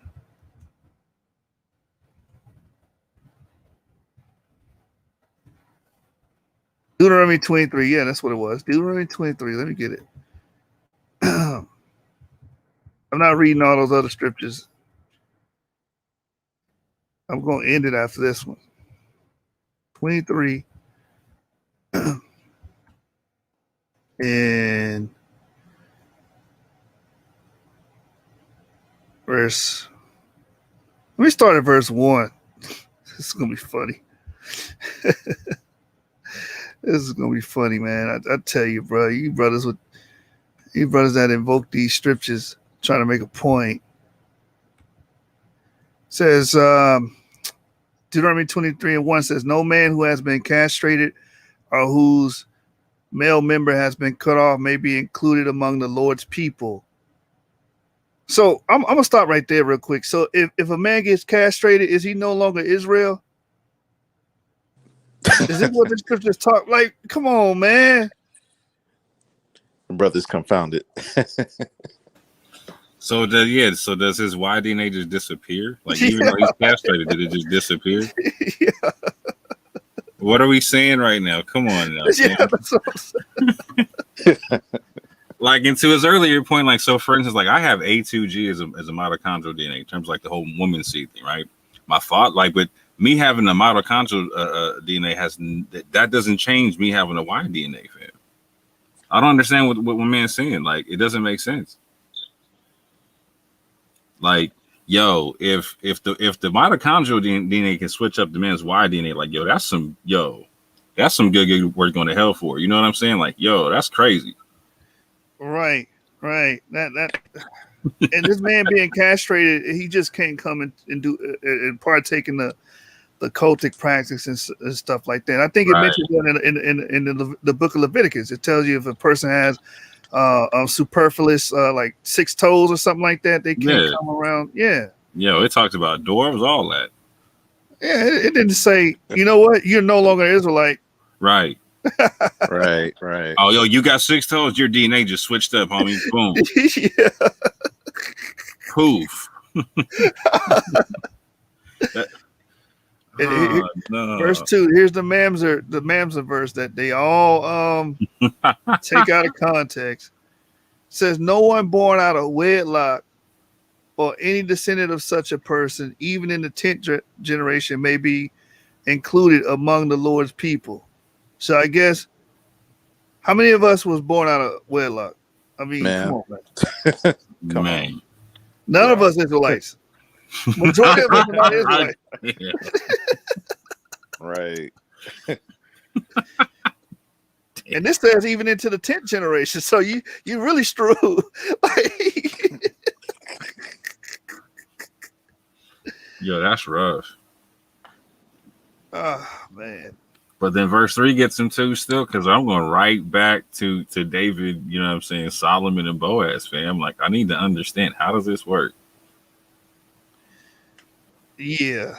Deuteronomy 23. Yeah, that's what it was. Deuteronomy 23. Let me get it. I'm not reading all those other scriptures. I'm going to end it after this one. 23. And verse. Let me start at verse 1. This is going to be funny. This is going to be funny, man. I tell you, bro. You brothers that invoke these scriptures trying to make a point. It says, Deuteronomy 23:1 says, no man who has been castrated or whose male member has been cut off may be included among the Lord's people. So I'm going to stop right there real quick. So if a man gets castrated, is he no longer Israel? Is this what the scriptures talk? Like, come on, man. Brothers confounded. So does his Y DNA just disappear? Like, even though he's castrated, did it just disappear? Yeah. What are we saying right now? Come on now. Yeah, that's what I'm saying. Like, and to his earlier point, like, so for instance, like, I have A2G as a mitochondrial DNA in terms of like the whole woman seed thing, right? My thought, like, with me having a mitochondrial DNA that doesn't change me having a Y DNA, fam. I don't understand what my man's saying. Like, it doesn't make sense. Like, yo, if the mitochondrial DNA can switch up the man's Y DNA, like, yo, that's some good work going to hell for. You know what I'm saying? Like, yo, that's crazy. Right. That and this man being castrated, he just can't come and do and partake in the cultic practice and stuff like that. I think it mentions that in the book of Leviticus. It tells you if a person has superfluous like 6 toes or something like that, they can't come around. Yeah. Yo, it talks about dwarves, all that. Yeah, it didn't say, you know what, you're no longer Israelite. Right. Right, right. Oh, yo, you got 6 toes. Your DNA just switched up, homie. Boom, Yeah. poof. Here- Oh, no. Verse 2. Here's the Mamzer verse that they all take out of context. It says, no one born out of wedlock or any descendant of such a person, even in the 10th generation, may be included among the Lord's people. So I guess, how many of us was born out of wedlock? I mean, Man. come on, man. Come Man. None of us Israelites. Majority of us are not Israelites. Yeah. Right. And this says even into the 10th generation. So you really screwed. Like, Yo, that's rough. oh man. But then verse 3 gets him too still, because I'm going right back to David, you know what I'm saying, Solomon and Boaz, fam. Like, I need to understand, how does this work? Yeah.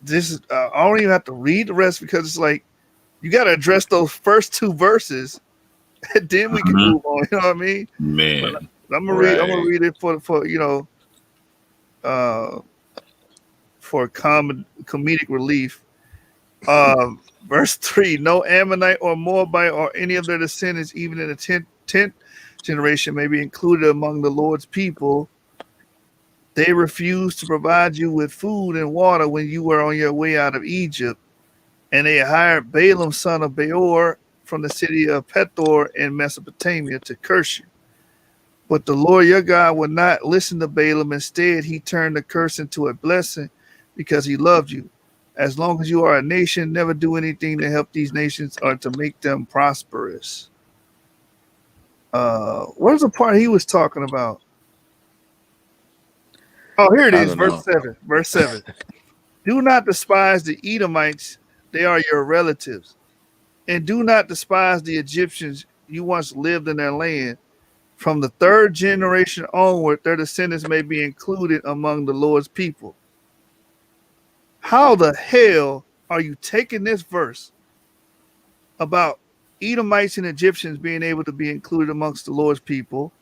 This is I don't even have to read the rest because it's like you got to address those first 2 verses, and then we can Mhm. move on. You know what I mean? Man. I'm gonna read. I'm Right. gonna read it for you know, for comedic relief. Verse 3: no Ammonite or Moabite or any of their descendants, even in the 10th generation, may be included among the Lord's people. They refused to provide you with food and water when you were on your way out of Egypt, and they hired Balaam, son of Beor, from the city of Pethor in Mesopotamia to curse you. But the Lord your God would not listen to Balaam. Instead, he turned the curse into a blessing because he loved you. As long as you are a nation, never do anything to help these nations or to make them prosperous. Where's the part he was talking about? Oh, here it I is, don't verse know. 7. Verse 7. Do not despise the Edomites, they are your relatives. And do not despise the Egyptians, you once lived in their land. From the 3rd generation onward, their descendants may be included among the Lord's people. How the hell are you taking this verse about Edomites and Egyptians being able to be included amongst the Lord's people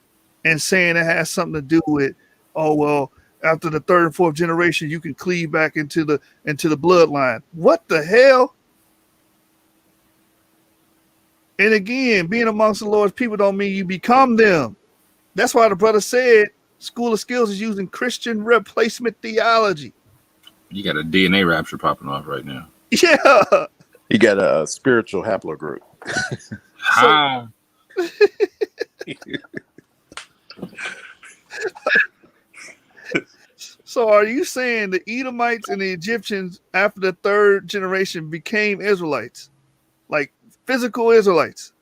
and saying it has something to do with, oh, well, after the 3rd and 4th generation, you can cleave back into the bloodline? What the hell? And again, being amongst the Lord's people don't mean you become them. That's why the brother said School of Skills is using Christian replacement theology. You got a DNA rapture popping off right now. Yeah. You got a spiritual haplogroup. How? So are you saying the Edomites and the Egyptians after the 3rd generation became Israelites? Like physical Israelites?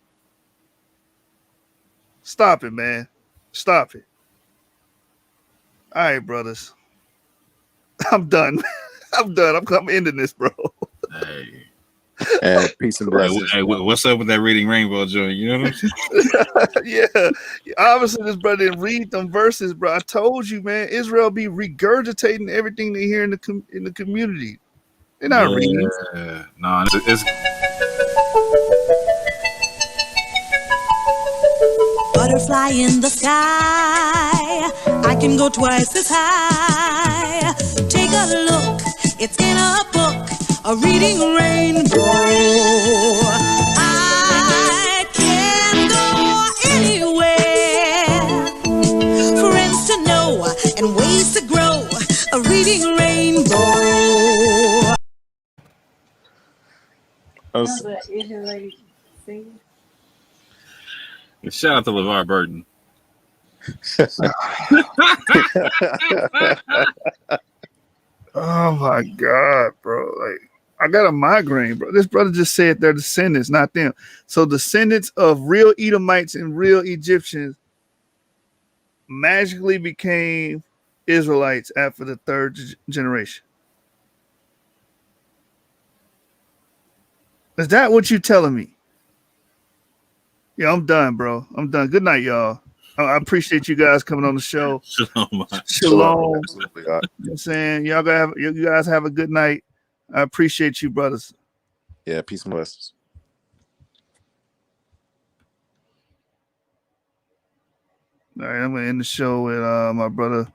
Stop it, man. Stop it. All right, brothers. I'm done. I'm done. I'm ending this, bro. Hey. And peace and blessings. Hey, what's up with that reading rainbow joint? You know what I'm saying? Yeah. Obviously, this brother didn't read them verses, bro. I told you, man. Israel be regurgitating everything they hear in the community. They're not reading. Yeah. No, it's Butterfly in the sky, I can go twice as high. Take a look, it's in a book, a reading rainbow. I can go anywhere, friends to know and ways to grow, a reading rainbow. Oh, Sounds like Israeli singer. shout out to LeVar Burton. Oh my God, bro. Like, I got a migraine, bro. This brother just said they're descendants, not them. So descendants of real Edomites and real Egyptians magically became Israelites after the 3rd generation. Is that what you telling me? Yeah, I'm done, bro. I'm done. Good night, y'all. I appreciate you guys coming on the show. Shalom. Shalom. Absolutely. You know what I'm saying? You guys have a good night. I appreciate you, brothers. Yeah, peace and blessings. All right, I'm gonna end the show with my brother.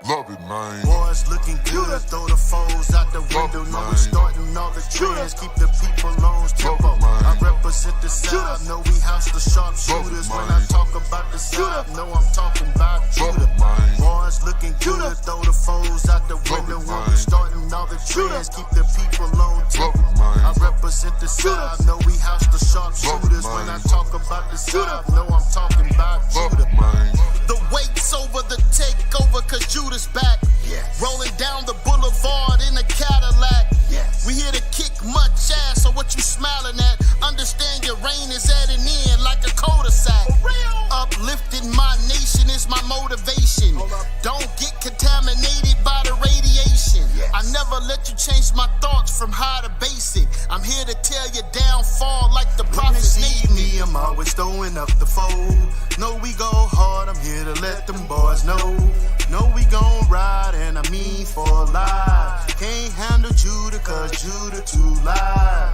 Love it, man. Boys looking good, throw the foes out the window. Know we starting all the trends, keep the people on tempo. I represent the South, know we house the sharpshooters. When I talk about the South, know I'm talking about Judah. Boys looking good, throw the foes out the window. When we starting all the trends, keep the people on tempo. I represent the South, know we house the sharpshooters. When I talk about the South, know I'm talking about Judah. The wait's over, the takeover, cause Judah's back. Yes. Rolling down the boulevard in a Cadillac. Yes. We here to kick much ass, so what you smiling at? Understand your reign is at an end like a cul-de-sac. Uplifting my nation is my motivation. Don't get contaminated by the radiation. Yes. I never let you change my thoughts from high to basic. I'm here to tell you downfall like the prophets need me. I'm always throwing up the fold. No, we go hard, I'm here to let them boys know. No, we gon' ride, and I mean for life. Can't handle Judah, cause Judah too live.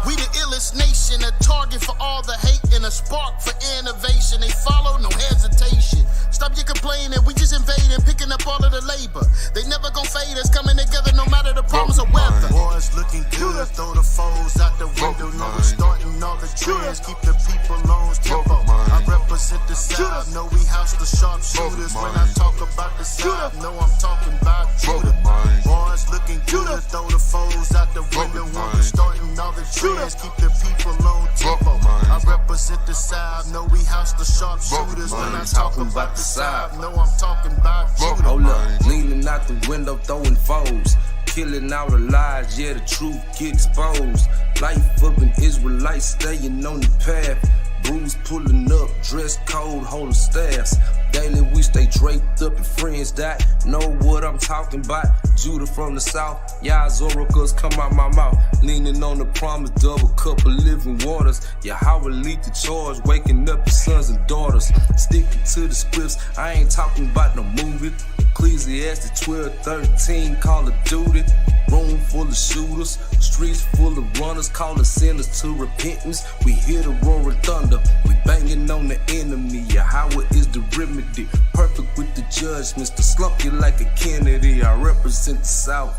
We the illest nation, a target for all the hate and a spark for innovation. They follow, no hesitation. Stop your complaining, we just invading, picking up all of the labor. They never gon' fade us, coming together no matter the problems or weather. Boys looking good, throw the foes out the window. Know we starting all the trends, keep the people on tempo. I represent the South, know we house the sharpshooters. When I talk about the South, know I'm talking about Judah. Boys looking good, throw the foes out the window. When we starting all the trends, keep the people on tempo. I represent the South, know we house the sharpshooters. When I talk about the South, know I'm talking about Judah. Hold up, leaning out the window, throwing foes. Killing all the lies, yeah, the truth get exposed. Life of an Israelite staying on the path. Bruise pulling up, dress code, holding staffs. Daily we stay draped up and friends that know what I'm talking about. Judah from the south, Yah's oracles come out my mouth. Leaning on the promise, double cup of living waters. Yahweh lead the charge, waking up your sons and daughters. Sticking to the scripts, I ain't talking about no movie. Ecclesiastes 12:13, Call of Duty. Room full of shooters, streets full of runners, calling sinners to repentance. We hear the roaring thunder, we banging on the enemy. Yahweh is the remedy, perfect with the judgments, to slump you like a Kennedy. I represent the South,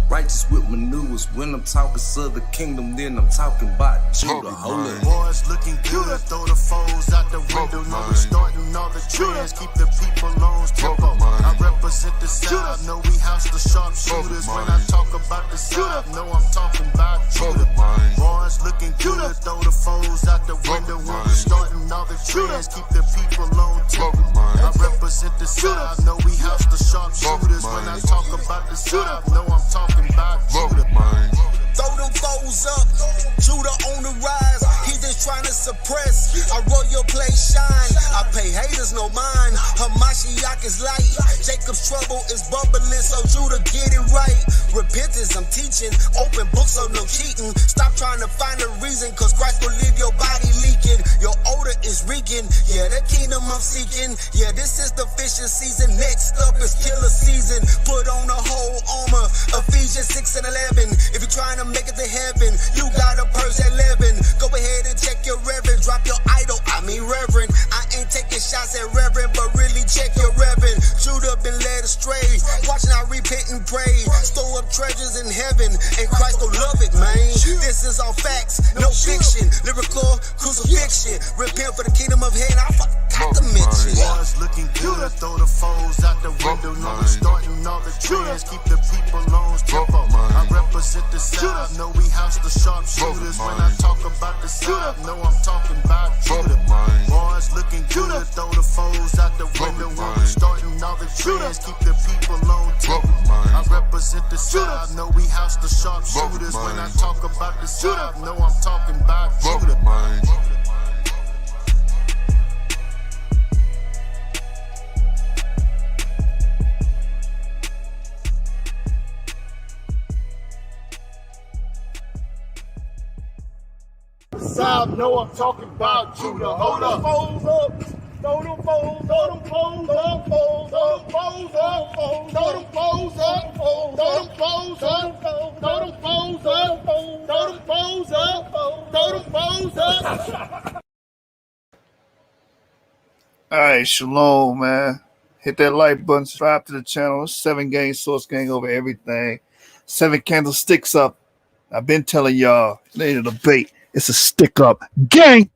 righteous with maneuvers. When I'm talking Southern Kingdom, then I'm talking about Judah. Hold up. Boys looking good, throw the foes out the window. Know we starting all the trends, keep the people on tempo. I represent the South, know we house the sharpshooters. When I talk about the South, know I'm talking about Judah. Boys looking good, throw the foes out the window. When we starting all the trends, keep the people on tempo. I represent the South, know we house the sharpshooters. When I talk about the South, know I'm talking about Judah. Throw them foes up, Judah on the rise. He just trying to suppress. I roll your place shine. I pay haters no mind. Hamashiach is light. Jacob's trouble is bubbling, so Judah get it right. Repentance I'm teaching, open books so no cheating. Stop trying to find a reason, cause Christ will leave your body leaking. Your odor is reeking, yeah, the kingdom I'm seeking. Yeah, this is the fishing season. Next up is killer season. Put on the whole armor, Ephesians 6 and 11. If you're trying to make it to heaven, you gotta purse 11. Go ahead and check your reverend. Drop your idol, I mean reverend. I ain't taking shots at reverend, but really check your reverend. Judah been led astray, watching I repent and pray. Store up treasures in heaven, and Christ gon' love it, man. This is all facts, no fiction. Lyrical crucifixion. Repent for the kingdom of heaven, I forgot to mention. Boys looking good, throw the foes out the window. Know we starting all the trends, keep the people on tempo. I represent the South, know we house the sharpshooters. When I talk about the South, know I'm talking about Judah. Boys looking good, throw the foes out the window. When we starting all the trends, keep the people on tempo. I represent the South, know we house the sharpshooters. When I talk about the South, know I'm talking about Judah. South, know I'm talking about Judah. Hold up. Foes up. Throw them foes up. Throw them foes up. Throw them foes up. Throw them foes up. Throw them foes up. Throw them foes up. Throw them All right, shalom, man. Hit that like button, subscribe to the channel. 7 Gang, Source Gang over everything. 7 candlesticks up. I've been telling y'all, it ain't a debate. It's a stick up gang.